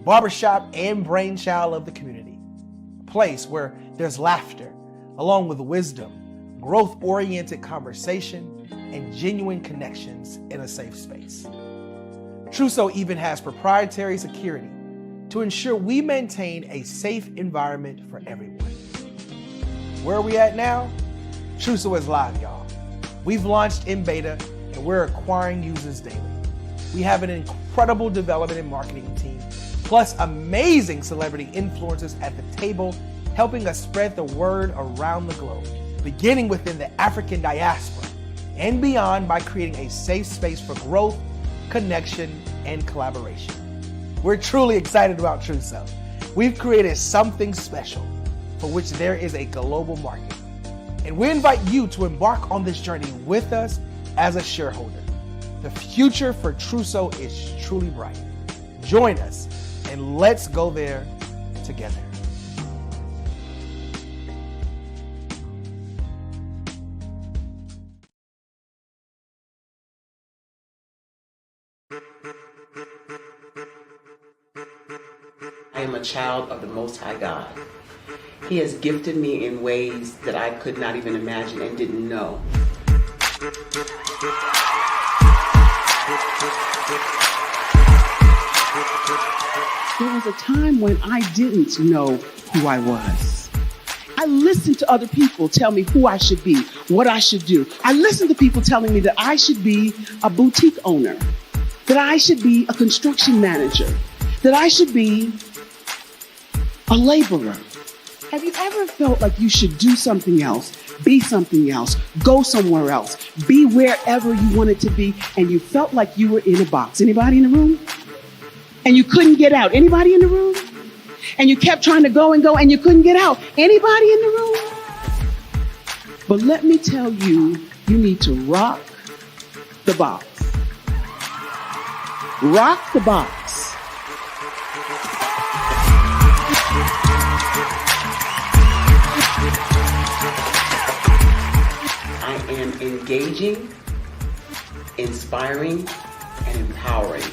barbershop, and brainchild of the community. A place where there's laughter, along with wisdom, growth-oriented conversation, and genuine connections in a safe space. Truso even has proprietary security to ensure we maintain a safe environment for everyone. Where are we at now? Truso is live, y'all. We've launched in beta and we're acquiring users daily. We have an incredible development and marketing team, plus amazing celebrity influencers at the table helping us spread the word around the globe, beginning within the African diaspora and beyond by creating a safe space for growth, connection, and collaboration. We're truly excited about True Self. We've created something special for which there is a global market. And we invite you to embark on this journey with us as a shareholder. The future for Truso is truly bright. Join us and let's go there together. I am a child of the Most High God. He has gifted me in ways that I could not even imagine and didn't know. There was a time when I didn't know who I was. I listened to other people tell me who I should be, what I should do. I listened to people telling me that I should be a boutique owner, that I should be a construction manager, that I should be a laborer. Have you ever felt like you should do something else, be something else, go somewhere else, be wherever you wanted to be, and you felt like you were in a box? Anybody in the room? And you couldn't get out? Anybody in the room? And you kept trying to go and you couldn't get out? Anybody in the room? But let me tell you, you need to rock the box. Rock the box. I am engaging, inspiring, and empowering.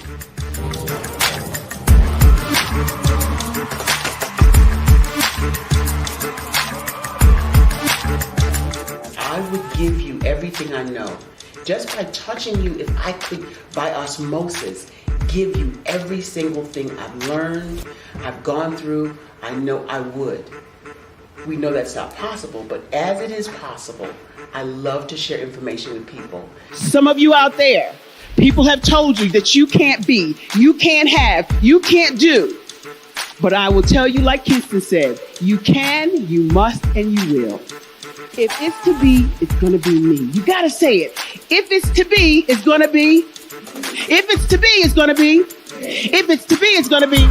I would give you everything I know. Just by touching you, if I could, by osmosis, give you every single thing I've learned, I've gone through, I know I would. We know that's not possible, but as it is possible, I love to share information with people. Some of you out there, people have told you that you can't be, you can't have, you can't do. But I will tell you, like Kingston said, you can, you must, and you will. If it's to be, it's going to be me. You got to say it. If it's to be, it's going to be. If it's to be, it's going to be. If it's to be, it's going to be.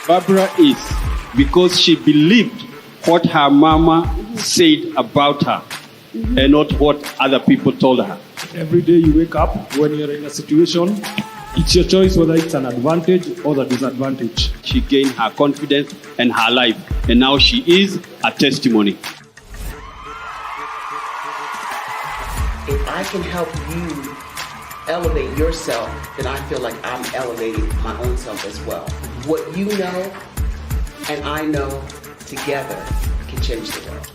Barbara is because she believed what her mama said about her and not what other people told her. Every day you wake up, when you're in a situation, it's your choice whether it's an advantage or the disadvantage. She gained her confidence and her life, and now she is a testimony. If I can help you elevate yourself, then I feel like I'm elevating my own self as well. What you know and I know together can change the world.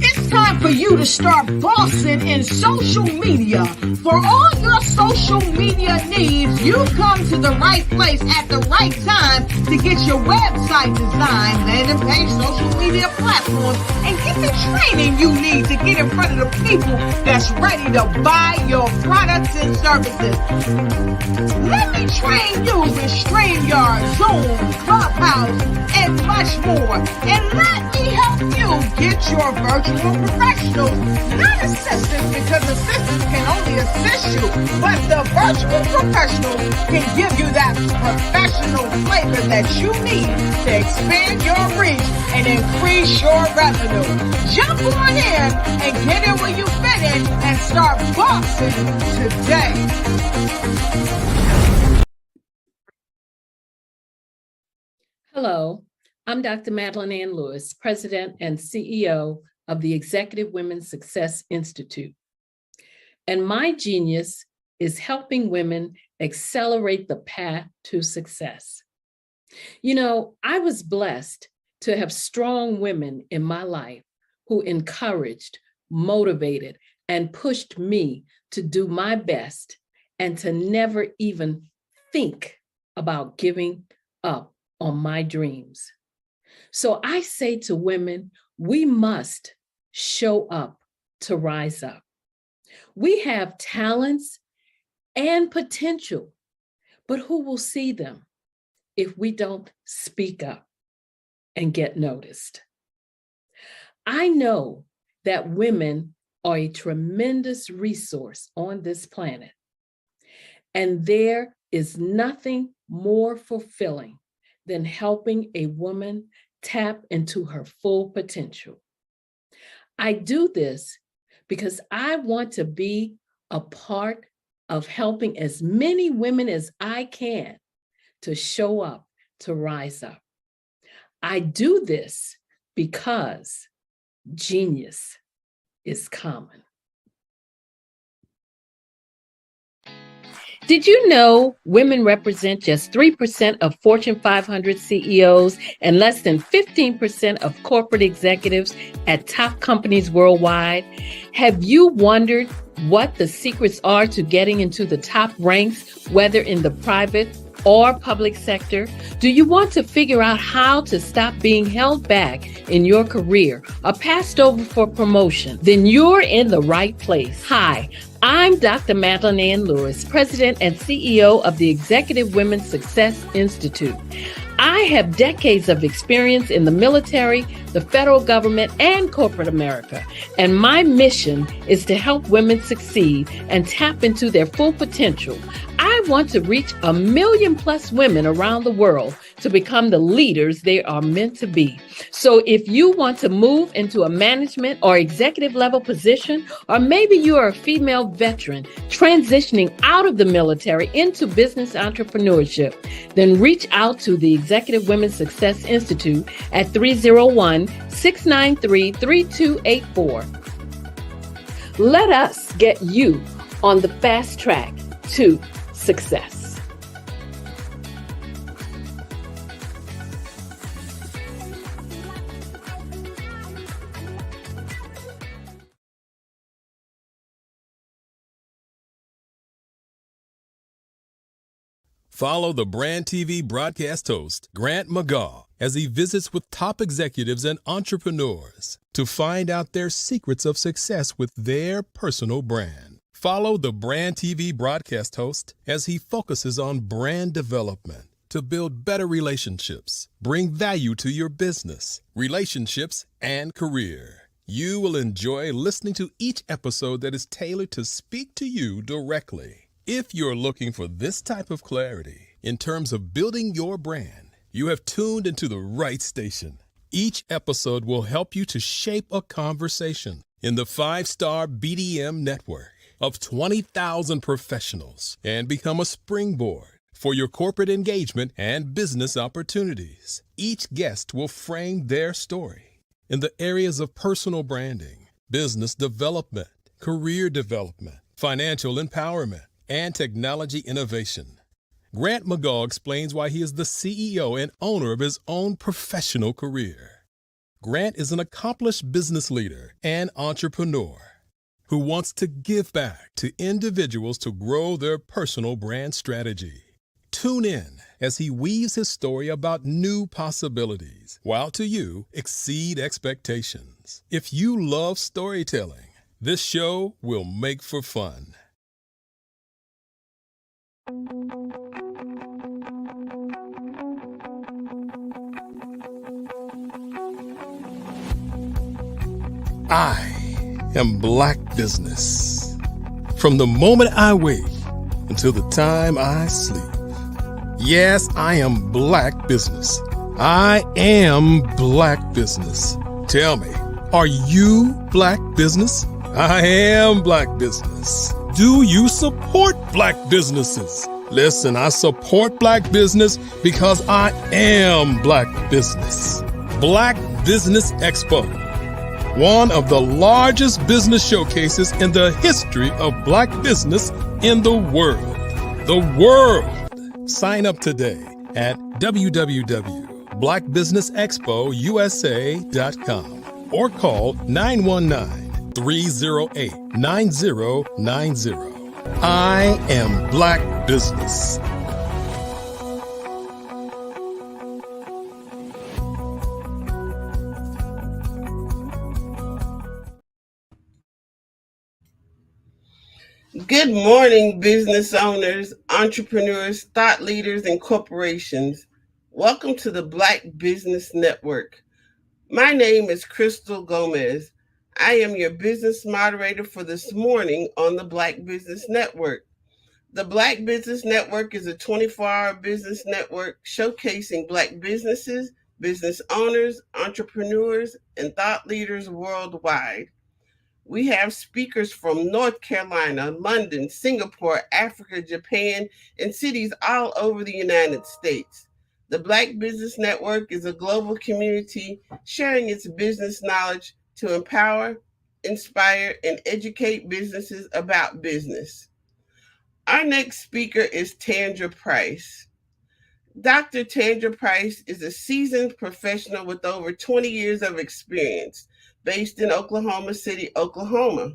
It's time for you to start bossing in social media. For all your social media needs, you've come to the right place at the right time to get your website designed, landing page, social media platforms, and get the training you need to get in front of the people that's ready to buy your products and services. Let me train you with StreamYard, Zoom, Clubhouse, and much more. And let me help you get your virtual professionals, not assistants, because assistants can only assist you, but the virtual professionals can give you that professional flavor that you need to expand your reach and increase your revenue. Jump on in and get in where you fit in and start boxing today. Hello, I'm Dr. Madeline Ann Lewis, President and CEO of the Executive Women's Success Institute. And my genius is helping women accelerate the path to success. You know, I was blessed to have strong women in my life who encouraged, motivated, and pushed me to do my best and to never even think about giving up on my dreams. So I say to women, we must show up to rise up. We have talents and potential, but who will see them if we don't speak up and get noticed? I know that women are a tremendous resource on this planet, and there is nothing more fulfilling than helping a woman tap into her full potential. I do this because I want to be a part of helping as many women as I can to show up, to rise up. I do this because genius is common. Did you know women represent just 3% of Fortune 500 CEOs and less than 15% of corporate executives at top companies worldwide? Have you wondered what the secrets are to getting into the top ranks, whether in the private or public sector? Do you want to figure out how to stop being held back in your career or passed over for promotion? Then you're in the right place. Hi, I'm Dr. Madeline Ann Lewis, President and CEO of the Executive Women's Success Institute. I have decades of experience in the military, the federal government, and corporate America. And my mission is to help women succeed and tap into their full potential. I want to reach 1 million plus women around the world to become the leaders they are meant to be. So if you want to move into a management or executive level position, or maybe you are a female veteran transitioning out of the military into business entrepreneurship, then reach out to the Executive Women's Success Institute at 301-693-3284. Let us get you on the fast track to success. Follow the Brand TV broadcast host, Grant McGaugh, as he visits with top executives and entrepreneurs to find out their secrets of success with their personal brand. Follow the Brand TV broadcast host as he focuses on brand development to build better relationships, bring value to your business, relationships, and career. You will enjoy listening to each episode that is tailored to speak to you directly. If you're looking for this type of clarity in terms of building your brand, you have tuned into the right station. Each episode will help you to shape a conversation in the 5-star BDM network of 20,000 professionals and become a springboard for your corporate engagement and business opportunities. Each guest will frame their story in the areas of personal branding, business development, career development, financial empowerment, and technology innovation. Grant McGaugh explains why he is the CEO and owner of his own professional career. Grant is an accomplished business leader and entrepreneur who wants to give back to individuals to grow their personal brand strategy. Tune in as he weaves his story about new possibilities, while to you exceed expectations. If you love storytelling, this show will make for fun. I am Black Business. From the moment I wake until the time I sleep. Yes, I am Black Business. I am Black Business. Tell me, are you Black Business? I am Black Business. Do you support Black businesses? Listen, I support Black business because I am Black Business. Black Business Expo, one of the largest business showcases in the history of Black business in the world. The world! Sign up today at www.blackbusinessexpousa.com or call 919-308-9090. I am Black Business. Good morning, business owners, entrepreneurs, thought leaders, and corporations. Welcome to the Black Business Network. My name is Crystal Gomez. I am your business moderator for this morning on the Black Business Network. The Black Business Network is a 24-hour business network showcasing Black businesses, business owners, entrepreneurs, and thought leaders worldwide. We have speakers from North Carolina, London, Singapore, Africa, Japan, and cities all over the United States. The Black Business Network is a global community sharing its business knowledge to empower, inspire, and educate businesses about business. Our next speaker is Tandra Price. Dr. Tandra Price is a seasoned professional with over 20 years of experience, based in Oklahoma City, Oklahoma.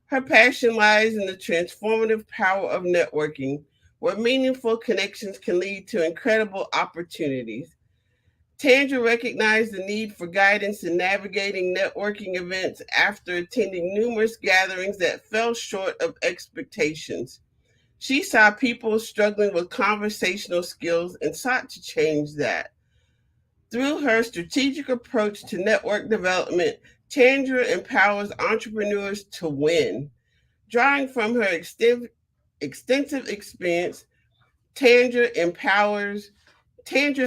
Her passion lies in the transformative power of networking, where meaningful connections can lead to incredible opportunities. Tandra recognized the need for guidance in navigating networking events after attending numerous gatherings that fell short of expectations. She saw people struggling with conversational skills and sought to change that. Through her strategic approach to network development, Tandra empowers entrepreneurs to win. Drawing from her extensive experience, Tandra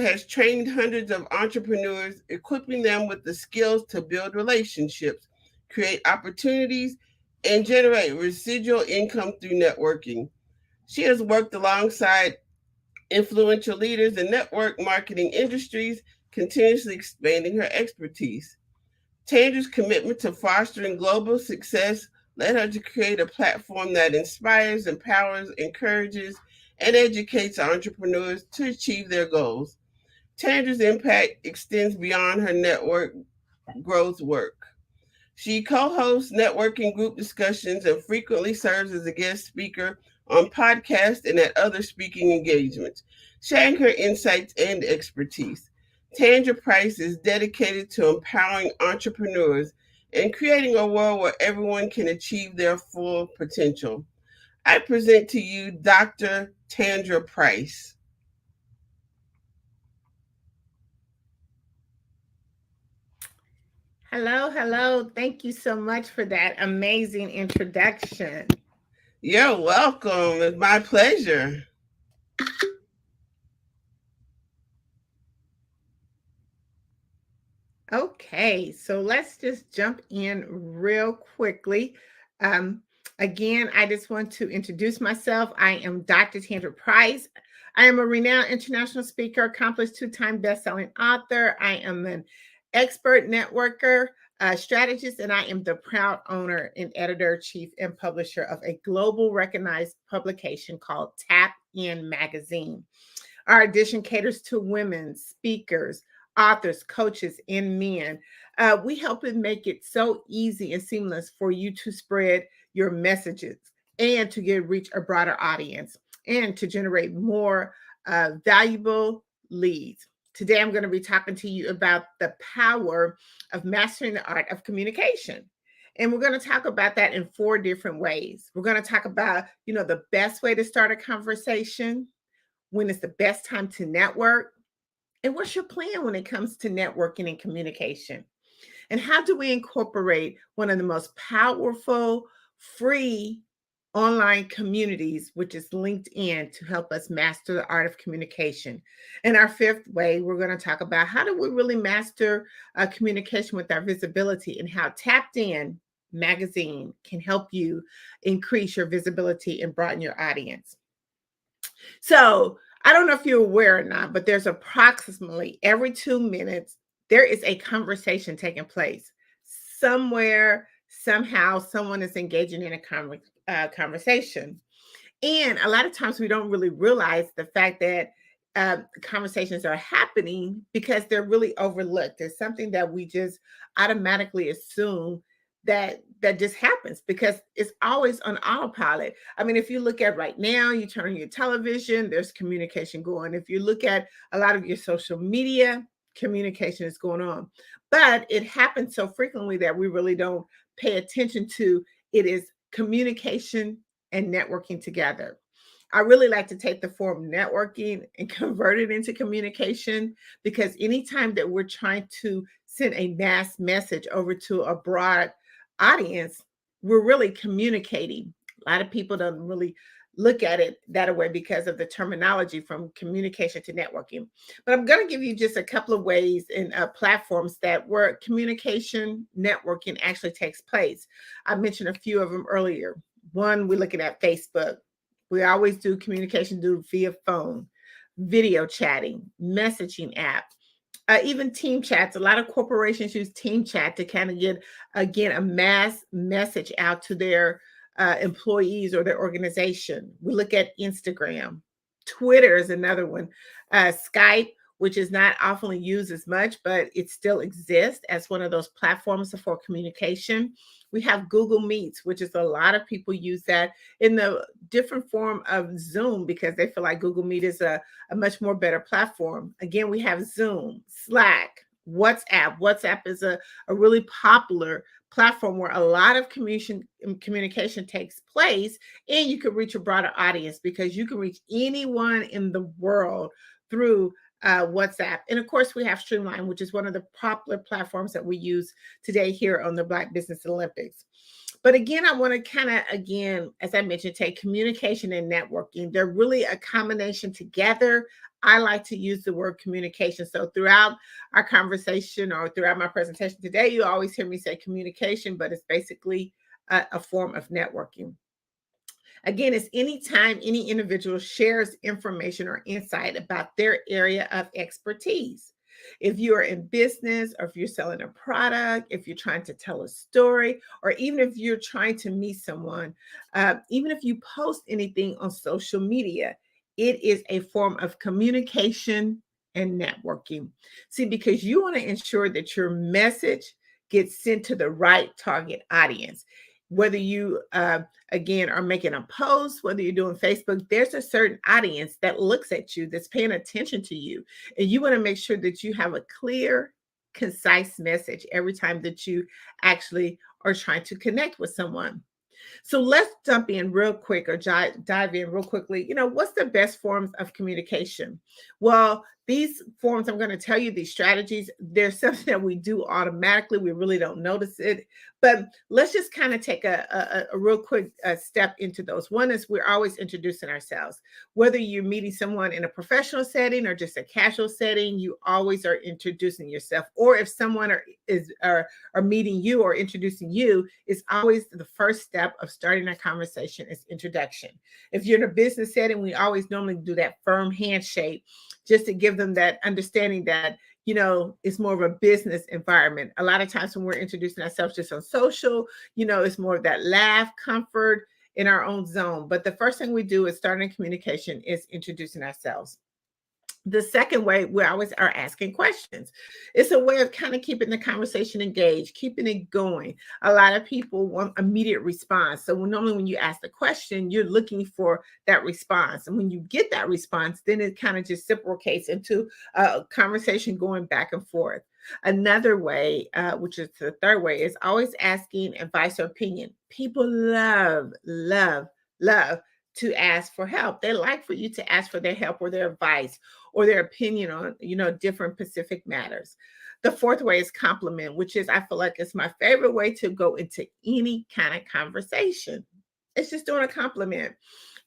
has trained hundreds of entrepreneurs, equipping them with the skills to build relationships, create opportunities, and generate residual income through networking. She has worked alongside influential leaders in network marketing industries, continuously expanding her expertise. Tandra's commitment to fostering global success led her to create a platform that inspires, empowers, encourages, and educates entrepreneurs to achieve their goals. Tandra's impact extends beyond her network growth work. She co-hosts networking group discussions and frequently serves as a guest speaker on podcasts and at other speaking engagements, sharing her insights and expertise. Tandra Price is dedicated to empowering entrepreneurs and creating a world where everyone can achieve their full potential. I present to you Dr. Tandra Price. Hello, hello. Thank you so much for that amazing introduction. You're welcome. It's my pleasure. Okay, so let's just jump in real quickly. Again, I just want to introduce myself. I am Dr. Tandra Price. I am a renowned international speaker, accomplished two-time best-selling author. I am an expert networker, strategist, and I am the proud owner and editor-chief and publisher of a global recognized publication called Tap In Magazine. Our edition caters to women, speakers, authors, coaches, and men. We help it make it so easy and seamless for you to spread your messages and to reach a broader audience and to generate more valuable leads. Today, I'm going to be talking to you about the power of mastering the art of communication. And we're going to talk about that in 4 different ways. We're going to talk about, the best way to start a conversation, when is the best time to network, and what's your plan when it comes to networking and communication? And how do we incorporate one of the most powerful, free online communities, which is LinkedIn, to help us master the art of communication? And our 5th way, we're going to talk about how do we really master communication with our visibility, and how Tapped In Magazine can help you increase your visibility and broaden your audience. So I don't know if you're aware or not, but there's approximately every 2 minutes, there is a conversation taking place. Somewhere, somehow, someone is engaging in a conversation. And a lot of times we don't really realize the fact that conversations are happening because they're really overlooked. There's something that we just automatically assume that just happens because it's always on autopilot. I mean, if you look at right now, you turn on your television, there's communication going. If you look at a lot of your social media, communication is going on. But it happens so frequently that we really don't pay attention to it. Is communication and networking together. I really like to take the form networking and convert it into communication, because anytime that we're trying to send a mass message over to a broad audience, we're really communicating. A lot of people don't really look at it that way because of the terminology from communication to networking. But I'm going to give you just a couple of ways and platforms that where communication networking actually takes place. I mentioned a few of them earlier. One, we're looking at Facebook. We always do communication via phone, video chatting, messaging app, even team chats. A lot of corporations use team chat to kind of get, again, a mass message out to their employees or their organization. We look at Instagram. Twitter is another one. Skype, which is not often used as much, but it still exists as one of those platforms for communication. We have Google Meets, which is a lot of people use that in the different form of Zoom because they feel like Google Meet is a much more better platform. Again, we have Zoom, Slack, WhatsApp. WhatsApp is a really popular platform where a lot of communication takes place, and you can reach a broader audience because you can reach anyone in the world through WhatsApp. And of course, we have Streamline, which is one of the popular platforms that we use today here on the Black Business Olympics. But again, I want to kind of, again, as I mentioned, take communication and networking. They're really a combination together. I like to use the word communication. So throughout our conversation or throughout my presentation today, you always hear me say communication, but it's basically a form of networking. Again, it's anytime any individual shares information or insight about their area of expertise. If you are in business, or if you're selling a product, if you're trying to tell a story, or even if you're trying to meet someone, even if you post anything on social media, it is a form of communication and networking. See, because you want to ensure that your message gets sent to the right target audience. Whether you, again, are making a post, whether you're doing Facebook, there's a certain audience that looks at you, that's paying attention to you. And you want to make sure that you have a clear, concise message every time that you actually are trying to connect with someone. So let's jump in real quick, or dive in real quickly. What's the best forms of communication? Well, these forms, I'm going to tell you these strategies. There's something that we do automatically. We really don't notice it. But let's just kind of take a real quick step into those. One is we're always introducing ourselves. Whether you're meeting someone in a professional setting or just a casual setting, you always are introducing yourself. Or if someone are meeting you or introducing you, it's always the first step of starting a conversation is introduction. If you're in a business setting, we always normally do that firm handshake just to give them that understanding that, it's more of a business environment. A lot of times when we're introducing ourselves just on social, it's more of that laugh, comfort in our own zone. But the first thing we do is starting communication is introducing ourselves. The second way, we always are asking questions. It's a way of kind of keeping the conversation engaged, keeping it going. A lot of people want immediate response. So normally when you ask the question, you're looking for that response. And when you get that response, then it kind of just reciprocates into a conversation going back and forth. Another way, which is the third way, is always asking advice or opinion. People love to ask for help. They like for you to ask for their help or their advice or their opinion on, different specific matters. The fourth way is compliment, which is, I feel like it's my favorite way to go into any kind of conversation. It's just doing a compliment.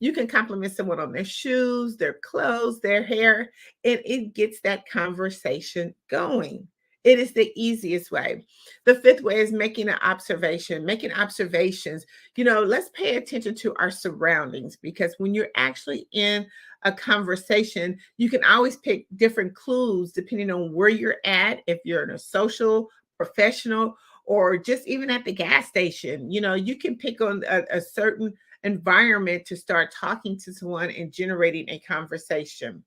You can compliment someone on their shoes, their clothes, their hair, and it gets that conversation going. It is the easiest way. The fifth way is making an observation, making observations. Let's pay attention to our surroundings, because when you're actually in a conversation, you can always pick different clues depending on where you're at. If you're in a social, professional, or just even at the gas station, you can pick on a certain environment to start talking to someone and generating a conversation.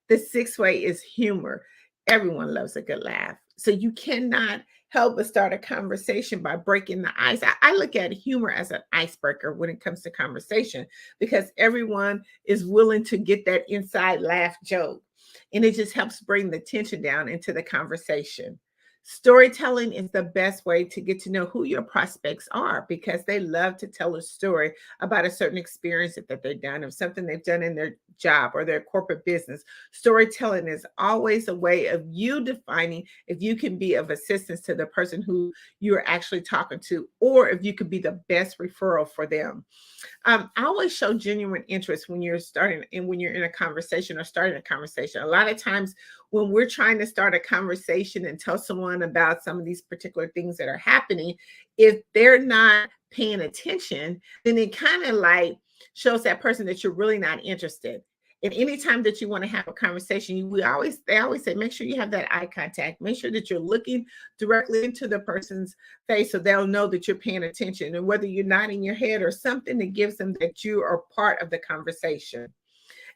The sixth way is humor. Everyone loves a good laugh. So you cannot help but start a conversation by breaking the ice. I look at humor as an icebreaker when it comes to conversation, because everyone is willing to get that inside laugh joke. And it just helps bring the tension down into the conversation. Storytelling is the best way to get to know who your prospects are, because they love to tell a story about a certain experience that they've done, or something they've done in their job or their corporate business. Storytelling is always a way of you defining if you can be of assistance to the person who you're actually talking to, or if you could be the best referral for them. I always show genuine interest when you're starting and when you're in a conversation or starting a conversation. A lot of times when we're trying to start a conversation and tell someone about some of these particular things that are happening, if they're not paying attention, then it kind of like shows that person that you're really not interested. And anytime that you want to have a conversation, they always say, make sure you have that eye contact. Make sure that you're looking directly into the person's face so they'll know that you're paying attention. And whether you're nodding your head or something that gives them that you are part of the conversation.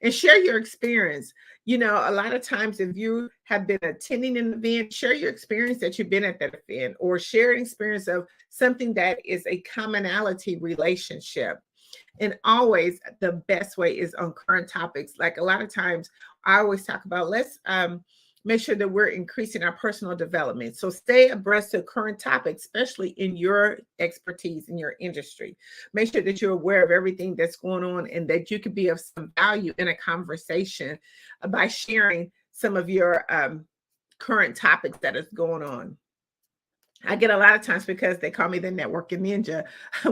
And share your experience. You know, a lot of times if you have been attending an event, share your experience that you've been at that event, or share an experience of something that is a commonality relationship. And always the best way is on current topics. Like a lot of times I always talk about, let's make sure that we're increasing our personal development. So stay abreast of current topics, especially in your expertise in your industry. Make sure that you're aware of everything that's going on and that you could be of some value in a conversation by sharing some of your current topics that is going on. I get a lot of times, because they call me the networking ninja,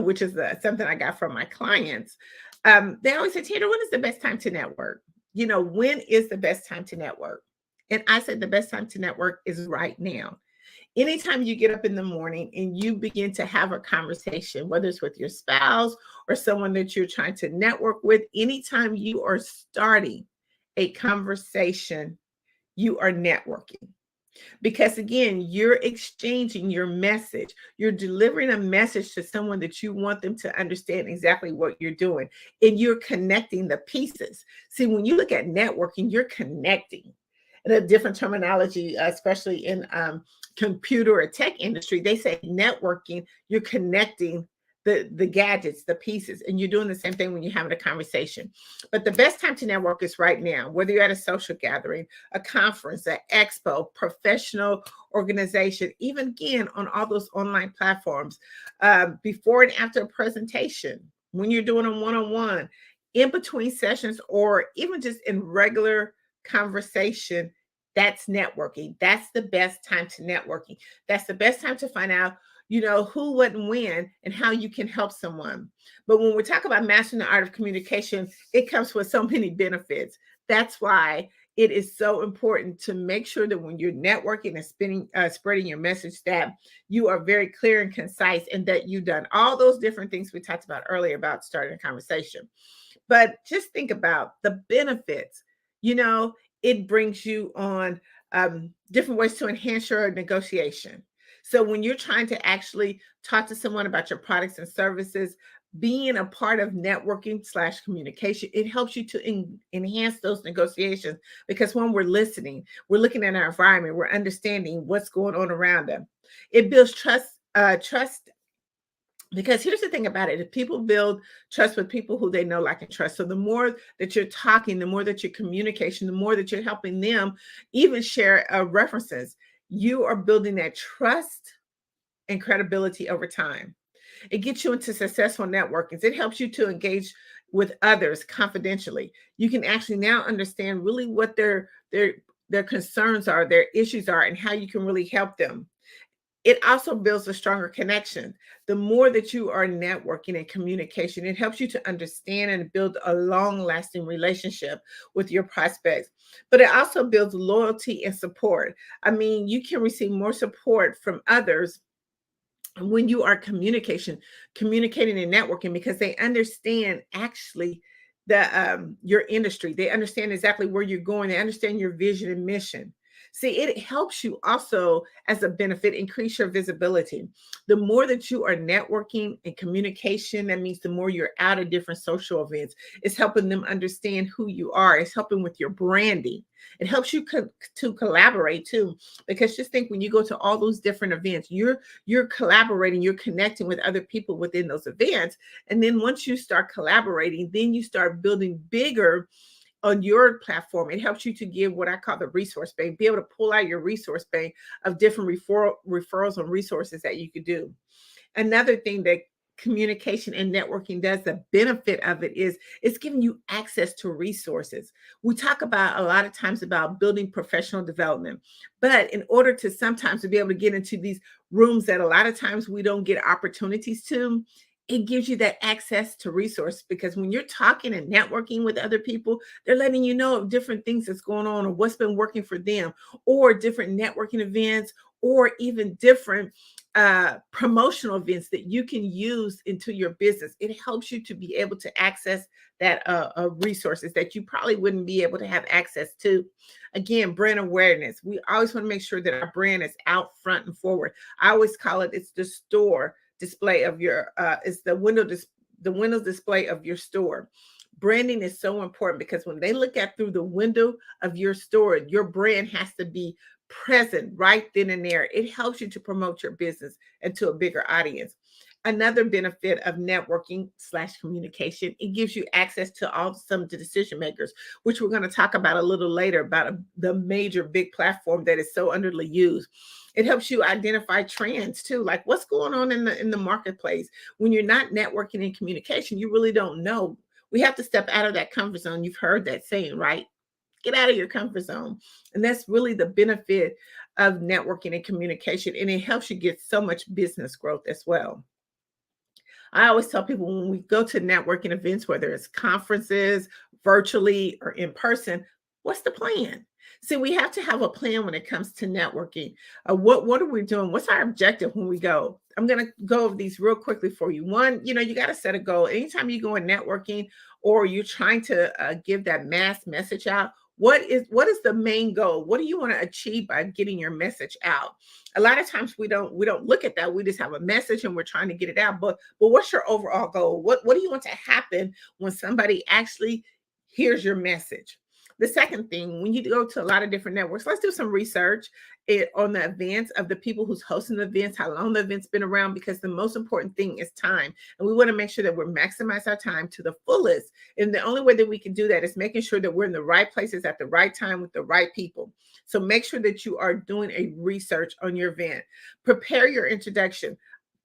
which is something I got from my clients. They always say, Taylor, when is the best time to network? You know, when is the best time to network? And I said, the best time to network is right now. Anytime you get up in the morning and you begin to have a conversation, whether it's with your spouse or someone that you're trying to network with, anytime you are starting a conversation, you are networking. Because again, you're exchanging your message. You're delivering a message to someone that you want them to understand exactly what you're doing. And you're connecting the pieces. See, when you look at networking, you're connecting. And a different terminology, especially in computer or tech industry, they say networking, you're connecting the gadgets, the pieces, and you're doing the same thing when you're having a conversation. But the best time to network is right now, whether you're at a social gathering, a conference, an expo, professional organization, even again on all those online platforms, before and after a presentation, when you're doing a one-on-one, in between sessions, or even just in regular conversation. That's networking. That's the best time to networking. That's the best time to find out, you know, who, what, and when, and how you can help someone. But when we talk about mastering the art of communication, it comes with so many benefits. That's why it is so important to make sure that when you're networking and spreading your message, that you are very clear and concise, and that you've done all those different things we talked about earlier about starting a conversation. But just think about the benefits. You know, it brings you on different ways to enhance your negotiation. So when you're trying to actually talk to someone about your products and services, being a part of networking / communication, it helps you to enhance those negotiations, because when we're listening, we're looking at our environment, we're understanding what's going on around them. It builds trust. Because here's the thing about it. If people build trust with people who they know, like, and trust. So the more that you're talking, the more that you're communication, the more that you're helping them even share references, you are building that trust and credibility over time. It gets you into successful networking. It helps you to engage with others confidentially. You can actually now understand really what their concerns are, their issues are, and how you can really help them. It also builds a stronger connection. The more that you are networking and communication, it helps you to understand and build a long-lasting relationship with your prospects. But it also builds loyalty and support. I mean, you can receive more support from others when you are communicating and networking, because they understand actually your industry. They understand exactly where you're going. They understand your vision and mission. See, it helps you also as a benefit increase your visibility. The more that you are networking and communication, that means the more you're out at different social events. It's helping them understand who you are. It's helping with your branding. It helps you to collaborate too, because just think when you go to all those different events, you're collaborating, you're connecting with other people within those events. And then once you start collaborating, then you start building bigger on your platform. It helps you to give what I call the resource bank, be able to pull out your resource bank of different referrals and resources that you could do. Another thing that communication and networking does, the benefit of it is it's giving you access to resources. We talk about a lot of times about building professional development, but in order to sometimes to be able to get into these rooms that a lot of times we don't get opportunities to, it gives you that access to resource, because when you're talking and networking with other people, they're letting you know of different things that's going on or what's been working for them, or different networking events, or even different promotional events that you can use into your business. It helps you to be able to access that resources that you probably wouldn't be able to have access to. Again, brand awareness. We always want to make sure that our brand is out front and forward. I always call it, it's the store display of your, it's the window display of your store. Branding is so important because when they look at through the window of your store, your brand has to be present right then and there. It helps you to promote your business and to a bigger audience. Another benefit of networking / communication, it gives you access to some of the decision makers, which we're going to talk about a little later, about the major big platform that is so underused. It helps you identify trends too, like what's going on in the marketplace. When you're not networking and communication, you really don't know. We have to step out of that comfort zone. You've heard that saying, right? Get out of your comfort zone. And that's really the benefit of networking and communication. And it helps you get so much business growth as well. I always tell people when we go to networking events, whether it's conferences, virtually or in person, what's the plan? See, we have to have a plan when it comes to networking. What are we doing? What's our objective when we go? I'm going to go over these real quickly for you. One, you got to set a goal. Anytime you go in networking or you're trying to give that mass message out, what is the main goal? What do you want to achieve by getting your message out? A lot of times we don't look at that. We just have a message and we're trying to get it out. But what's your overall goal? What do you want to happen when somebody actually hears your message? The second thing, when you go to a lot of different networks, let's do some research on the events of the people who's hosting the events, how long the event's been around, because the most important thing is time. And we want to make sure that we're maximize our time to the fullest. And the only way that we can do that is making sure that we're in the right places at the right time with the right people. So make sure that you are doing a research on your event. Prepare your introduction.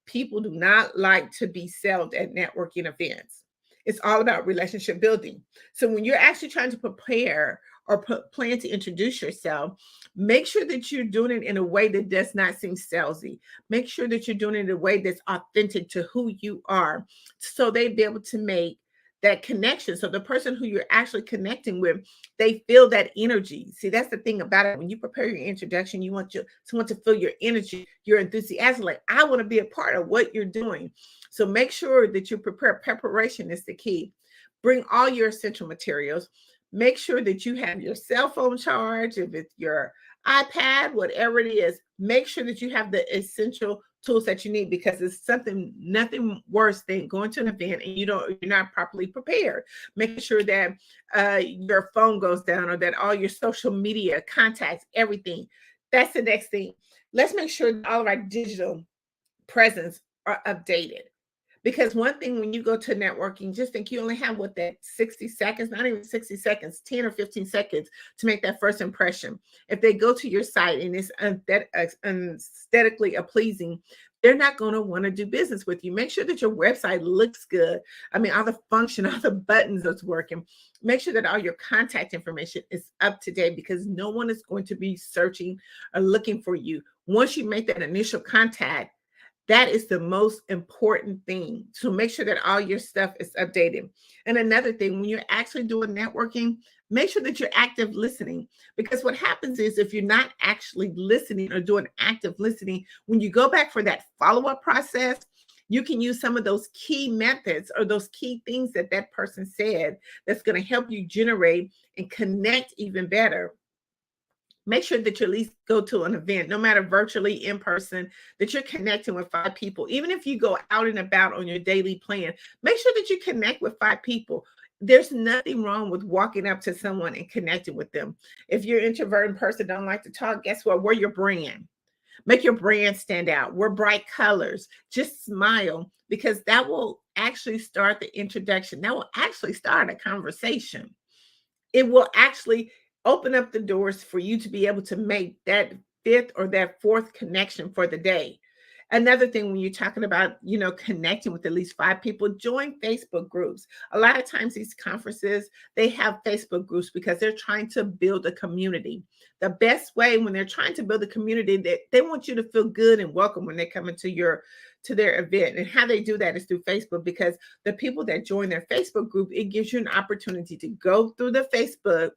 People do not like to be sold at networking events. It's all about relationship building. So when you're actually trying to prepare or plan to introduce yourself, make sure that you're doing it in a way that does not seem salesy. Make sure that you're doing it in a way that's authentic to who you are, so they'd be able to make that connection. So the person who you're actually connecting with, they feel that energy. See, that's the thing about it. When you prepare your introduction, you want someone to feel your energy, your enthusiasm, like, I want to be a part of what you're doing. So make sure that you prepare. Preparation is the key. Bring all your essential materials. Make sure that you have your cell phone charged. If it's your iPad, whatever it is, make sure that you have the essential tools that you need, because it's nothing worse than going to an event and you're not properly prepared. Making sure that your phone goes down, or that all your social media contacts, everything. That's the next thing. Let's make sure that all of our digital presence are updated. Because one thing, when you go to networking, just think you only have that 60 seconds, not even 60 seconds, 10 or 15 seconds to make that first impression. If they go to your site and it's aesthetically pleasing, they're not going to want to do business with you. Make sure that your website looks good. I mean, all the function, all the buttons that's working. Make sure that all your contact information is up to date, because no one is going to be searching or looking for you. Once you make that initial contact, that is the most important thing. So make sure that all your stuff is updated. And another thing, when you're actually doing networking, make sure that you're active listening, because what happens is, if you're not actually listening or doing active listening, when you go back for that follow-up process, you can use some of those key methods or those key things that person said that's going to help you generate and connect even better Make sure that you at least go to an event, no matter virtually, in person, that you're connecting with 5 people. Even if you go out and about on your daily plan, make sure that you connect with 5 people. There's nothing wrong with walking up to someone and connecting with them. If you're an introverted person, don't like to talk, guess what? We're your brand. Make your brand stand out. Wear bright colors. Just smile, because that will actually start the introduction. That will actually start a conversation. It will actually open up the doors for you to be able to make that 5th or that 4th connection for the day. Another thing, when you're talking about, connecting with at least 5 people, join Facebook groups. A lot of times these conferences, they have Facebook groups because they're trying to build a community. The best way when they're trying to build a community, they want you to feel good and welcome when they come into their event. And how they do that is through Facebook, because the people that join their Facebook group, it gives you an opportunity to go through the Facebook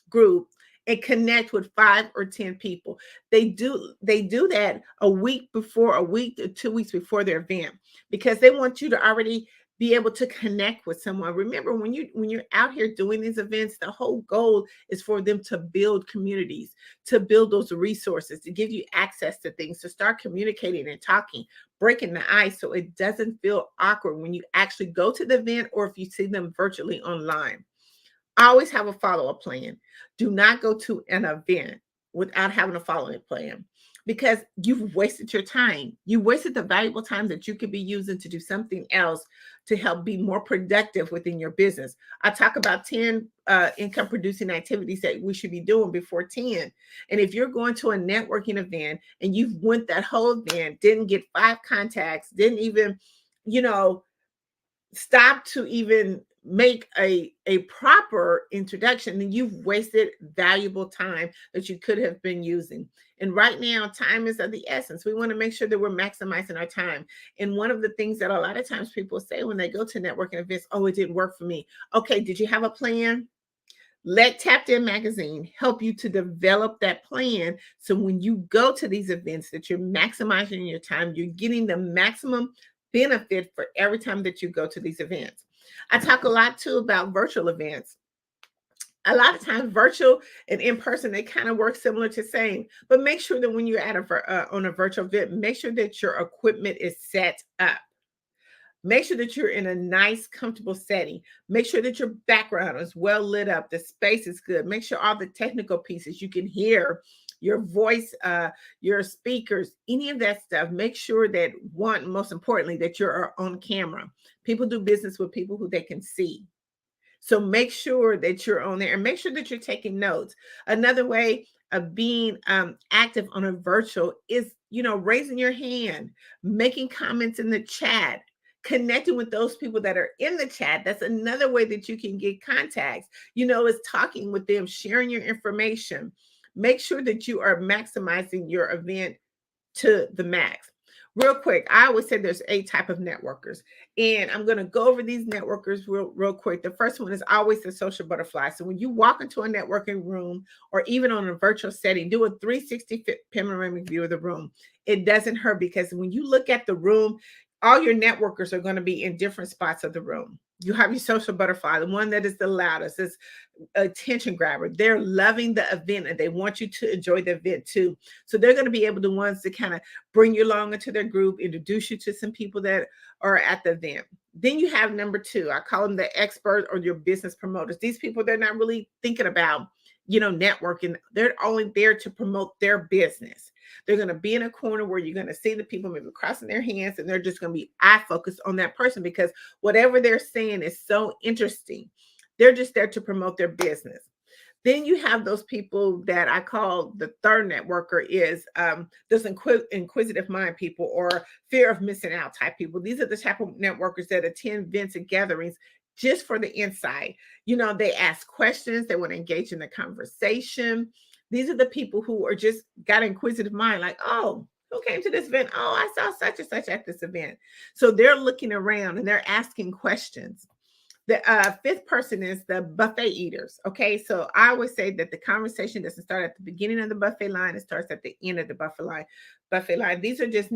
group and connect with 5 or 10 people. They do that a week or 2 weeks before their event, because they want you to already be able to connect with someone. Remember, when you're out here doing these events, the whole goal is for them to build communities, to build those resources, to give you access to things, to start communicating and talking, breaking the ice, so it doesn't feel awkward when you actually go to the event or if you see them virtually online. Always have a follow-up plan. Do not go to an event without having a follow-up plan, because you've wasted your time. You wasted the valuable time that you could be using to do something else to help be more productive within your business. I talk about 10 income producing activities that we should be doing before 10. And if you're going to a networking event and you've went that whole event, didn't get 5 contacts, didn't even, stop to even make a proper introduction, then you've wasted valuable time that you could have been using. And right now, time is of the essence. We want to make sure that we're maximizing our time. And one of the things that a lot of times people say when they go to networking events, oh, it didn't work for me. Okay, did you have a plan? Let Tapped In Magazine help you to develop that plan, so when you go to these events, that you're maximizing your time, you're getting the maximum benefit for every time that you go to these events. I talk a lot too about virtual events. A lot of times virtual and in person, they kind of work similar to same, but make sure that when you're at on a virtual event, make sure that your equipment is set up. Make sure that you're in a nice, comfortable setting. Make sure that your background is well lit up. The space is good. Make sure all the technical pieces, you can hear your voice, your speakers, any of that stuff. Make sure that, most importantly, that you're on camera. People do business with people who they can see. So make sure that you're on there, and make sure that you're taking notes. Another way of being active on a virtual is, raising your hand, making comments in the chat, connecting with those people that are in the chat. That's another way that you can get contacts, is talking with them, sharing your information. Make sure that you are maximizing your event to the max. Real quick, I always say there's 8 types of networkers, and I'm going to go over these networkers real quick. The first one is always the social butterfly. So when you walk into a networking room or even on a virtual setting, do a 360 panoramic view of the room. It doesn't hurt, because when you look at the room, all your networkers are going to be in different spots of the room. You have your social butterfly, the one that is the loudest, is attention grabber. They're loving the event and they want you to enjoy the event too. So they're going to be able to ones to kind of bring you along into their group, introduce you to some people that are at the event. Then you have number 2. I call them the expert or your business promoters. These people, they're not really thinking about, networking. They're only there to promote their business. They're going to be in a corner where you're going to see the people maybe crossing their hands, and they're just going to be eye focused on that person, because whatever they're saying is so interesting. They're just there to promote their business. Then you have those people that I call the third networker, is those inquisitive mind people or fear of missing out type people. These are the type of networkers that attend events and gatherings just for the insight. They ask questions. They want to engage in the conversation. These are the people who are just got an inquisitive mind, like, oh, who came to this event? Oh, I saw such and such at this event. So they're looking around and they're asking questions. The 5th person is the buffet eaters. Okay, so I always say that the conversation doesn't start at the beginning of the buffet line; it starts at the end of the buffet line. These are just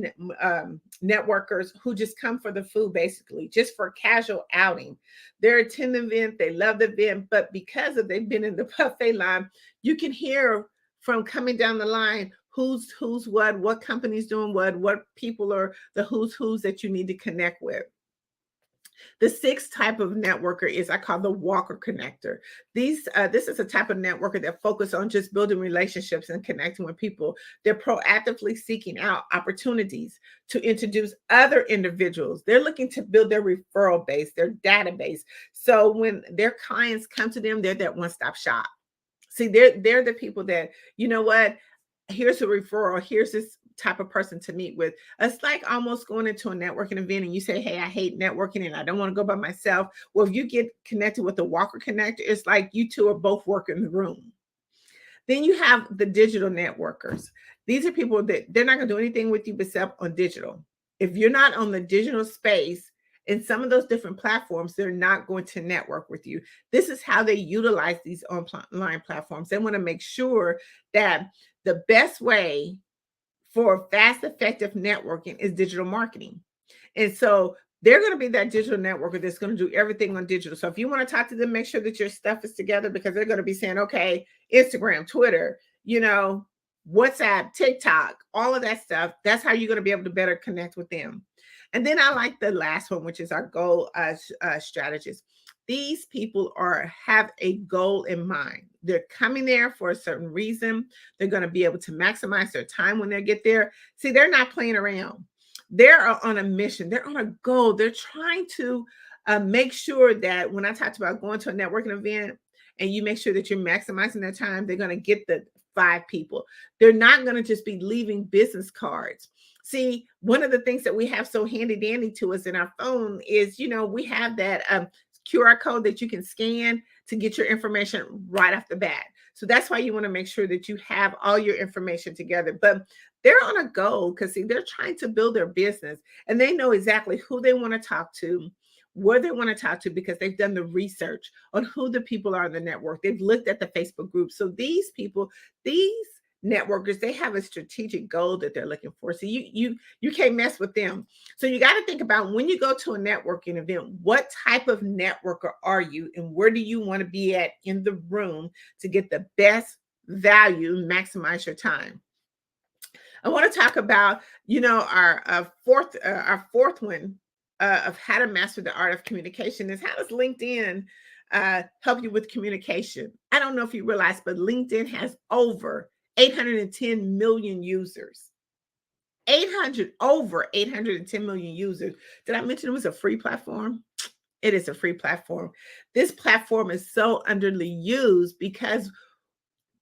networkers who just come for the food, basically, just for casual outing. They're attending the event, they love the event, but because they've been in the buffet line, you can hear from coming down the line, who's what company's doing what people are the who's that you need to connect with. The sixth type of networker is I call the walker connector. This is a type of networker that focus on just building relationships and connecting with people. They're proactively seeking out opportunities to introduce other individuals. They're looking to build their referral base, their database. So when their clients come to them, they're that one-stop shop. See, they're the people that, you know what, here's a referral, here's this type of person to meet with. It's like almost going into a networking event and you say, hey, I hate networking and I don't want to go by myself. Well, if you get connected with the walker connector, it's like you two are both working the room. Then you have the digital networkers. These are people that they're not going to do anything with you except on digital. If you're not on the digital space in some of those different platforms, they're not going to network with you. This is how they utilize these online platforms. They want to make sure that the best way for fast, effective networking is digital marketing. And so they're going to be that digital networker that's going to do everything on digital. So if you want to talk to them, make sure that your stuff is together, because they're going to be saying, okay, Instagram, Twitter, WhatsApp, TikTok, all of that stuff. That's how you're going to be able to better connect with them. And then I like the last one, which is our goal strategist. These people have a goal in mind. They're coming there for a certain reason. They're going to be able to maximize their time when they get there. See, they're not playing around. They're on a mission. They're on a goal. They're trying to make sure that when I talked about going to a networking event and you make sure that you're maximizing their time, they're going to get the 5 people. They're not going to just be leaving business cards. See, one of the things that we have so handy dandy to us in our phone is, we have that QR code that you can scan to get your information right off the bat. So that's why you want to make sure that you have all your information together. But they're on a goal because, see, they're trying to build their business and they know exactly who they want to talk to, where they want to talk to, because they've done the research on who the people are in the network. They've looked at the Facebook group. So these people, these networkers, they have a strategic goal that they're looking for. So you can't mess with them. So you got to think about when you go to a networking event, what type of networker are you and where do you want to be at in the room to get the best value, maximize your time. I want to talk about, our fourth one of how to master the art of communication is how does LinkedIn help you with communication? I don't know if you realize, but LinkedIn has over 810 million users. Over 810 million users. Did I mention it was a free platform? It is a free platform. This platform is so underused because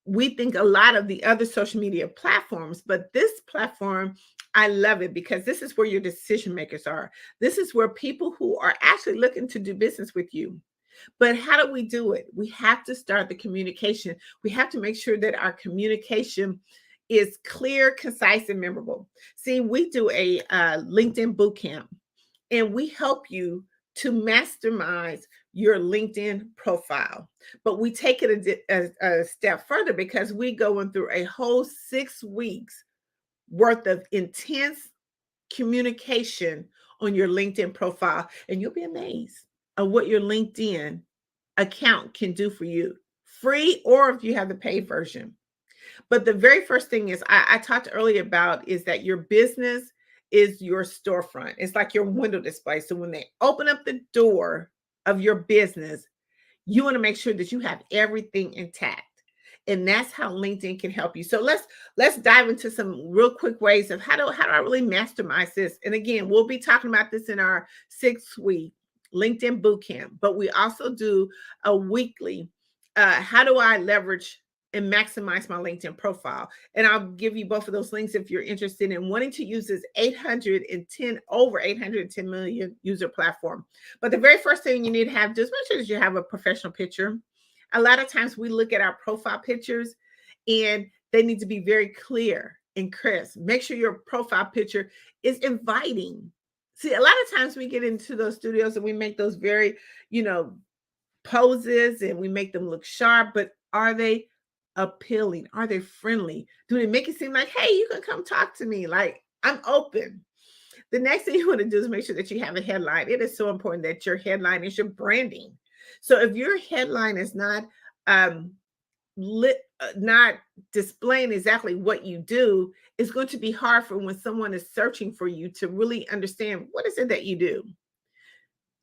we think a lot of the other social media platforms, but this platform, I love it because this is where your decision makers are. This is where people who are actually looking to do business with you. But how do we do it? We have to start the communication. We have to make sure that our communication is clear, concise, and memorable. See, we do a LinkedIn bootcamp, and we help you to mastermize your LinkedIn profile. But we take it a step further because we go through a whole 6 weeks worth of intense communication on your LinkedIn profile, and you'll be amazed of what your LinkedIn account can do for you, free or if you have the paid version. But the very first thing is I talked earlier about is that your business is your storefront. It's like your window display. So when they open up the door of your business, you want to make sure that you have everything intact. And that's how LinkedIn can help you. So let's dive into some real quick ways of how do I really mastermize this. And again, we'll be talking about this in our 6-week LinkedIn bootcamp, but we also do a weekly, how do I leverage and maximize my LinkedIn profile? And I'll give you both of those links if you're interested in wanting to use this over 810 million user platform. But the very first thing you need to have, just make sure that you have a professional picture. A lot of times we look at our profile pictures and they need to be very clear and crisp. Make sure your profile picture is inviting. See, a lot of times we get into those studios and we make those very, poses and we make them look sharp, but are they appealing? Are they friendly? Do they make it seem like, hey, you can come talk to me? Like, I'm open. The next thing you want to do is make sure that you have a headline. It is so important that your headline is your branding. So if your headline is not not displaying exactly what you do, it's going to be hard for when someone is searching for you to really understand what is it that you do.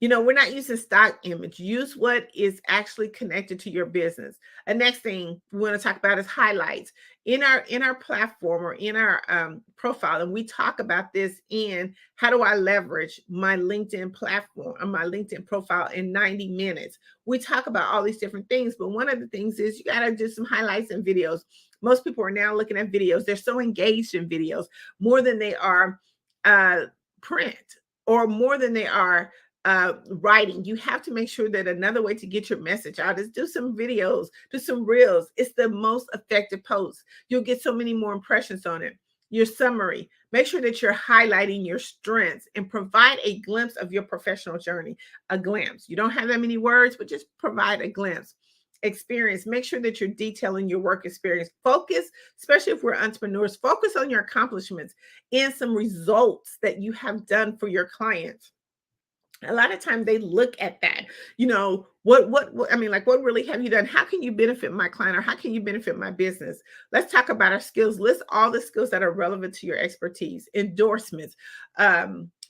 We're not using stock image. Use what is actually connected to your business. The next thing we want to talk about is highlights in our platform or in our profile. And we talk about this in how do I leverage my LinkedIn platform or my LinkedIn profile in 90 minutes. We talk about all these different things, but one of the things is you got to do some highlights and videos. Most people are now looking at videos. They're so engaged in videos more than they are print or more than they are writing. You have to make sure that another way to get your message out is do some videos, do some reels. It's the most effective post. You'll get so many more impressions on it. Your summary, make sure that you're highlighting your strengths and provide a glimpse of your professional journey. A glimpse. You don't have that many words, but just provide a glimpse. Experience, make sure that you're detailing your work experience. Focus, especially if we're entrepreneurs, focus on your accomplishments and some results that you have done for your clients. A lot of times they look at that, what really have you done? How can you benefit my client or how can you benefit my business? Let's talk about our skills. List all the skills that are relevant to your expertise. Endorsements.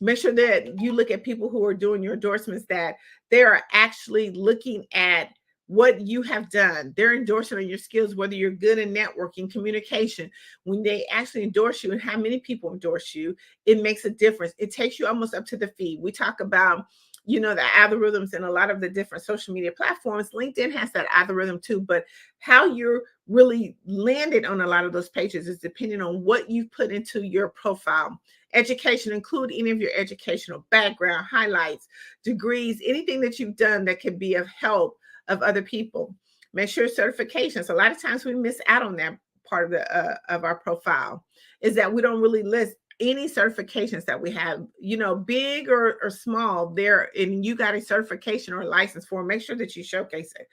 Make sure that you look at people who are doing your endorsements, that they are actually looking at what you have done. They're endorsing on your skills, whether you're good in networking, communication. When they actually endorse you and how many people endorse you, it makes a difference. It takes you almost up to the feed. We talk about, the algorithms and a lot of the different social media platforms. LinkedIn has that algorithm too, but how you're really landed on a lot of those pages is depending on what you put into your profile. Education, include any of your educational background, highlights, degrees, anything that you've done that can be of help of other people. Make sure certifications. A lot of times we miss out on that part of our profile, is that we don't really list any certifications that we have, big or small there, and you got a certification or a license for, make sure that you showcase it.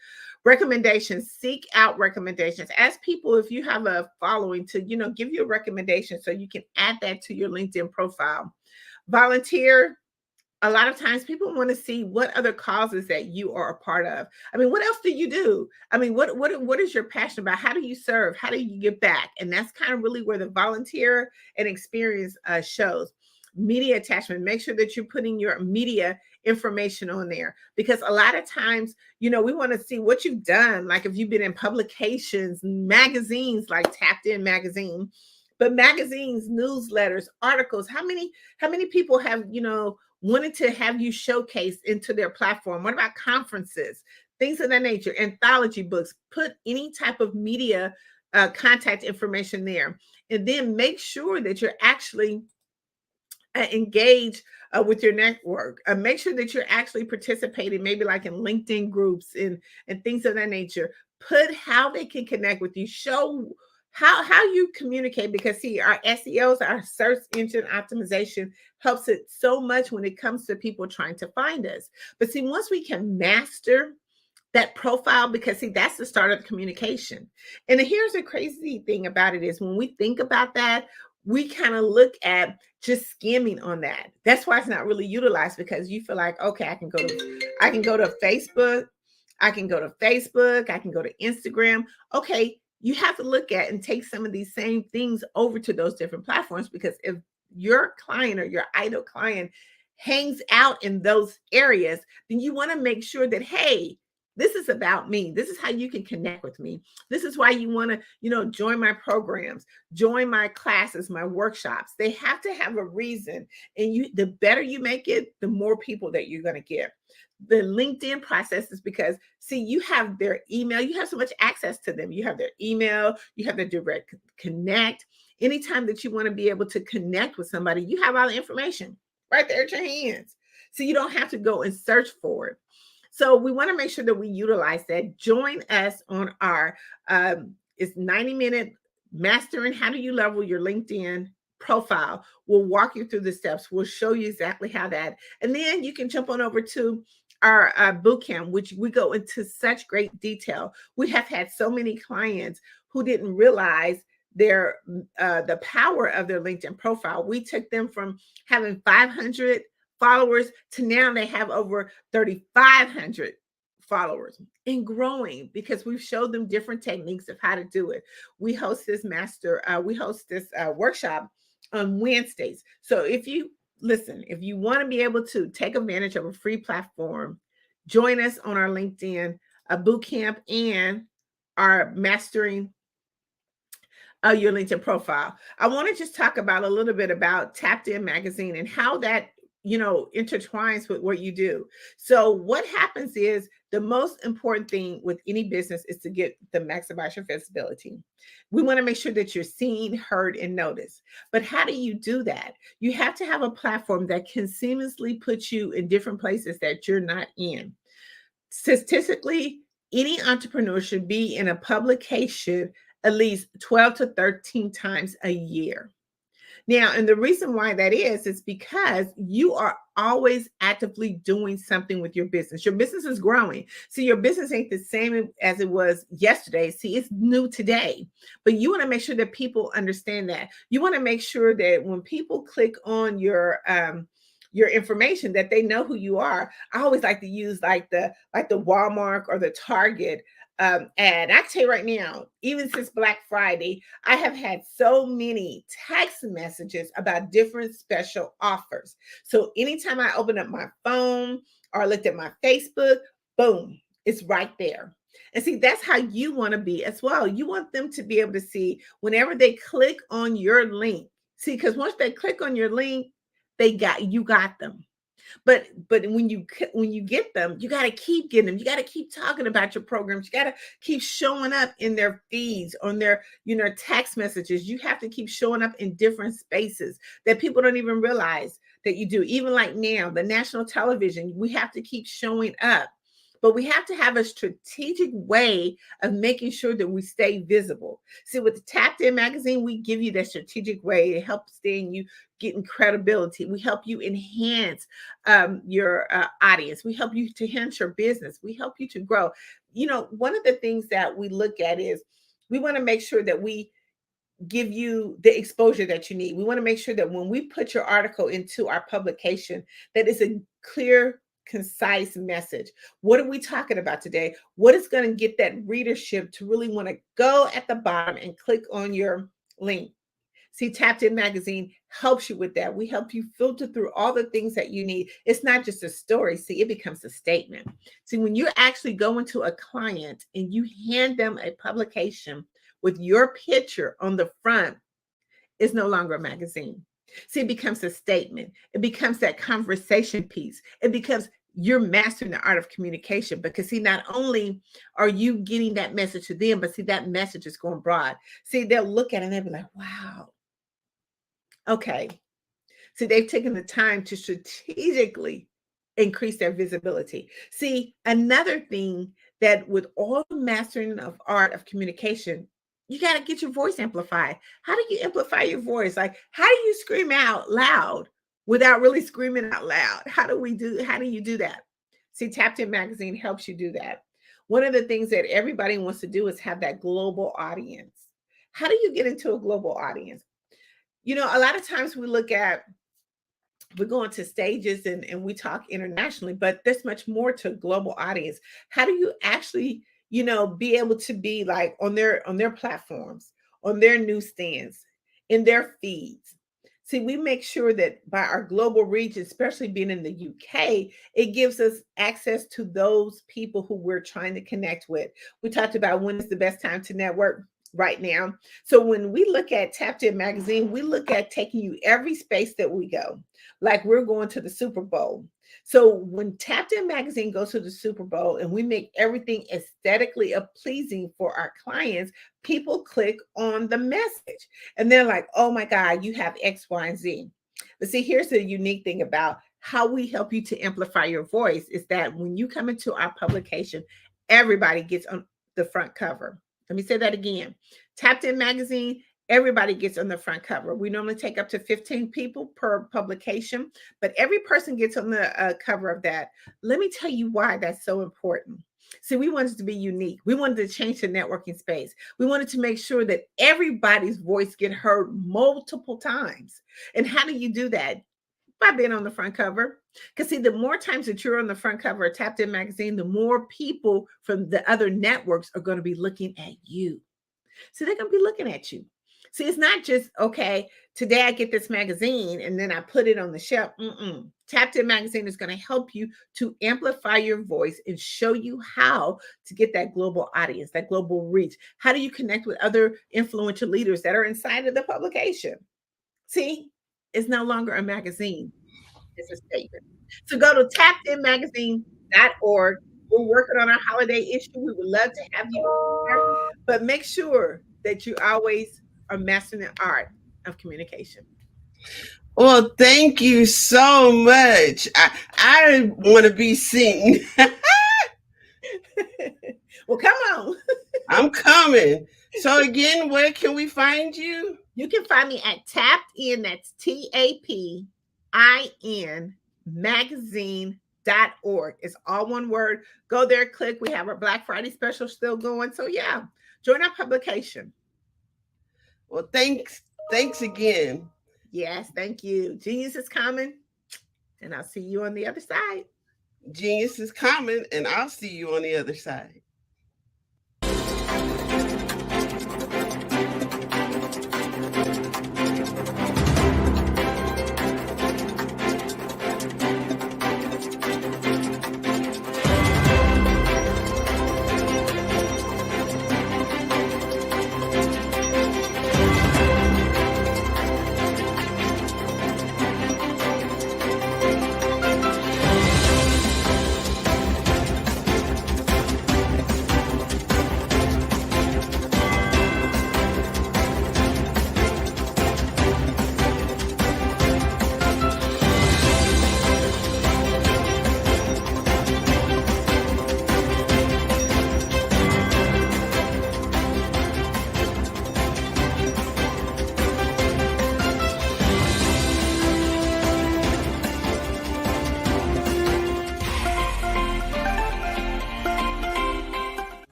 Recommendations, seek out recommendations. Ask people if you have a following to, give you a recommendation so you can add that to your LinkedIn profile. Volunteer. A lot of times people want to see what other causes that you are a part of. What else do you do? What is your passion about? How do you serve? How do you give back? And that's kind of really where the volunteer and experience shows. Media attachment. Make sure that you're putting your media information on there, because a lot of times, we want to see what you've done. Like if you've been in publications, magazines, like Tapped In magazine, but magazines, newsletters, articles, how many people have, wanted to have you showcased into their platform? What about conferences, things of that nature, anthology books? Put any type of media contact information there, and then make sure that you're actually engaged with your network. Make sure that you're actually participating, maybe like in LinkedIn groups and things of that nature. Put how they can connect with you. Show how you communicate, because see, our SEOs, our search engine optimization, helps it so much when it comes to people trying to find us. But see, once we can master that profile, because see, that's the start of the communication. And here's the crazy thing about it is when we think about that, we kind of look at just skimming on that. That's why it's not really utilized, because you feel like, okay, I can go to Facebook, I can go to Instagram. Okay, you have to look at and take some of these same things over to those different platforms, because if your client or your ideal client hangs out in those areas, then you want to make sure that, hey, this is about me. This is how you can connect with me. This is why you want to, join my programs, join my classes, my workshops. They have to have a reason. And the better you make it, the more people that you're going to get. The LinkedIn process is because, see, you have their email. You have so much access to them. You have their email. You have their direct connect. Anytime that you want to be able to connect with somebody, you have all the information right there at your hands. So you don't have to go and search for it. So we want to make sure that we utilize that. Join us on our it's 90-minute mastering how do you level your LinkedIn profile. We'll walk you through the steps. We'll show you exactly how that. And then you can jump on over to our bootcamp, which we go into such great detail. We have had so many clients who didn't realize the power of their LinkedIn profile. We took them from having 500 followers to now they have over 3,500 followers and growing because we've showed them different techniques of how to do it. We host this workshop on Wednesdays. So if you want to be able to take advantage of a free platform, join us on our LinkedIn boot camp and our mastering your LinkedIn profile. I want to just talk about a little bit about Tapped In Magazine and how that intertwines with what you do. So what happens is the most important thing with any business is to maximize your visibility. We want to make sure that you're seen, heard, and noticed. But how do you do that? You have to have a platform that can seamlessly put you in different places that you're not in. Statistically, any entrepreneur should be in a publication at least 12 to 13 times a year. Now, and the reason why that is because you are always actively doing something with your business. Your business is growing. See, your business ain't the same as it was yesterday. See, it's new today. But you want to make sure that people understand that. You want to make sure that when people click on your information, that they know who you are. I always like to use like the Walmart or the Target ad. I can tell you right now, even since Black Friday, I have had so many text messages about different special offers. So anytime I open up my phone or looked at my Facebook, boom, it's right there. And see, that's how you want to be as well. You want them to be able to see whenever they click on your link. See, because once they click on your link, you got them. But when you get them, you got to keep getting them. You got to keep talking about your programs. You got to keep showing up in their feeds, on their text messages. You have to keep showing up in different spaces that people don't even realize that you do. Even like now, the national television, we have to keep showing up. But we have to have a strategic way of making sure that we stay visible. See, with the Tapped In Magazine, we give you that strategic way to help stay in you getting credibility. We help you enhance your audience. We help you to enhance your business. We help you to grow. One of the things that we look at is we want to make sure that we give you the exposure that you need. We want to make sure that when we put your article into our publication, that it's a clear, concise message. What are we talking about today? What is going to get that readership to really want to go at the bottom and click on your link? See, Tapped In Magazine helps you with that. We help you filter through all the things that you need. It's not just a story. See, it becomes a statement. See, when you actually go into a client and you hand them a publication with your picture on the front, it's no longer a magazine. See, it becomes a statement. It becomes that conversation piece. It becomes you're mastering the art of communication because see, not only are you getting that message to them, but see, that message is going broad. See, they'll look at it and they'll be like, wow. Okay. See, they've taken the time to strategically increase their visibility. See, another thing that with all the mastering of art of communication, you got to get your voice amplified. How do you amplify your voice? Like, how do you scream out loud without really screaming out loud? How do you do that? See, Tapped In Magazine helps you do that. One of the things that everybody wants to do is have that global audience. How do you get into a global audience? A lot of times we go into stages and we talk internationally, but there's much more to a global audience. How do you actually be able to be like on their platforms, on their newsstands, in their feeds? See, we make sure that by our global reach, especially being in the UK, it gives us access to those people who we're trying to connect with. We talked about when is the best time to network. Right now. So when we look at Tapped In Magazine, we look at taking you every space that we go, like we're going to the Super Bowl. So when Tapped In Magazine goes to the Super Bowl and we make everything aesthetically pleasing for our clients, people click on the message and they're like, oh my God, you have X, Y, and Z. But see, here's the unique thing about how we help you to amplify your voice is that when you come into our publication, everybody gets on the front cover. Let me say that again. Tapped In Magazine, everybody gets on the front cover. We normally take up to 15 people per publication, but every person gets on the cover of that. Let me tell you why that's so important. See, we wanted to be unique. We wanted to change the networking space. We wanted to make sure that everybody's voice get heard multiple times. And how do you do that? by being on the front cover. Because see, the more times that you're on the front cover of Tapped In Magazine, the more people from the other networks are going to be looking at you. So they're going to be looking at you. See, it's not just, okay, today I get this magazine and then I put it on the shelf. Tapped In Magazine is going to help you to amplify your voice and show you how to get that global audience, that global reach. How do you connect with other influential leaders that are inside of the publication? See, it's no longer a magazine. It's a statement. So go to tappedinmagazine.org. We're working on our holiday issue. We would love to have you here, but make sure that you always are mastering the art of communication. Well, thank you so much. I want to be seen. Well, come on. I'm coming. So again, where can we find you? You can find me at Tapped In, that's TAPIN magazine.org. It's all one word. Go there, click. We have our Black Friday special still going. So yeah, join our publication. Well, thanks again. Yes, thank you. Genius is coming, and I'll see you on the other side. Genius is coming, and I'll see you on the other side.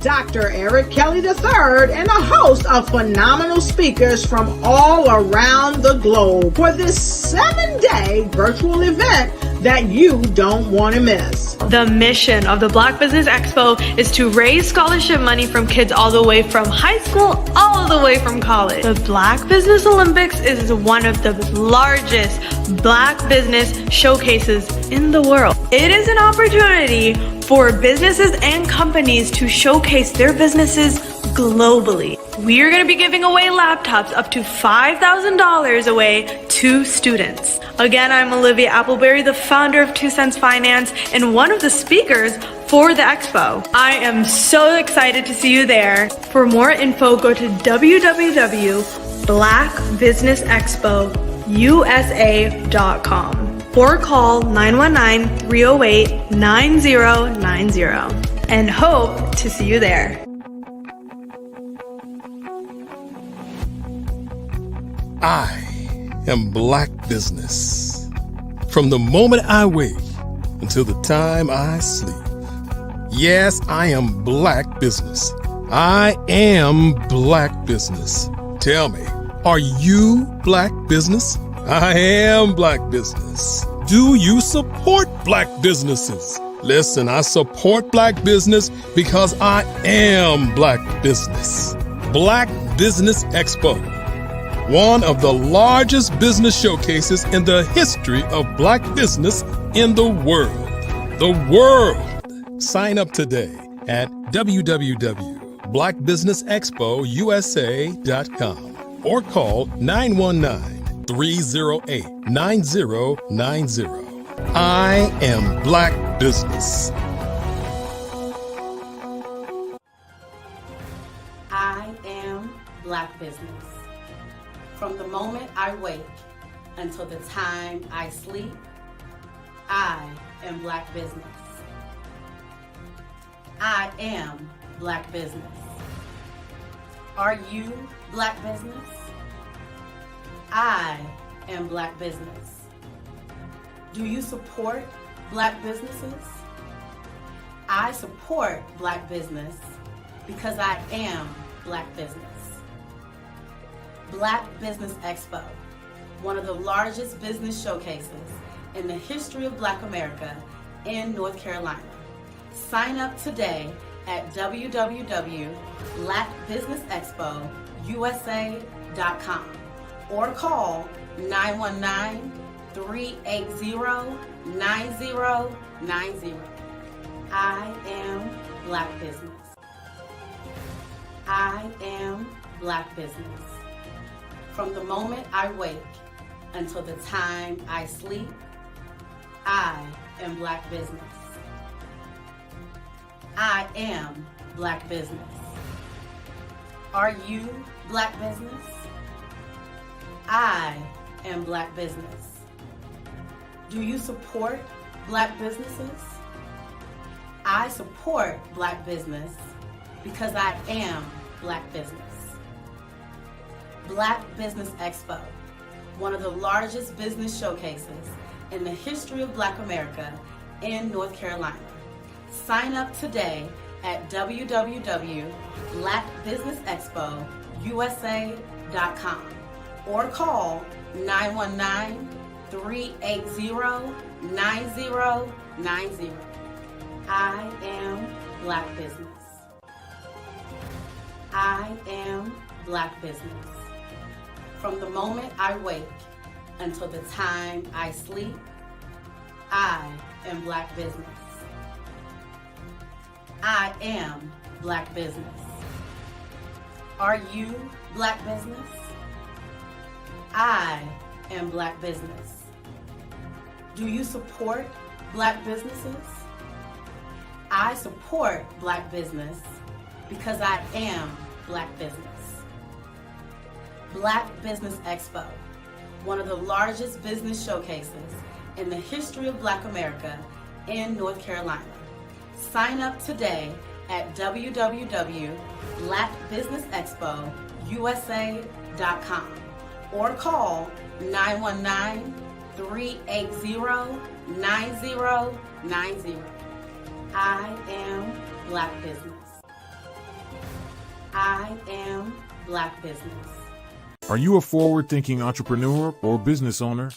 Dr. Eric Kelly III and a host of phenomenal speakers from all around the globe for this 7-day virtual event that you don't want to miss. The mission of the Black Business Expo is to raise scholarship money from kids all the way from high school all the way from college. The Black Business Olympics is one of the largest Black business showcases in the world. It is an opportunity for businesses and companies to showcase their businesses globally. We are going to be giving away laptops up to $5,000 away to students. Again, I'm Olivia Appleberry, the founder of 2 Cents Finance and one of the speakers for the expo. I am so excited to see you there. For more info, go to www.blackbusinessexpousa.com or call 919-308-9090 and hope to see you there. I am Black Business. From the moment I wake until the time I sleep. Yes, I am Black Business. I am Black Business. Tell me, are you Black Business? I am Black Business. Do you support Black businesses? Listen, I support Black business because I am Black Business. Black Business Expo, one of the largest business showcases in the history of Black business in the world. The world! Sign up today at www.blackbusinessexpousa.com or call 919-308-9090. I am Black Business. I am Black Business. From the moment I wake until the time I sleep, I am Black Business. I am Black Business. Are you Black Business? I am Black Business. Do you support Black businesses? I support Black business because I am Black Business. Black Business Expo, one of the largest business showcases in the history of Black America in North Carolina. Sign up today at www.blackbusinessexpousa.com or call 919-380-9090. I am Black Business. I am Black Business. From the moment I wake until the time I sleep, I am Black Business. I am Black Business. Are you Black Business? I am Black Business. Do you support Black businesses? I support Black business because I am Black Business. Black Business Expo, one of the largest business showcases in the history of Black America in North Carolina. Sign up today at www.blackbusinessexpousa.com or call 919-380-9090. I am Black Business. I am Black Business. From the moment I wake until the time I sleep, I am Black Business. I am Black Business. Are you Black Business? I am Black Business. Do you support Black businesses? I support Black business because I am Black Business. Black Business Expo, one of the largest business showcases in the history of Black America in North Carolina. Sign up today at www.blackbusinessexpousa.com or call 919-380-9090. I am Black Business. I am Black Business. Are you a forward-thinking entrepreneur or business owner?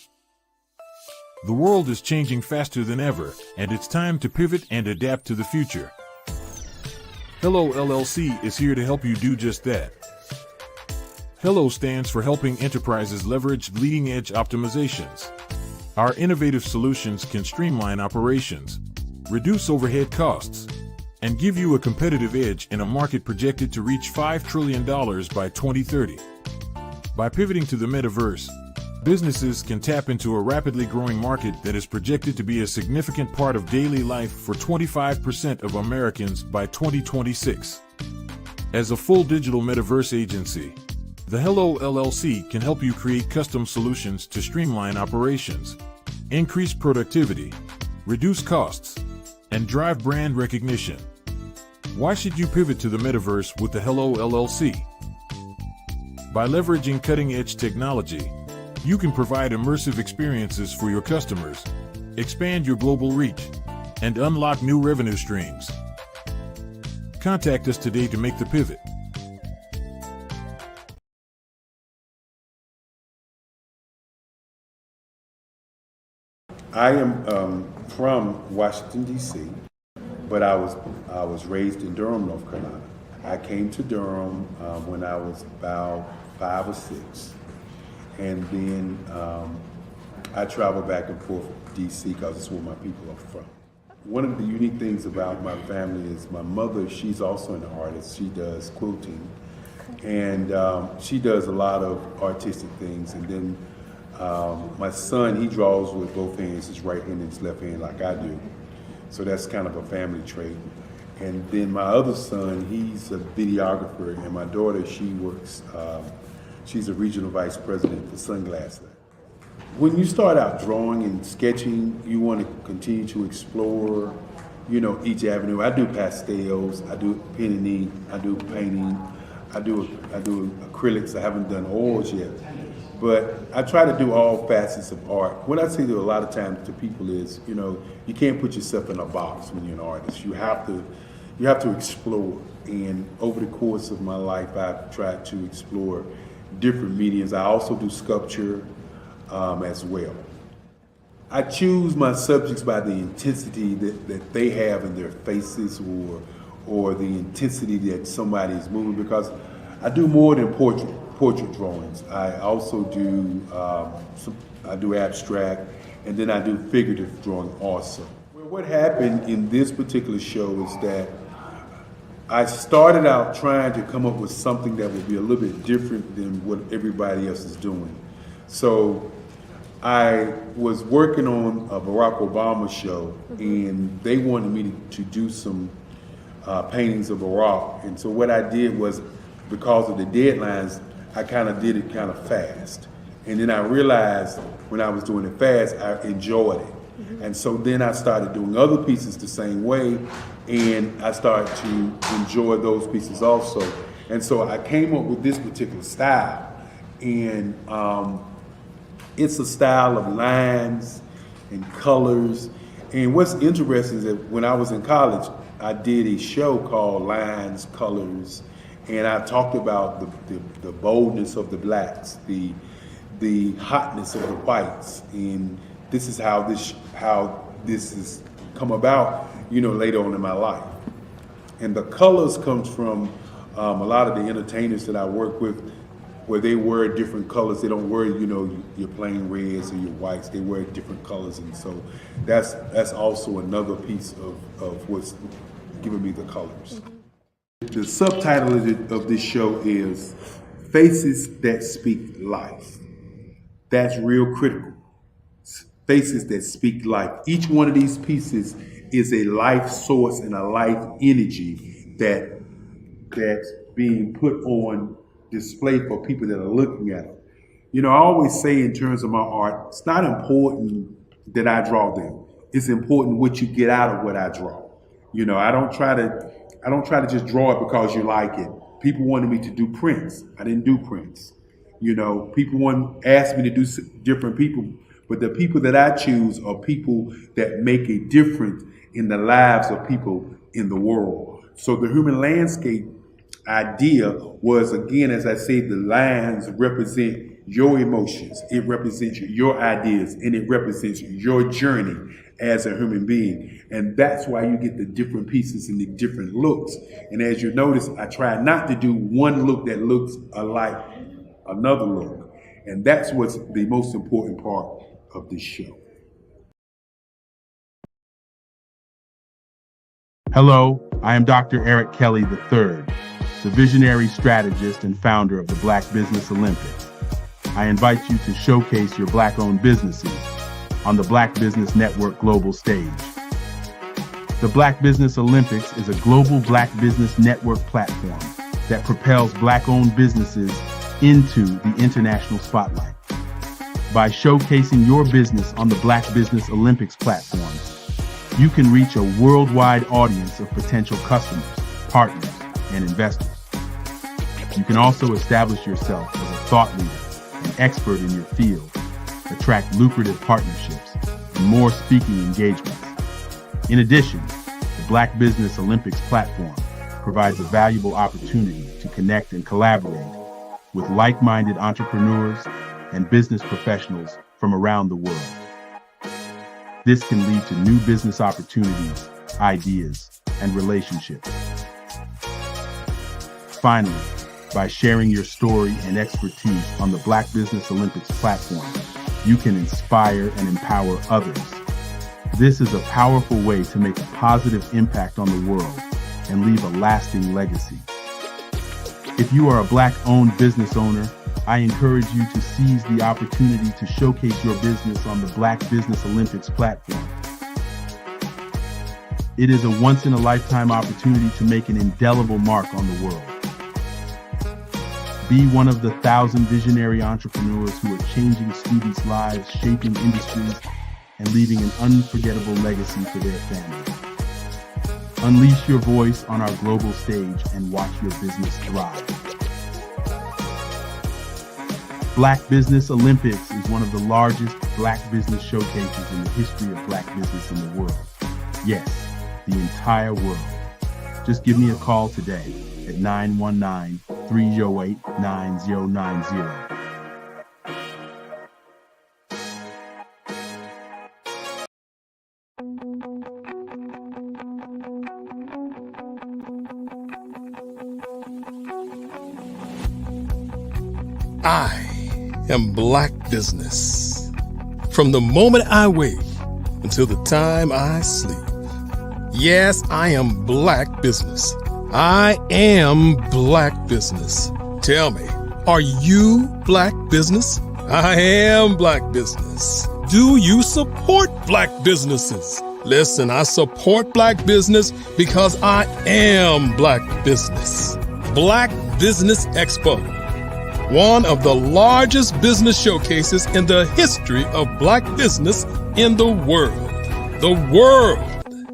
The world is changing faster than ever, and it's time to pivot and adapt to the future. Hello LLC is here to help you do just that. Hello stands for helping enterprises leverage leading-edge optimizations. Our innovative solutions can streamline operations, reduce overhead costs, and give you a competitive edge in a market projected to reach $5 trillion by 2030. By pivoting to the metaverse, businesses can tap into a rapidly growing market that is projected to be a significant part of daily life for 25% of Americans by 2026. As a full digital metaverse agency, the Hello LLC can help you create custom solutions to streamline operations, increase productivity, reduce costs, and drive brand recognition. Why should you pivot to the metaverse with the Hello LLC? By leveraging cutting-edge technology, you can provide immersive experiences for your customers, expand your global reach, and unlock new revenue streams. Contact us today to make the pivot. I am from Washington, D.C., but I was raised in Durham, North Carolina. I came to Durham when I was about 5 or 6. And then I travel back and forth to D.C. because it's where my people are from. One of the unique things about my family is my mother, she's also an artist. She does quilting. And she does a lot of artistic things. And then my son, he draws with both hands, his right hand and his left hand like I do. So that's kind of a family trait. And then my other son, he's a videographer, and my daughter, she works, she's a regional vice president for Sunglass Lab. When you start out drawing and sketching, you want to continue to explore, you know, each avenue. I do pastels, I do pen and ink, I do painting, I do acrylics. I haven't done oils yet. But I try to do all facets of art. What I say to a lot of times to people is, you know, you can't put yourself in a box when you're an artist. You have to explore. And over the course of my life, I've tried to explore different mediums. I also do sculpture. as well. I choose my subjects by the intensity that they have in their faces or the intensity that somebody is moving, because I do more than portrait drawings. I also do I do abstract, and then I do figurative drawing also. Well, what happened in this particular show is that I started out trying to come up with something that would be a little bit different than what everybody else is doing. So I was working on a Barack Obama show, and they wanted me to do some paintings of Barack. And so what I did was, because of the deadlines, I kind of did it kind of fast. And then I realized when I was doing it fast, I enjoyed it. And so then I started doing other pieces the same way, and I started to enjoy those pieces also. And so I came up with this particular style. And it's a style of lines and colors. And what's interesting is that when I was in college, I did a show called Lines, Colors, and I talked about the boldness of the blacks, the hotness of the whites, and this is how this has come about, later on in my life. And the colors comes from a lot of the entertainers that I work with, where they wear different colors. They don't wear, your plain reds or your whites. They wear different colors, and so that's also another piece of what's giving me the colors. The subtitle of this show is Faces That Speak Life. That's real critical. Faces that speak life. Each one of these pieces is a life source and a life energy that's being put on display for people that are looking at it. I always say in terms of my art, it's not important that I draw them. It's important what you get out of what I draw. I don't try to just draw it because you like it. People wanted me to do prints. I didn't do prints. People asked me to do different people, but the people that I choose are people that make a difference in the lives of people in the world. So the human landscape idea was, again, as I say, the lines represent your emotions, it represents your ideas, and it represents your journey as a human being. And that's why you get the different pieces and the different looks. And as you notice, I try not to do one look that looks alike another look. And that's what's the most important part of this show. Hello, I am Dr. Eric Kelly III, the visionary strategist and founder of the Black Business Olympics. I invite you to showcase your Black-owned businesses on the Black Business Network global stage. The Black Business Olympics is a global Black Business Network platform that propels Black-owned businesses into the international spotlight. By showcasing your business on the Black Business Olympics platform, you can reach a worldwide audience of potential customers, partners, and investors. You can also establish yourself as a thought leader, an expert in your field, attract lucrative partnerships, and more speaking engagements. In addition, the Black Business Olympics platform provides a valuable opportunity to connect and collaborate with like-minded entrepreneurs and business professionals from around the world. This can lead to new business opportunities, ideas, and relationships. Finally, by sharing your story and expertise on the Black Business Olympics platform, you can inspire and empower others. This is a powerful way to make a positive impact on the world and leave a lasting legacy. If you are a Black-owned business owner, I encourage you to seize the opportunity to showcase your business on the Black Business Olympics platform. It is a once-in-a-lifetime opportunity to make an indelible mark on the world. Be one of the 1,000 visionary entrepreneurs who are changing students' lives, shaping industries, and leaving an unforgettable legacy for their families. Unleash your voice on our global stage and watch your business thrive. Black Business Olympics is one of the largest Black business showcases in the history of Black business in the world. Yes, the entire world. Just give me a call today at 919-308-9090. I am Black business. From the moment I wake until the time I sleep. Yes, I am Black business. I am Black business. Tell me, are you Black business? I am Black business. Do you support Black businesses? Listen, I support Black business because I am Black business. Black Business Expo, one of the largest business showcases in the history of Black business in the world. The world!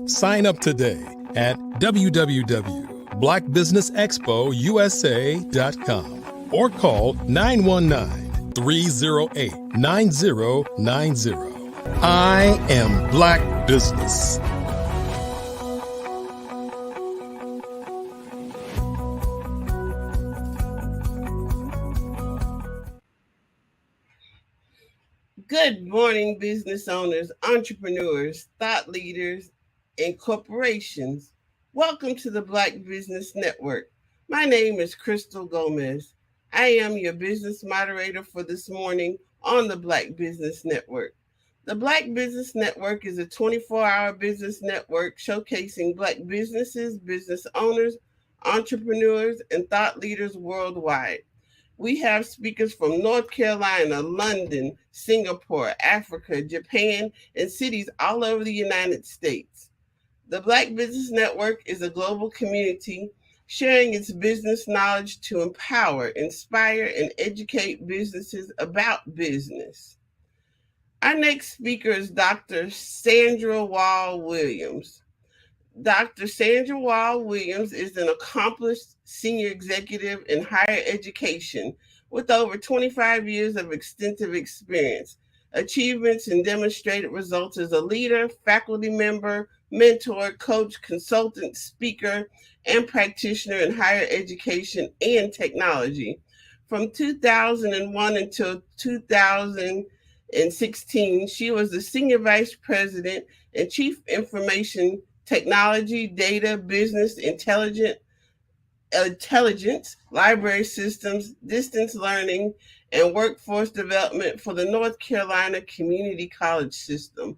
Sign up today at www.blackbusinessexpousa.com or call 919-308-9090. I am Black business. Good morning, business owners, entrepreneurs, thought leaders, and corporations. Welcome to the Black Business Network. My name is Crystal Gomez. I am your business moderator for this morning on the Black Business Network. The Black Business Network is a 24-hour business network showcasing Black businesses, business owners, entrepreneurs, and thought leaders worldwide. We have speakers from North Carolina, London, Singapore, Africa, Japan, and cities all over the United States. The Black Business Network is a global community sharing its business knowledge to empower, inspire, and educate businesses about business. Our next speaker is Dr. Sandra Wall Williams. Dr. Sandra Wall Williams is an accomplished senior executive in higher education with over 25 years of extensive experience, achievements, and demonstrated results as a leader, faculty member, mentor, coach, consultant, speaker, and practitioner in higher education and technology. From 2001 until 2016, she was the Senior Vice President and Chief Information Technology, Data, Business Intelligence, Library Systems, Distance Learning, and Workforce Development for the North Carolina Community College System.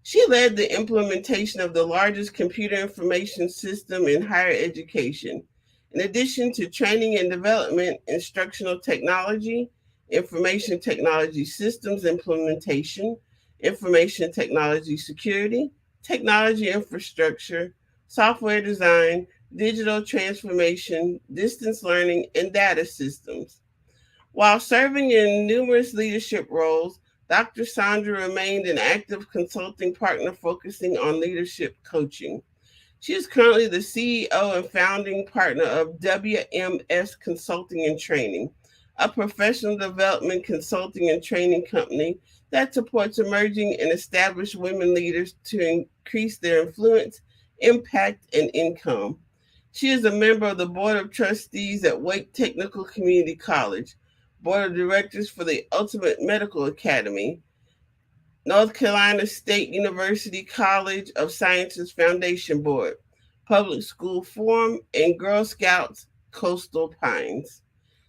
She led the implementation of the largest computer information system in higher education. In addition to training and development, instructional technology, information technology systems implementation, information technology security, technology infrastructure, software design, digital transformation, distance learning, and data systems. While serving in numerous leadership roles, Dr. Sandra remained an active consulting partner focusing on leadership coaching. She is currently the CEO and founding partner of WMS Consulting and Training, a professional development consulting and training company that supports emerging and established women leaders to increase their influence, impact, and income. She is a member of the Board of Trustees at Wake Technical Community College, Board of Directors for the Ultimate Medical Academy, North Carolina State University College of Sciences Foundation Board, Public School Forum, and Girl Scouts Coastal Pines.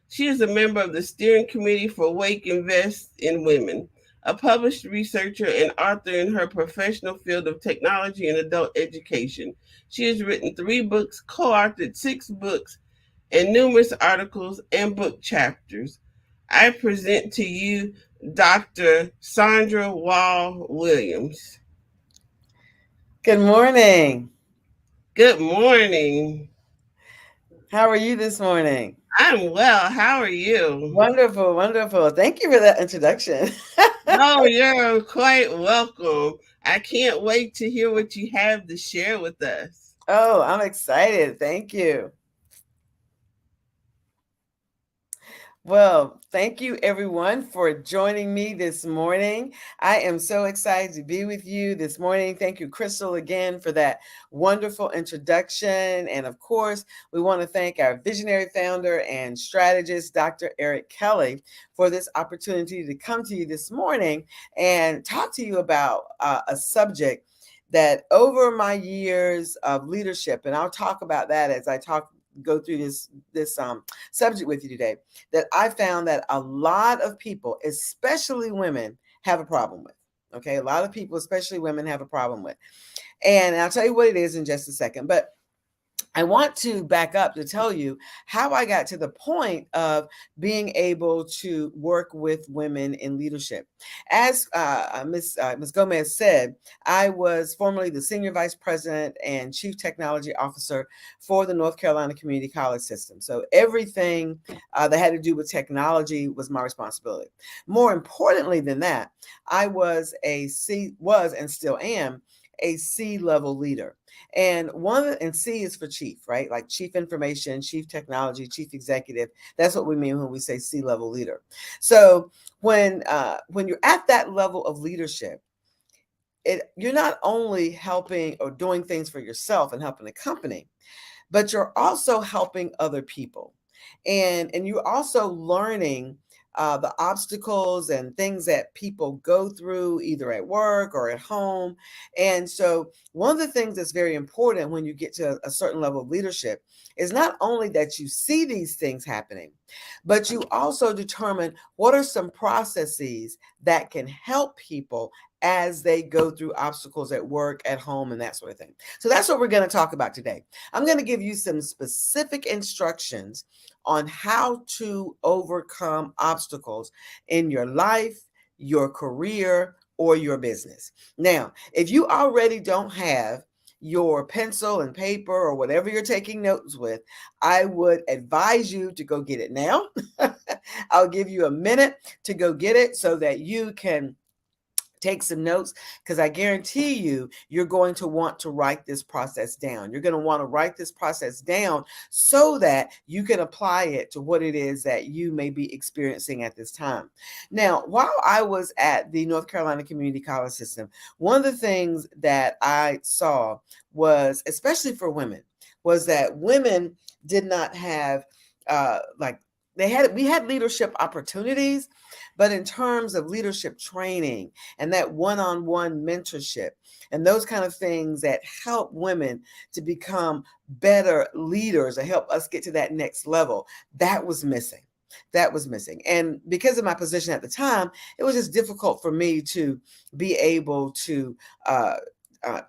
She is a member of the steering committee for Wake Invest in Women, a published researcher and author in her professional field of technology and adult education. She has written 3 books, co-authored 6 books, and numerous articles and book chapters. I present to you Dr. Sandra Wall Williams. Good morning. Good morning. How are you this morning? I'm well. How are you? Wonderful, wonderful. Thank you for that introduction. Oh, you're quite welcome. I can't wait to hear what you have to share with us. Oh, I'm excited. Thank you. Well, thank you everyone for joining me this morning. I am so excited to be with you this morning. Thank you, Crystal, again for that wonderful introduction. And of course, we want to thank our visionary founder and strategist, Dr. Eric Kelly, for this opportunity to come to you this morning and talk to you about a subject that over my years of leadership, and I'll talk about that as I talk go through this subject with you today that I found that a lot of people, especially women, have a problem with. Okay, a lot of people, especially women, have a problem with. And I'll tell you what it is in just a second. But I want to back up to tell you how I got to the point of being able to work with women in leadership. As Ms. Gomez said, I was formerly the Senior Vice President and Chief Technology Officer for the North Carolina Community College System. So everything that had to do with technology was my responsibility. More importantly than that, I was and still am a C-level leader. And C is for chief, right? Like chief information, chief technology, chief executive. That's what we mean when we say C-level leader. So when you're at that level of leadership, you're not only helping or doing things for yourself and helping the company, but you're also helping other people. And you're also learning the obstacles and things that people go through either at work or at home. And so one of the things that's very important when you get to a certain level of leadership is not only that you see these things happening, but you also determine what are some processes that can help people as they go through obstacles at work, at home, and that sort of thing. So that's what we're going to talk about today. I'm going to give you some specific instructions on how to overcome obstacles in your life, your career, or your business. Now, if you already don't have your pencil and paper or whatever you're taking notes with, I would advise you to go get it now. I'll give you a minute to go get it so that you can take some notes, because I guarantee you're going to want to write this process down. You're going to want to write this process down so that you can apply it to what it is that you may be experiencing at this time. Now, while I was at the North Carolina Community College System, one of the things that I saw was, especially for women, was that women did not have we had leadership opportunities, but in terms of leadership training and that one-on-one mentorship and those kind of things that help women to become better leaders or help us get to that next level, that was missing. That was missing. And because of my position at the time, it was just difficult for me to be able to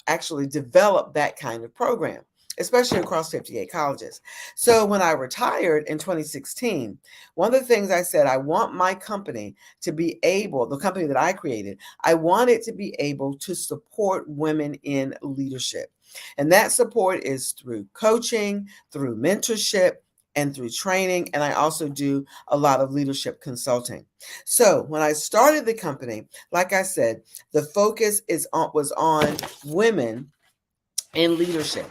actually develop that kind of program, especially across 58 colleges. So when I retired in 2016, one of the things I said, I want my company to be able, the company that I created, I want it to be able to support women in leadership. And that support is through coaching, through mentorship, and through training. And I also do a lot of leadership consulting. So when I started the company, like I said, the focus was on women in leadership.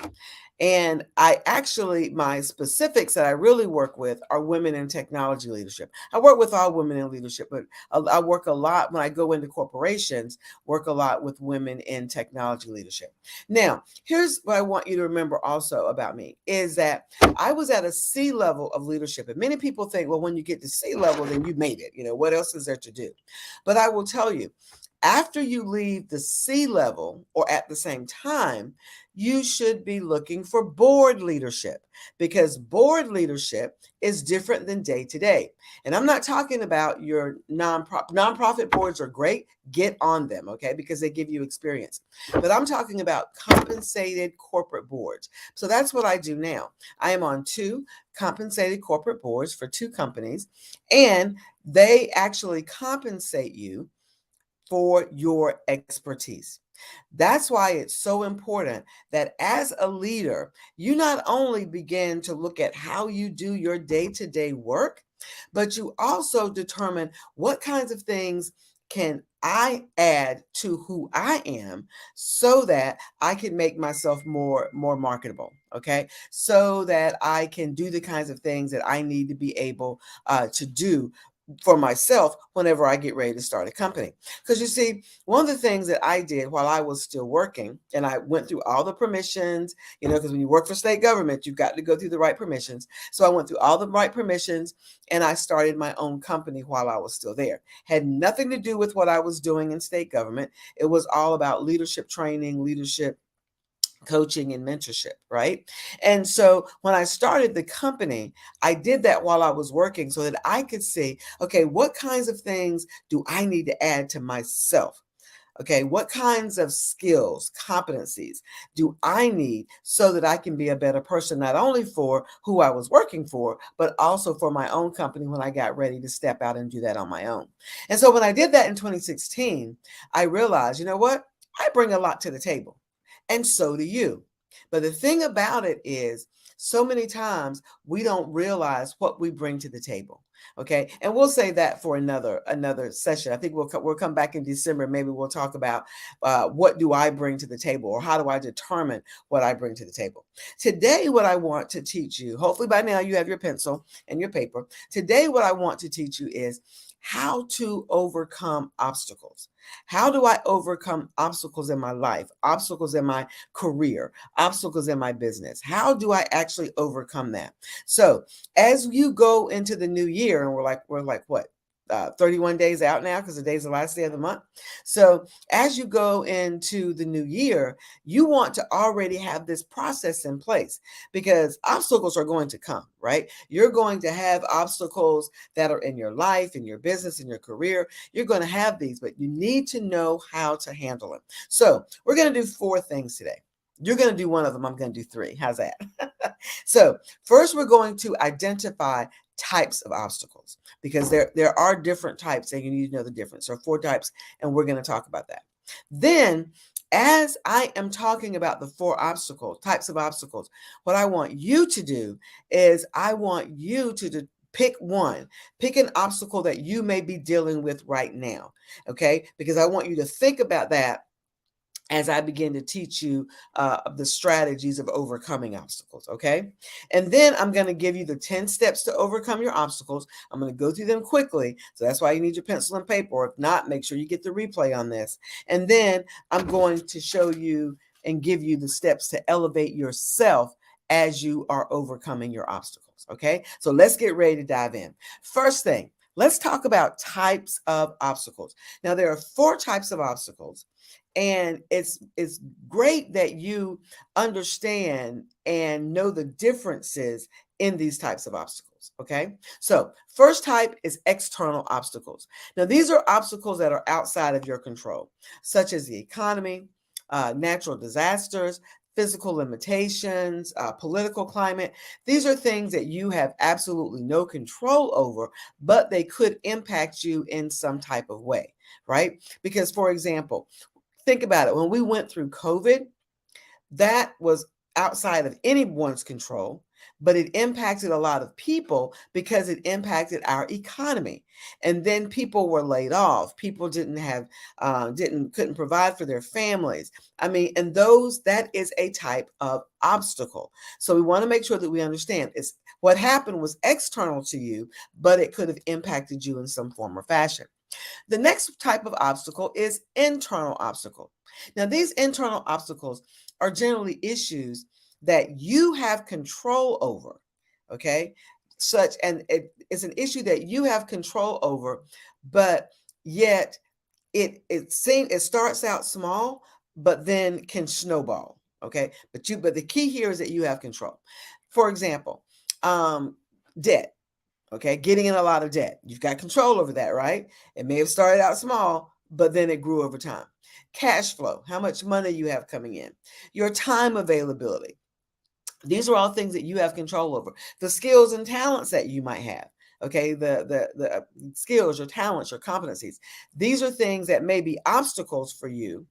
And my specifics that I really work with are women in technology leadership. I work with all women in leadership, but I work a lot when I go into corporations, work a lot with women in technology leadership. Now, here's what I want you to remember also about me is that I was at a C level of leadership. And many people think, well, when you get to C level, then you made it. What else is there to do? But I will tell you, after you leave the C level or at the same time, you should be looking for board leadership, because board leadership is different than day to day. And I'm not talking about your nonprofit boards are great. Get on them, okay, because they give you experience. But I'm talking about compensated corporate boards. So that's what I do now. I am on 2 compensated corporate boards for 2 companies, and they actually compensate you for your expertise. That's why it's so important that as a leader, you not only begin to look at how you do your day-to-day work, but you also determine what kinds of things can I add to who I am so that I can make myself more marketable, okay? So that I can do the kinds of things that I need to be able to do for myself whenever I get ready to start a company. Because you see, one of the things that I did while I was still working, and I went through all the permissions, because when you work for state government, you've got to go through the right permissions. So I went through all the right permissions and I started my own company while I was still there. Had nothing to do with what I was doing in state government. It was all about leadership training, leadership coaching and mentorship, right? And so when I started the company, I did that while I was working so that I could see, okay, what kinds of things do I need to add to myself? Okay, what kinds of skills, competencies do I need so that I can be a better person, not only for who I was working for, but also for my own company when I got ready to step out and do that on my own. And so when I did that in 2016, I realized, you know what? I bring a lot to the table, and so do you. But the thing about it is, so many times we don't realize what we bring to the table. Okay, and we'll say that for another session. I think we'll come back in December. Maybe we'll talk about what do I bring to the table, or how do I determine what I bring to the table. Today, what I want to teach you, hopefully by now you have your pencil and your paper. Today, what I want to teach you is how to overcome obstacles. How do I overcome obstacles in my life, obstacles in my career, obstacles in my business? How do I actually overcome that? So as you go into the new year, and we're like what? 31 days out now, because today's the last day of the month. So as you go into the new year, you want to already have this process in place, because obstacles are going to come, right? You're going to have obstacles that are in your life, in your business, in your career. You're going to have these, but you need to know how to handle them. So we're going to do 4 things today. You're going to do one of them. I'm going to do 3. How's that? So first, we're going to identify types of obstacles, because there are different types and you need to know the difference. So 4 types, and we're going to talk about that. Then, as I am talking about the 4 types of obstacles, what I want you to do is I want you to pick one. Pick an obstacle that you may be dealing with right now, okay? Because I want you to think about that as I begin to teach you the strategies of overcoming obstacles, okay? And then I'm going to give you the 10 steps to overcome your obstacles. I'm going to go through them quickly, so that's why you need your pencil and paper, or if not, make sure you get the replay on this. And then I'm going to show you and give you the steps to elevate yourself as you are overcoming your obstacles, okay? So let's get ready to dive in. First thing, let's talk about types of obstacles. Now, there are 4 types of obstacles. And it's great that you understand and know the differences in these types of obstacles, okay? So first type is external obstacles. Now, these are obstacles that are outside of your control, such as the economy, natural disasters, physical limitations, political climate. These are things that you have absolutely no control over, but they could impact you in some type of way, right? Because, for example, think about it. When we went through COVID, that was outside of anyone's control, but it impacted a lot of people because it impacted our economy. And then people were laid off. People couldn't provide for their families. I mean, and that is a type of obstacle. So we want to make sure that we understand what happened was external to you, but it could have impacted you in some form or fashion. The next type of obstacle is internal obstacle. Now, these internal obstacles are generally issues that you have control over, okay? And it's an issue that you have control over, but yet it starts out small, but then can snowball, okay? But the key here is that you have control. For example, debt. Okay, getting in a lot of debt. You've got control over that, right? It may have started out small, but then it grew over time. Cash flow, how much money you have coming in. Your time availability. These are all things that you have control over. The skills and talents that you might have. Okay, the skills, your talents, your competencies. These are things that may be obstacles for you,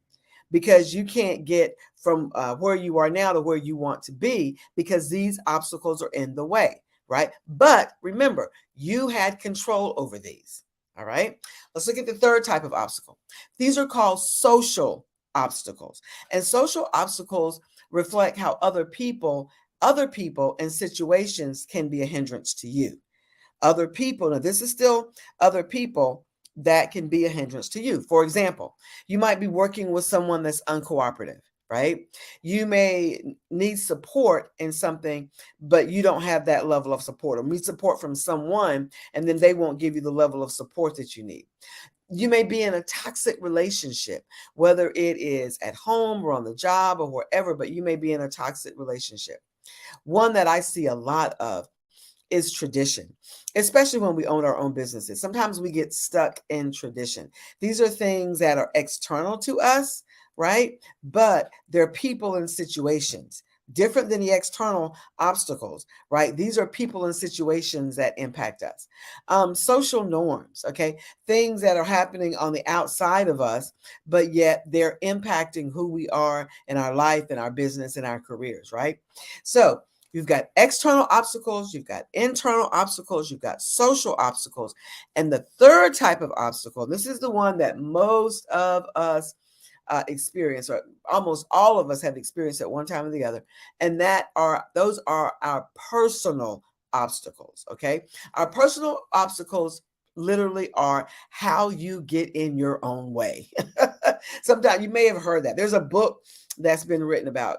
because you can't get from where you are now to where you want to be, because these obstacles are in the way. Right? But remember, you had control over these. All right. Let's look at the third type of obstacle. These are called social obstacles. And social obstacles reflect how other people and situations can be a hindrance to you. Other people, now this is still other people that can be a hindrance to you. For example, you might be working with someone that's uncooperative. Right? You may need support in something, but you don't have that level of support, or need support from someone, and then they won't give you the level of support that you need. You may be in a toxic relationship, whether it is at home or on the job or wherever, but you may be in a toxic relationship. One that I see a lot of is tradition, especially when we own our own businesses. Sometimes we get stuck in tradition. These are things that are external to us, right? But they're people and situations different than the external obstacles, right? These are people and situations that impact us. Social norms, okay? Things that are happening on the outside of us, but yet they're impacting who we are in our life and our business and our careers, right? So you've got external obstacles, you've got internal obstacles, you've got social obstacles. And the third type of obstacle, this is the one that most of us experience, or almost all of us have experienced at one time or the other, and those are our personal obstacles. Okay, our personal obstacles literally are how you get in your own way. Sometimes you may have heard that there's a book that's been written about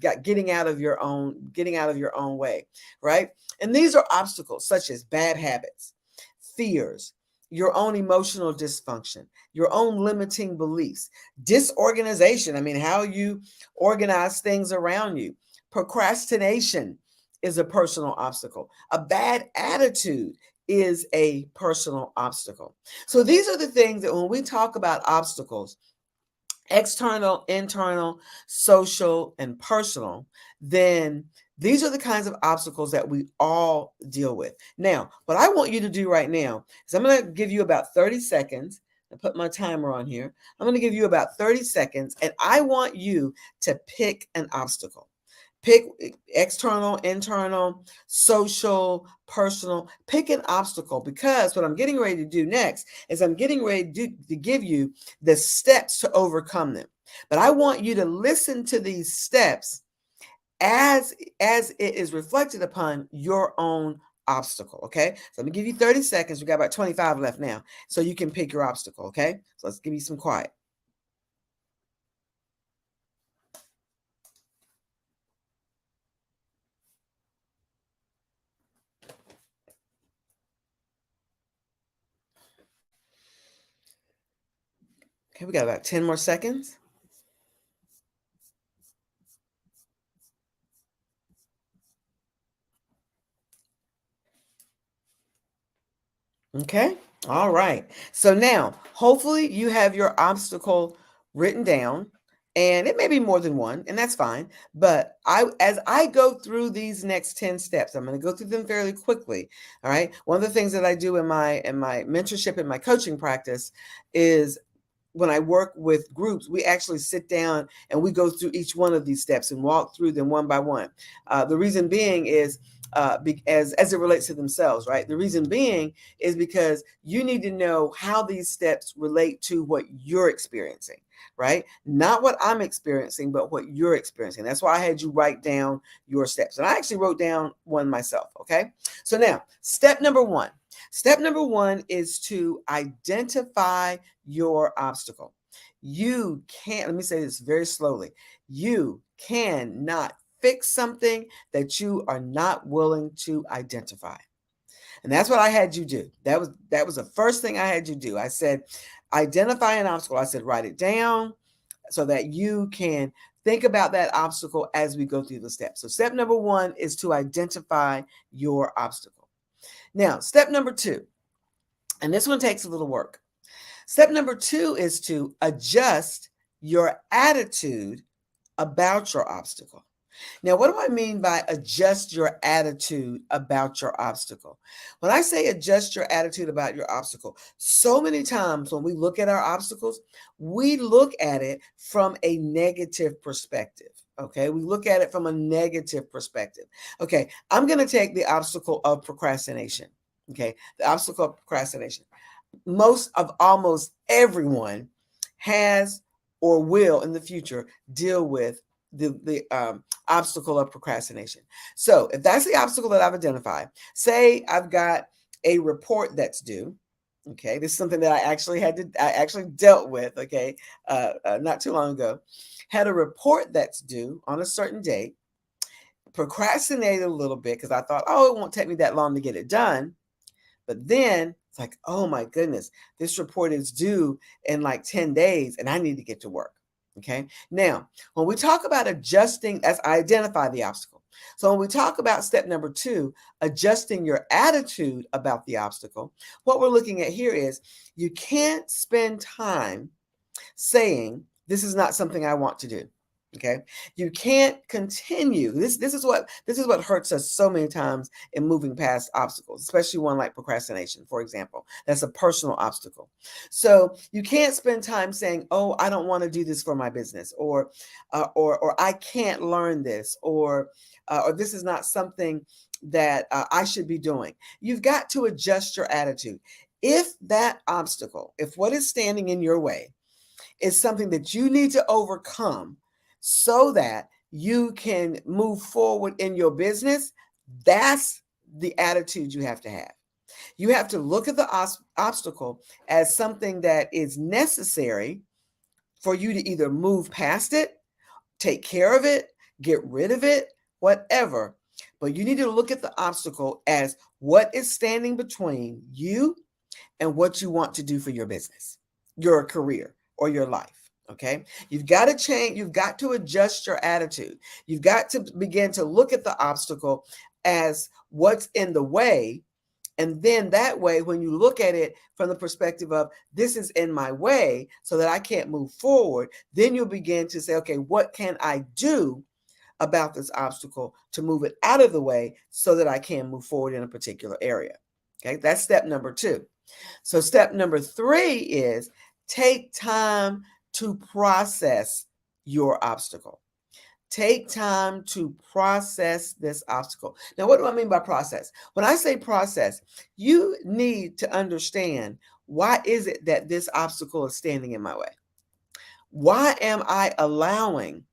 getting out of your own way, right? And these are obstacles such as bad habits, fears, your own emotional dysfunction, your own limiting beliefs, disorganization. I mean, how you organize things around you. Procrastination is a personal obstacle. A bad attitude is a personal obstacle. So these are the things that when we talk about obstacles, external, internal, social, and personal, then these are the kinds of obstacles that we all deal with. Now, what I want you to do right now is I'm going to give you about 30 seconds. I put my timer on here. I'm going to give you about 30 seconds, and I want you to pick an obstacle. Pick external, internal, social, personal. Pick an obstacle, because what I'm getting ready to do next is I'm getting ready to give you the steps to overcome them. But I want you to listen to these steps as it is reflected upon your own obstacle. Okay, so let me give you 30 seconds. We got about 25 left now, so you can pick your obstacle. Okay, so let's give you some quiet. Okay, we got about 10 more seconds. Okay. All right. So now, hopefully you have your obstacle written down, and it may be more than one, and that's fine. But as I go through these next 10 steps, I'm going to go through them fairly quickly. All right. One of the things that I do in my mentorship and my coaching practice is when I work with groups, we actually sit down and we go through each one of these steps and walk through them one by one. The reason being is as it relates to themselves, right? The reason being is because you need to know how these steps relate to what you're experiencing, right? Not what I'm experiencing, but what you're experiencing. That's why I had you write down your steps. And I actually wrote down one myself, okay? So now, step number one. Step number one is to identify your obstacle. You can't, let me say this very slowly. You cannot fix something that you are not willing to identify. And that's what I had you do. That was the first thing I had you do. I said, identify an obstacle. I said, write it down so that you can think about that obstacle as we go through the steps. So step number one is to identify your obstacle. Now, step number two, and this one takes a little work. Step number two is to adjust your attitude about your obstacle. Now, what do I mean by adjust your attitude about your obstacle? When I say adjust your attitude about your obstacle, so many times when we look at our obstacles, we look at it from a negative perspective. Okay, we look at it from a negative perspective. Okay, I'm going to take the obstacle of procrastination. Okay, the obstacle of procrastination. Almost everyone has or will in the future deal with the obstacle of procrastination. So if that's the obstacle that I've identified, say I've got a report that's due. Okay, this is something that I actually dealt with. Okay, not too long ago, had a report that's due on a certain date. Procrastinated a little bit because I thought, oh, it won't take me that long to get it done. But then It's like, oh my goodness, this report is due in like 10 days and I need to get to work. Okay. Now, when we talk about adjusting, as I identify the obstacle. So when we talk about step number 2, adjusting your attitude about the obstacle, what we're looking at here is you can't spend time saying, this is not something I want to do. Okay. You can't continue. This is what hurts us so many times in moving past obstacles, especially one like procrastination, for example. That's a personal obstacle. So you can't spend time saying, oh, I don't want to do this for my business, or I can't learn this, or this is not something that I should be doing. You've got to adjust your attitude. If that obstacle, if what is standing in your way is something that you need to overcome so that you can move forward in your business, that's the attitude you have to have. You have to look at the obstacle as something that is necessary for you to either move past it, take care of it, get rid of it, whatever. But you need to look at the obstacle as what is standing between you and what you want to do for your business, your career, or your life. Okay. You've got to change. You've got to adjust your attitude. You've got to begin to look at the obstacle as what's in the way. And then that way, when you look at it from the perspective of this is in my way so that I can't move forward, then you'll begin to say, okay, what can I do about this obstacle to move it out of the way so that I can move forward in a particular area? Okay. That's step number 2. So step number 3 is take time to process your obstacle. Take time to process this obstacle. Now, what do I mean by process? When I say process, you need to understand, why is it that this obstacle is standing in my way? Why am I allowing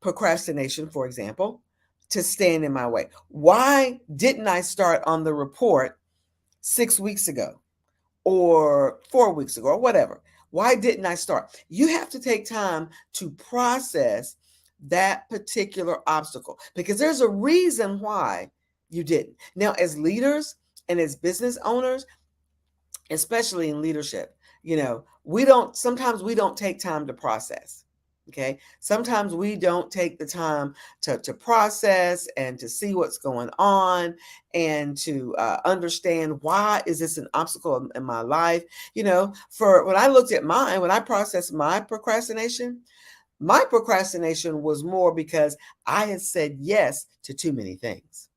procrastination, for example, to stand in my way? Why didn't I start on the report 6 weeks ago or 4 weeks ago or whatever? Why didn't I start? You have to take time to process that particular obstacle because there's a reason why you didn't. Now, as leaders and as business owners, especially in leadership, sometimes we don't take time to process. Okay. Sometimes we don't take the time to process and to see what's going on and to understand, why is this an obstacle in my life? For when I processed my procrastination was more because I had said yes to too many things.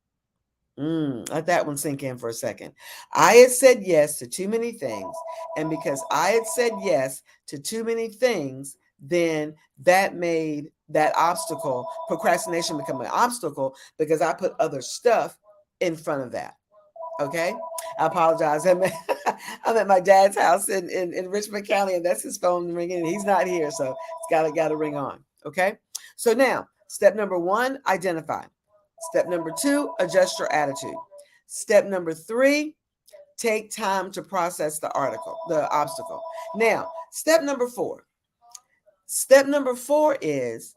Let that one sink in for a second. I had said yes to too many things. And because I had said yes to too many things, then that made that obstacle, procrastination, become an obstacle because I put other stuff in front of that. Okay. I apologize. I'm at my dad's house in Richmond County, and that's his phone ringing, and he's not here. So it's got to ring on. Okay. So now step number 1, identify. Step number 2, adjust your attitude. Step number 3, take time to process the obstacle. Now, step number 4. Step number 4 is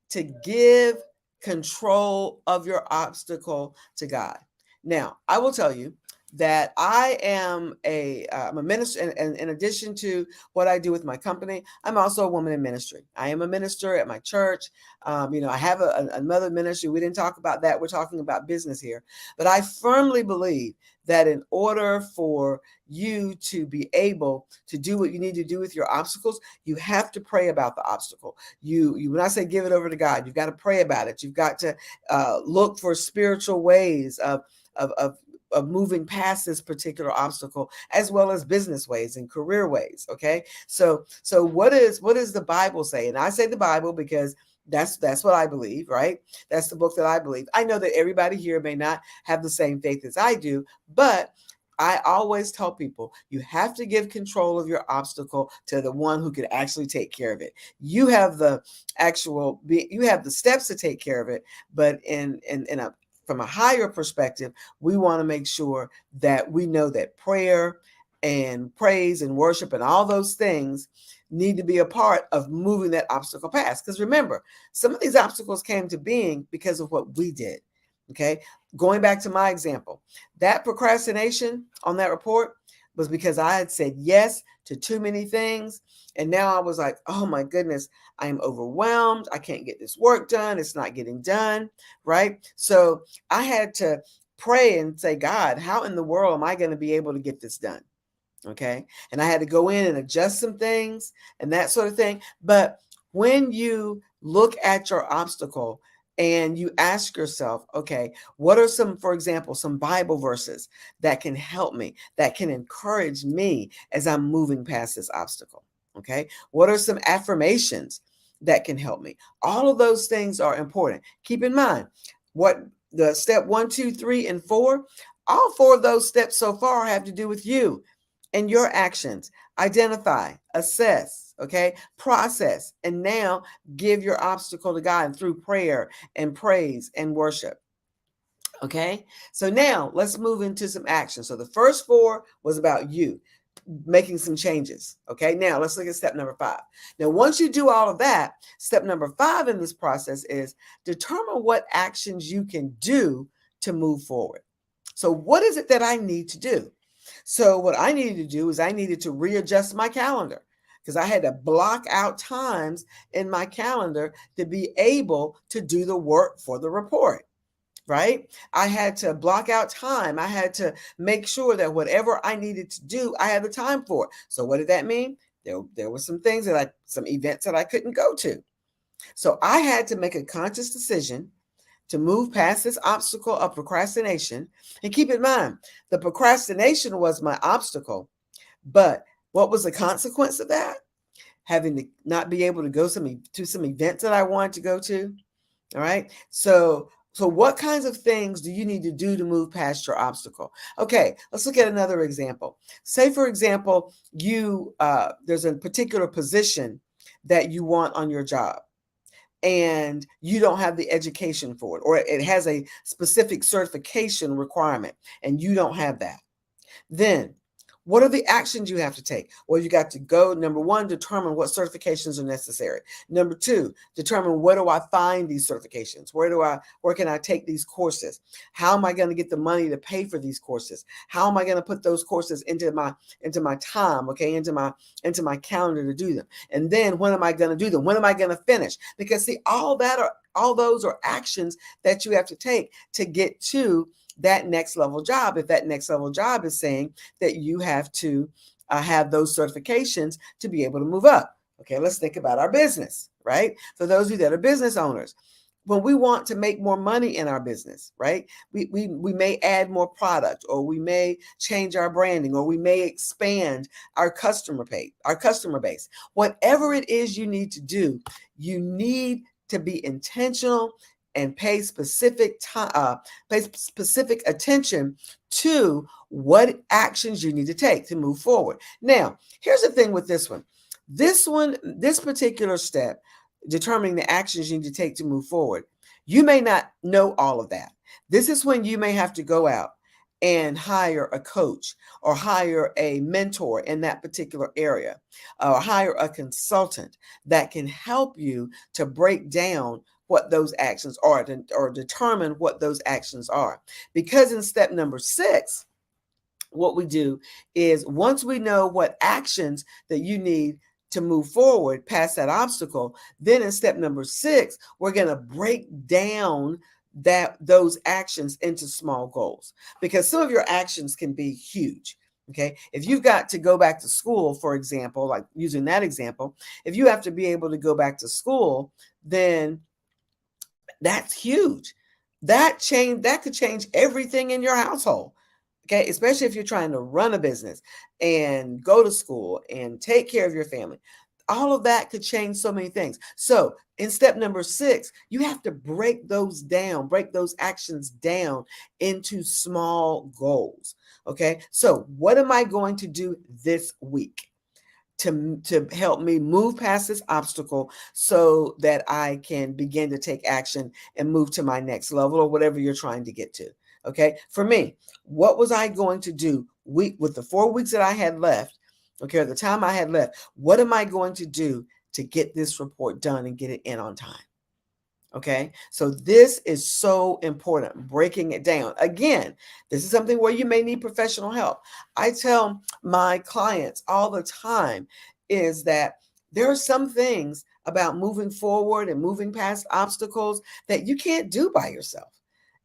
to give control of your obstacle to God. Now, I will tell you that I am I'm a minister, and in addition to what I do with my company, I'm also a woman in ministry. I am a minister at my church. I have another ministry. We didn't talk about that. We're talking about business here. But I firmly believe that in order for you to be able to do what you need to do with your obstacles, you have to pray about the obstacle. When I say give it over to God, you've got to pray about it. You've got to look for spiritual ways of moving past this particular obstacle, as well as business ways and career ways. Okay. So what does the Bible say? And I say the Bible because that's what I believe, right? That's the book that I believe. I know that everybody here may not have the same faith as I do, but I always tell people you have to give control of your obstacle to the one who can actually take care of it. You have the steps to take care of it, but from a higher perspective, we want to make sure that we know that prayer and praise and worship and all those things need to be a part of moving that obstacle past. Because remember, some of these obstacles came to being because of what we did. Okay. Going back to my example, that procrastination on that report, was because I had said yes to too many things. And now I was like, oh my goodness, I am overwhelmed. I can't get this work done. It's not getting done, right? So I had to pray and say, God, how in the world am I going to be able to get this done? Okay. And I had to go in and adjust some things and that sort of thing. But when you look at your obstacle and you ask yourself, okay, what are some, for example, some Bible verses that can help me, that can encourage me as I'm moving past this obstacle? Okay. What are some affirmations that can help me? All of those things are important. Keep in mind what the step 1, 2, 3, and 4, all 4 of those steps so far have to do with you and your actions. Identify, assess, okay, process, and now give your obstacle to God through prayer and praise and worship. Okay, so now let's move into some action. So the first 4 was about you making some changes. Okay, now let's look at step number 5. Now, once you do all of that, step number 5 in this process is determine what actions you can do to move forward. So what is it that I need to do? So what I needed to do is I needed to readjust my calendar because I had to block out times in my calendar to be able to do the work for the report, right? I had to block out time. I had to make sure that whatever I needed to do, I had the time for it. So what did that mean? There were some things some events that I couldn't go to. So I had to make a conscious decision to move past this obstacle of procrastination. And keep in mind, the procrastination was my obstacle. But what was the consequence of that? Having to not be able to go to some events that I wanted to go to. All right. So what kinds of things do you need to do to move past your obstacle? Okay, let's look at another example. Say, for example, there's a particular position that you want on your job, and you don't have the education for it, or it has a specific certification requirement and you don't have that. Then what are the actions you have to take? Well, you got to go, number 1, determine what certifications are necessary. Number 2, determine where do I find these certifications? Where can I take these courses? How am I going to get the money to pay for these courses? How am I going to put those courses into my time, okay, into my calendar to do them? And then when am I going to do them? When am I going to finish? Because see, all those are actions that you have to take to get to that next level job. If that next level job is saying that you have to have those certifications to be able to move up. Okay, let's think about our business, right? For those of you that are business owners, when we want to make more money in our business, right? We may add more product, or we may change our branding, or we may expand our customer base. Whatever it is you need to do, you need to be intentional and pay specific attention to what actions you need to take to move forward. Now, here's the thing with this one. This particular step, determining the actions you need to take to move forward, you may not know all of that. This is when you may have to go out and hire a coach or hire a mentor in that particular area, or hire a consultant that can help you to break down what those actions are, or determine what those actions are. Because in step number 6, what we do is, once we know what actions that you need to move forward past that obstacle, then in step number 6, we're going to break down those actions into small goals, because some of your actions can be huge. Okay, if you've got to go back to school, for example, like using that example, if you have to be able to go back to school, then that's huge. That could change everything in your household. Okay, especially if you're trying to run a business and go to school and take care of your family. All of that could change so many things. So in step number 6, you have to break those actions down into small goals. Okay, so what am I going to do this week to help me move past this obstacle so that I can begin to take action and move to my next level, or whatever you're trying to get to? Okay, for me, what was I going to do with the 4 weeks that I had left? Okay, at the time I had left, what am I going to do to get this report done and get it in on time? Okay, so this is so important, breaking it down. Again, this is something where you may need professional help. I tell my clients all the time is that there are some things about moving forward and moving past obstacles that you can't do by yourself.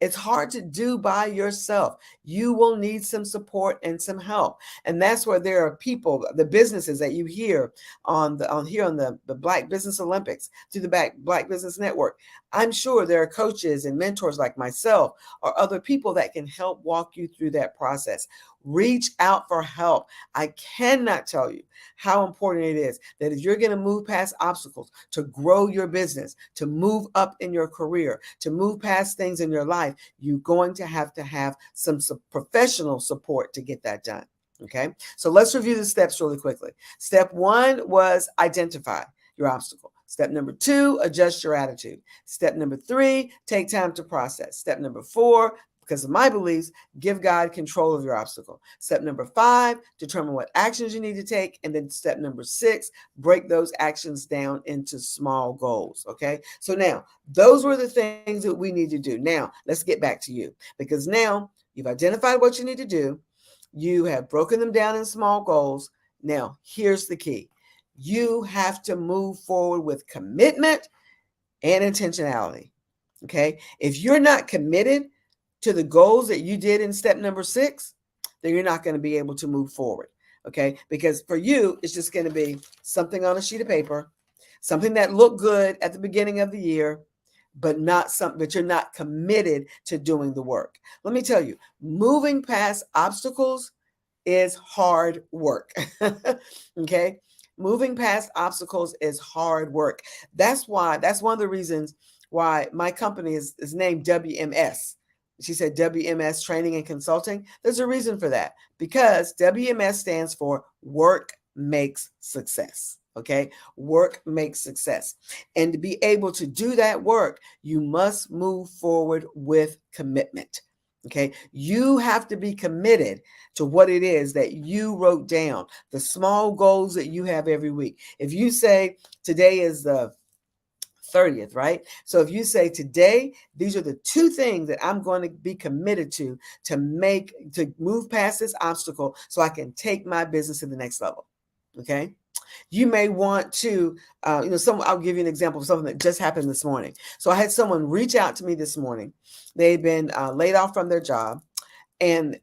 It's hard to do by yourself. You will need some support and some help. And that's where there are people, the businesses that you hear on the Black Business Olympics, through the Black Business Network. I'm sure there are coaches and mentors like myself or other people that can help walk you through that process. Reach out for help. I cannot tell you how important it is that if you're going to move past obstacles, to grow your business, to move up in your career, to move past things in your life, you're going to have some professional support to get that done. Okay, so let's review the steps really quickly. Step 1 was identify your obstacle. Step number 2, adjust your attitude. Step number 3, take time to process. Step number 4, because of my beliefs, give God control of your obstacle. Step number 5, determine what actions you need to take. And then step number 6, break those actions down into small goals. Okay, so now those were the things that we need to do. Now let's get back to you, because now you've identified what you need to do. You have broken them down in small goals. Now, here's the key. You have to move forward with commitment and intentionality. Okay. If you're not committed to the goals that you did in step number 6, then you're not going to be able to move forward. Okay. Because for you, it's just going to be something on a sheet of paper, something that looked good at the beginning of the year, but you're not committed to doing the work. Let me tell you, moving past obstacles is hard work. Okay. Moving past obstacles is hard work. That's one of the reasons why my company is named WMS. She said WMS Training and Consulting. There's a reason for that, because WMS stands for Work Makes Success. Okay, work makes success. And to be able to do that work, you must move forward with commitment. Okay, you have to be committed to what it is that you wrote down, the small goals that you have every week. If you say today is the 30th, right? So if you say today, these are the 2 things that I'm going to be committed to move past this obstacle so I can take my business to the next level. Okay. You may want to, I'll give you an example of something that just happened this morning. So I had someone reach out to me this morning. They'd been laid off from their job. And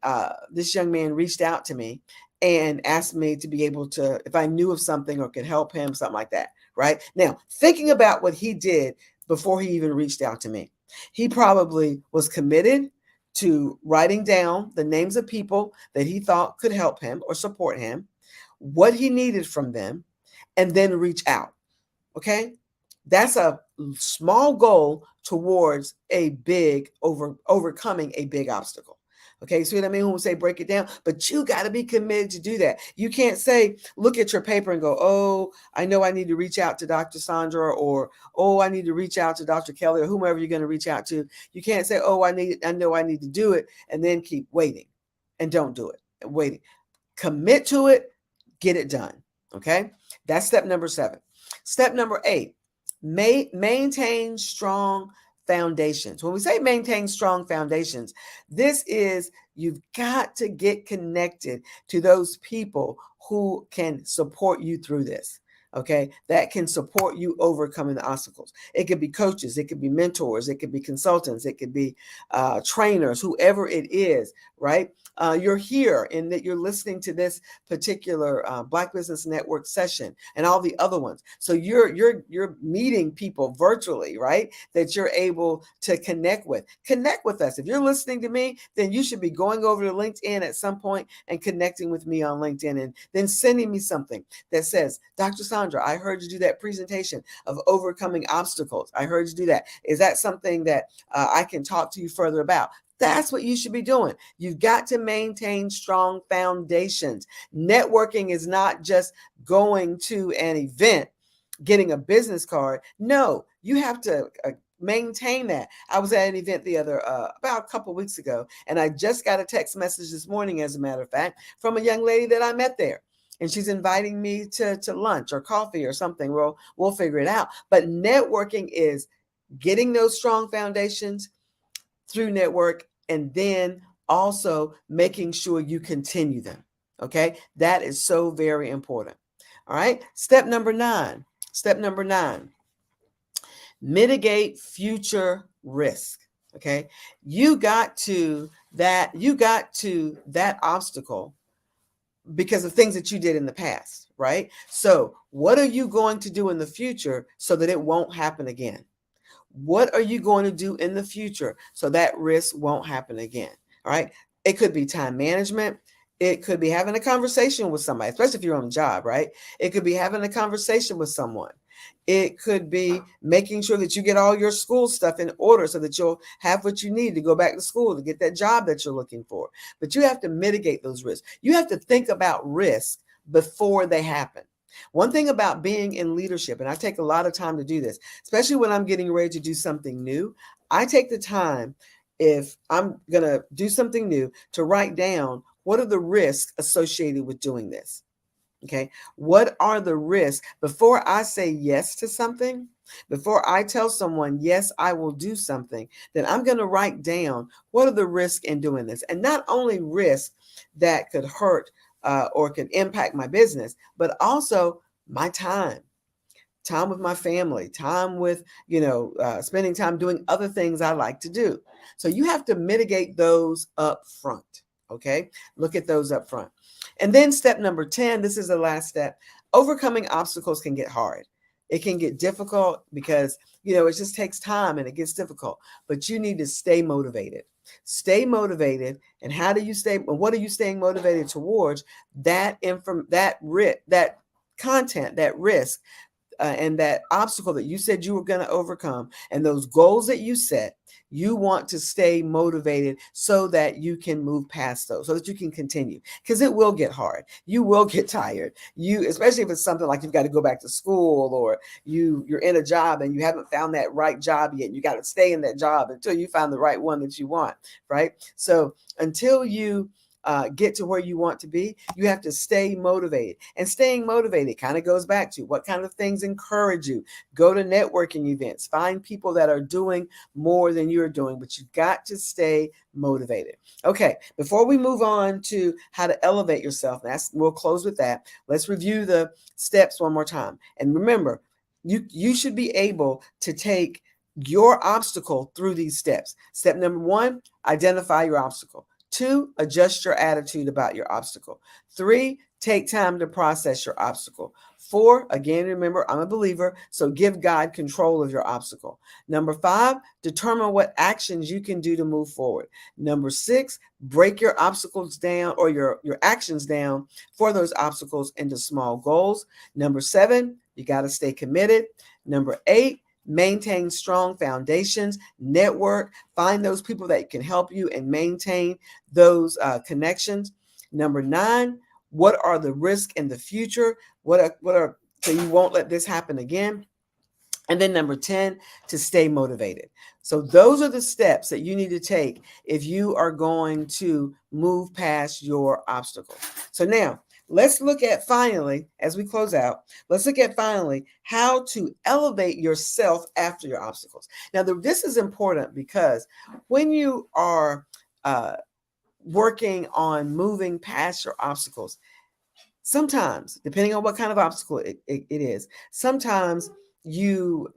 this young man reached out to me and asked me to be able to, if I knew of something or could help him, something like that. Right now, thinking about what he did before he even reached out to me, he probably was committed to writing down the names of people that he thought could help him or support him, what he needed from them, and then reach out. Okay. That's a small goal towards overcoming a big obstacle. Okay, see what I mean when we say break it down? But you got to be committed to do that. You can't say, look at your paper and go, oh, I know I need to reach out to Dr. Sandra, or, oh, I need to reach out to Dr. Kelly, or whomever you're going to reach out to. You can't say, oh, I know I need to do it, and then keep waiting and don't do it. Waiting. Commit to it, get it done. Okay, that's step number 7. Step number 8, maintain strong foundations. When we say maintain strong foundations, this is you've got to get connected to those people who can support you through this. Okay, that can support you overcoming the obstacles. It could be coaches, it could be mentors, it could be consultants, it could be trainers, whoever it is, right? You're here and that you're listening to this particular Black Business Network session and all the other ones. So you're meeting people virtually, right? That you're able to connect with. Connect with us. If you're listening to me, then you should be going over to LinkedIn at some point and connecting with me on LinkedIn, and then sending me something that says, Dr. Sandra, I heard you do that presentation of overcoming obstacles. I heard you do that. Is that something that I can talk to you further about? That's what you should be doing. You've got to maintain strong foundations. Networking is not just going to an event, getting a business card. No, you have to maintain that. I was at an event about a couple of weeks ago, and I just got a text message this morning, as a matter of fact, from a young lady that I met there. And she's inviting me to lunch or coffee or something. We'll figure it out. But networking is getting those strong foundations through network, and then also making sure you continue them. Okay, that is so very important. All right, step number 9. Step number 9, mitigate future risk. Okay, you got to that obstacle because of things that you did in the past, right? So what are you going to do in the future so that it won't happen again? What are you going to do in the future so that risk won't happen again? All right. It could be time management. It could be having a conversation with somebody, especially if you're on a job, right? It could be having a conversation with someone. It could be making sure that you get all your school stuff in order so that you'll have what you need to go back to school to get that job that you're looking for. But you have to mitigate those risks. You have to think about risk before they happen. One thing about being in leadership, and I take a lot of time to do this, especially when I'm getting ready to do something new, I take the time, if I'm going to do something new, to write down what are the risks associated with doing this. Okay. What are the risks before I say yes to something? Before I tell someone, yes, I will do something, then I'm going to write down what are the risks in doing this. And not only risks that could hurt or could impact my business, but also my time with my family, time with, spending time doing other things I like to do. So you have to mitigate those up front. Okay. Look at those up front. And then step number 10, this is the last step. Overcoming obstacles can get hard. It can get difficult because, it just takes time and it gets difficult, but you need to stay motivated. Stay motivated. And how do you stay? What are you staying motivated towards? That content, that risk, and that obstacle that you said you were going to overcome, and those goals that you set. You want to stay motivated so that you can move past those, so that you can continue, because it will get hard. You will get tired. Especially if it's something like you've got to go back to school, or you're in a job and you haven't found that right job yet. You got to stay in that job until you find the right one that you want, right? So until you get to where you want to be, you have to stay motivated. And staying motivated kind of goes back to what kind of things encourage you. Go to networking events, find people that are doing more than you're doing, but you've got to stay motivated. Okay, before we move on to how to elevate yourself, we'll close with that. Let's review the steps one more time. And remember, you should be able to take your obstacle through these steps. Step number 1, identify your obstacle. 2, adjust your attitude about your obstacle. 3, take time to process your obstacle. 4, again, remember, I'm a believer, so give God control of your obstacle. Number 5, determine what actions you can do to move forward. Number 6, break your obstacles down, or your actions down for those obstacles into small goals. Number 7, you got to stay committed. Number 8, maintain strong foundations, network, find those people that can help you and maintain those connections. Number 9, what are the risks in the future? What are so you won't let this happen again? And then number 10, to stay motivated. So those are the steps that you need to take if you are going to move past your obstacles. So now, let's look at finally, as we close out, let's look at finally how to elevate yourself after your obstacles. Now, this is important because when you are working on moving past your obstacles, sometimes, depending on what kind of obstacle it is, sometimes you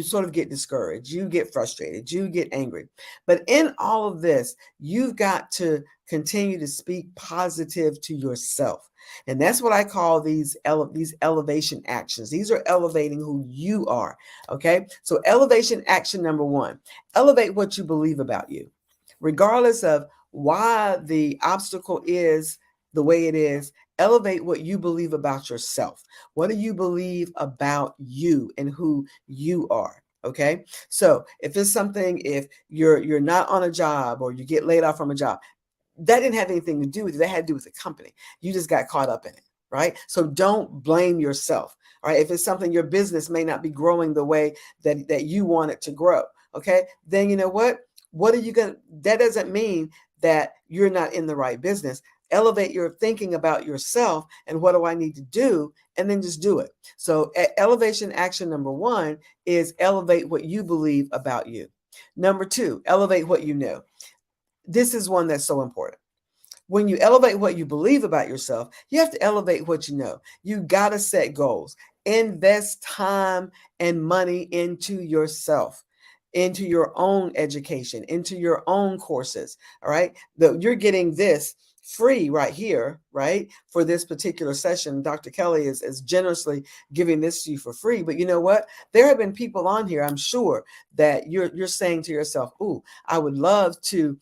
sort of get discouraged, you get frustrated, you get angry. But in all of this, you've got to continue to speak positive to yourself. And that's what I call these elevation actions. These are elevating who you are. Okay. So elevation action number 1, elevate what you believe about you, regardless of why the obstacle is the way it is. Elevate what you believe about yourself. What do you believe about you and who you are? Okay. So if it's something, if you're not on a job or you get laid off from a job, that didn't have anything to do with it. That had to do with the company. You just got caught up in it. Right. So don't blame yourself. All right. If it's something, your business may not be growing the way that you want it to grow. Okay. Then you know what? What are you going to, that doesn't mean that you're not in the right business. elevate your thinking about yourself and what do I need to do, and then just do it. So elevation action number 1 is elevate what you believe about you. Number 2, elevate what you know. This is one that's so important. When you elevate what you believe about yourself, you have to elevate what you know. You got to set goals. Invest time and money into yourself, into your own education, into your own courses. All right. You're getting this free right here, right? For this particular session, Dr. Kelly is generously giving this to you for free. But you know what? There have been people on here, I'm sure, that you're saying to yourself, "Ooh, I would love to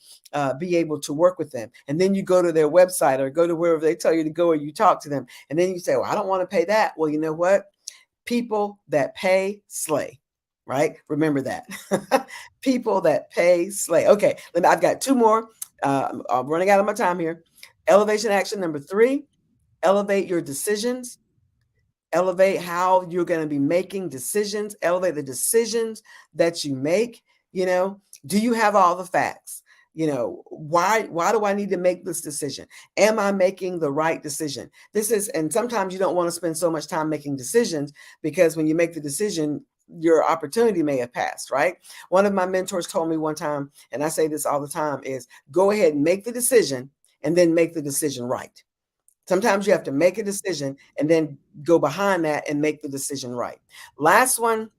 be able to work with them." And then you go to their website or go to wherever they tell you to go, or you talk to them, and then you say, "Well, I don't want to pay that." Well, you know what? People that pay slay. Right? Remember that. People that pay slay. Okay, I've got 2 more. I'm running out of my time here. Elevation action number 3, elevate your decisions. Elevate how you're going to be making decisions. Elevate the decisions that you make. Do you have all the facts? Why do I need to make this decision? Am I making the right decision? And sometimes you don't want to spend so much time making decisions, because when you make the decision, your opportunity may have passed, right? One of my mentors told me one time, and I say this all the time, is go ahead and make the decision and then make the decision right. Sometimes you have to make a decision and then go behind that and make the decision right. Last one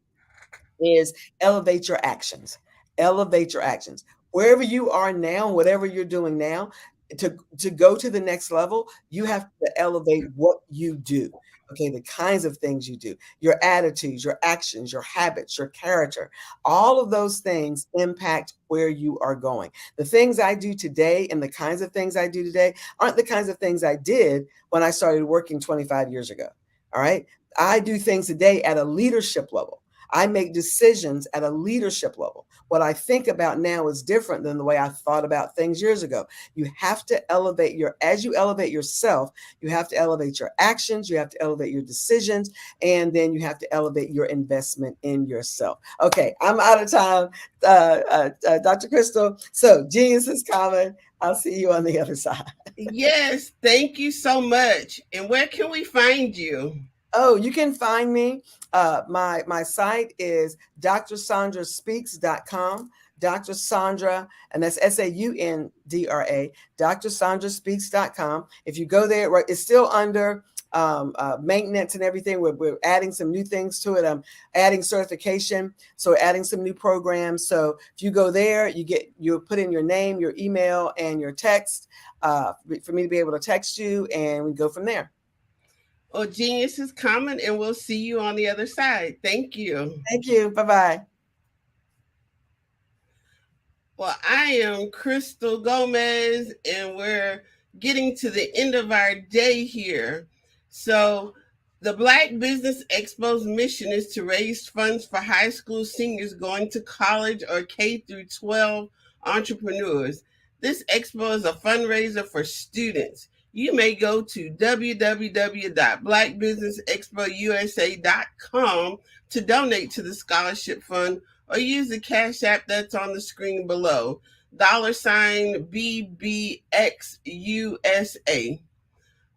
is elevate your actions. Elevate your actions. Wherever you are now, whatever you're doing now, to go to the next level, you have to elevate what you do. Okay, the kinds of things you do, your attitudes, your actions, your habits, your character, all of those things impact where you are going. The things I do today and the kinds of things I do today aren't the kinds of things I did when I started working 25 years ago. All right. I do things today at a leadership level. I make decisions at a leadership level. What I think about now is different than the way I thought about things years ago. You have to elevate as you elevate yourself, you have to elevate your actions, you have to elevate your decisions, and then you have to elevate your investment in yourself. Okay, I'm out of time, Dr. Crystal. So genius is common. I'll see you on the other side. Yes, thank you so much. And where can we find you? Oh, you can find me. My site is drsandraspeaks.com. Dr. Sandra, and that's SAUNDRA, drsandraspeaks.com. If you go there, right, it's still under maintenance and everything. We're adding some new things to it. I'm adding certification, so adding some new programs. So if you go there, you put in your name, your email, and your text for me to be able to text you, and we go from there. Well, genius is common, and we'll see you on the other side. Thank you. Thank you. Bye-bye. Well, I am Crystal Gomez, and we're getting to the end of our day here. So the Black Business Expo's mission is to raise funds for high school seniors going to college or K through 12 entrepreneurs. This expo is a fundraiser for students. You may go to www.blackbusinessexpousa.com to donate to the scholarship fund, or use the Cash App that's on the screen below, $BBXUSA.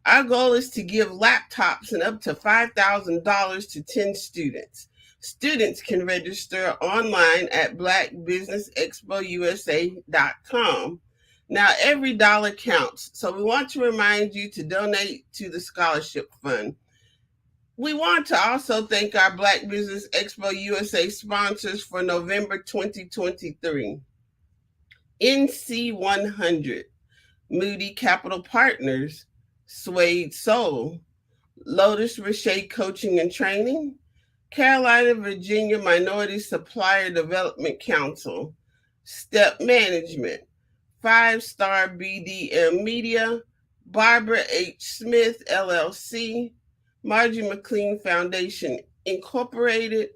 Our goal is to give laptops and up to $5,000 to 10 students. Students can register online at blackbusinessexpousa.com. Now, every dollar counts, so we want to remind you to donate to the scholarship fund. We want to also thank our Black Business Expo USA sponsors for November 2023. NC100, Moody Capital Partners, Suede Soul, Lotus Richey Coaching and Training, Carolina, Virginia Minority Supplier Development Council, Step Management, 5-Star BDM Media, Barbara H. Smith, LLC, Margie McLean Foundation, Incorporated,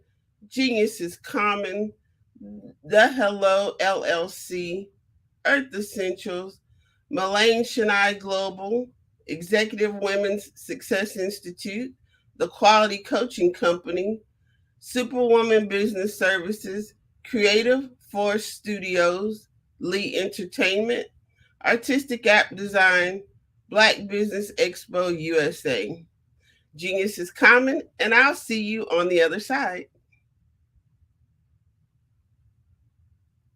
Genius is Common, The Hello, LLC, Earth Essentials, Mullane Shania Global, Executive Women's Success Institute, The Quality Coaching Company, Superwoman Business Services, Creative Force Studios, Lee Entertainment, Artistic App Design, Black Business Expo USA. Genius is common, and I'll see you on the other side.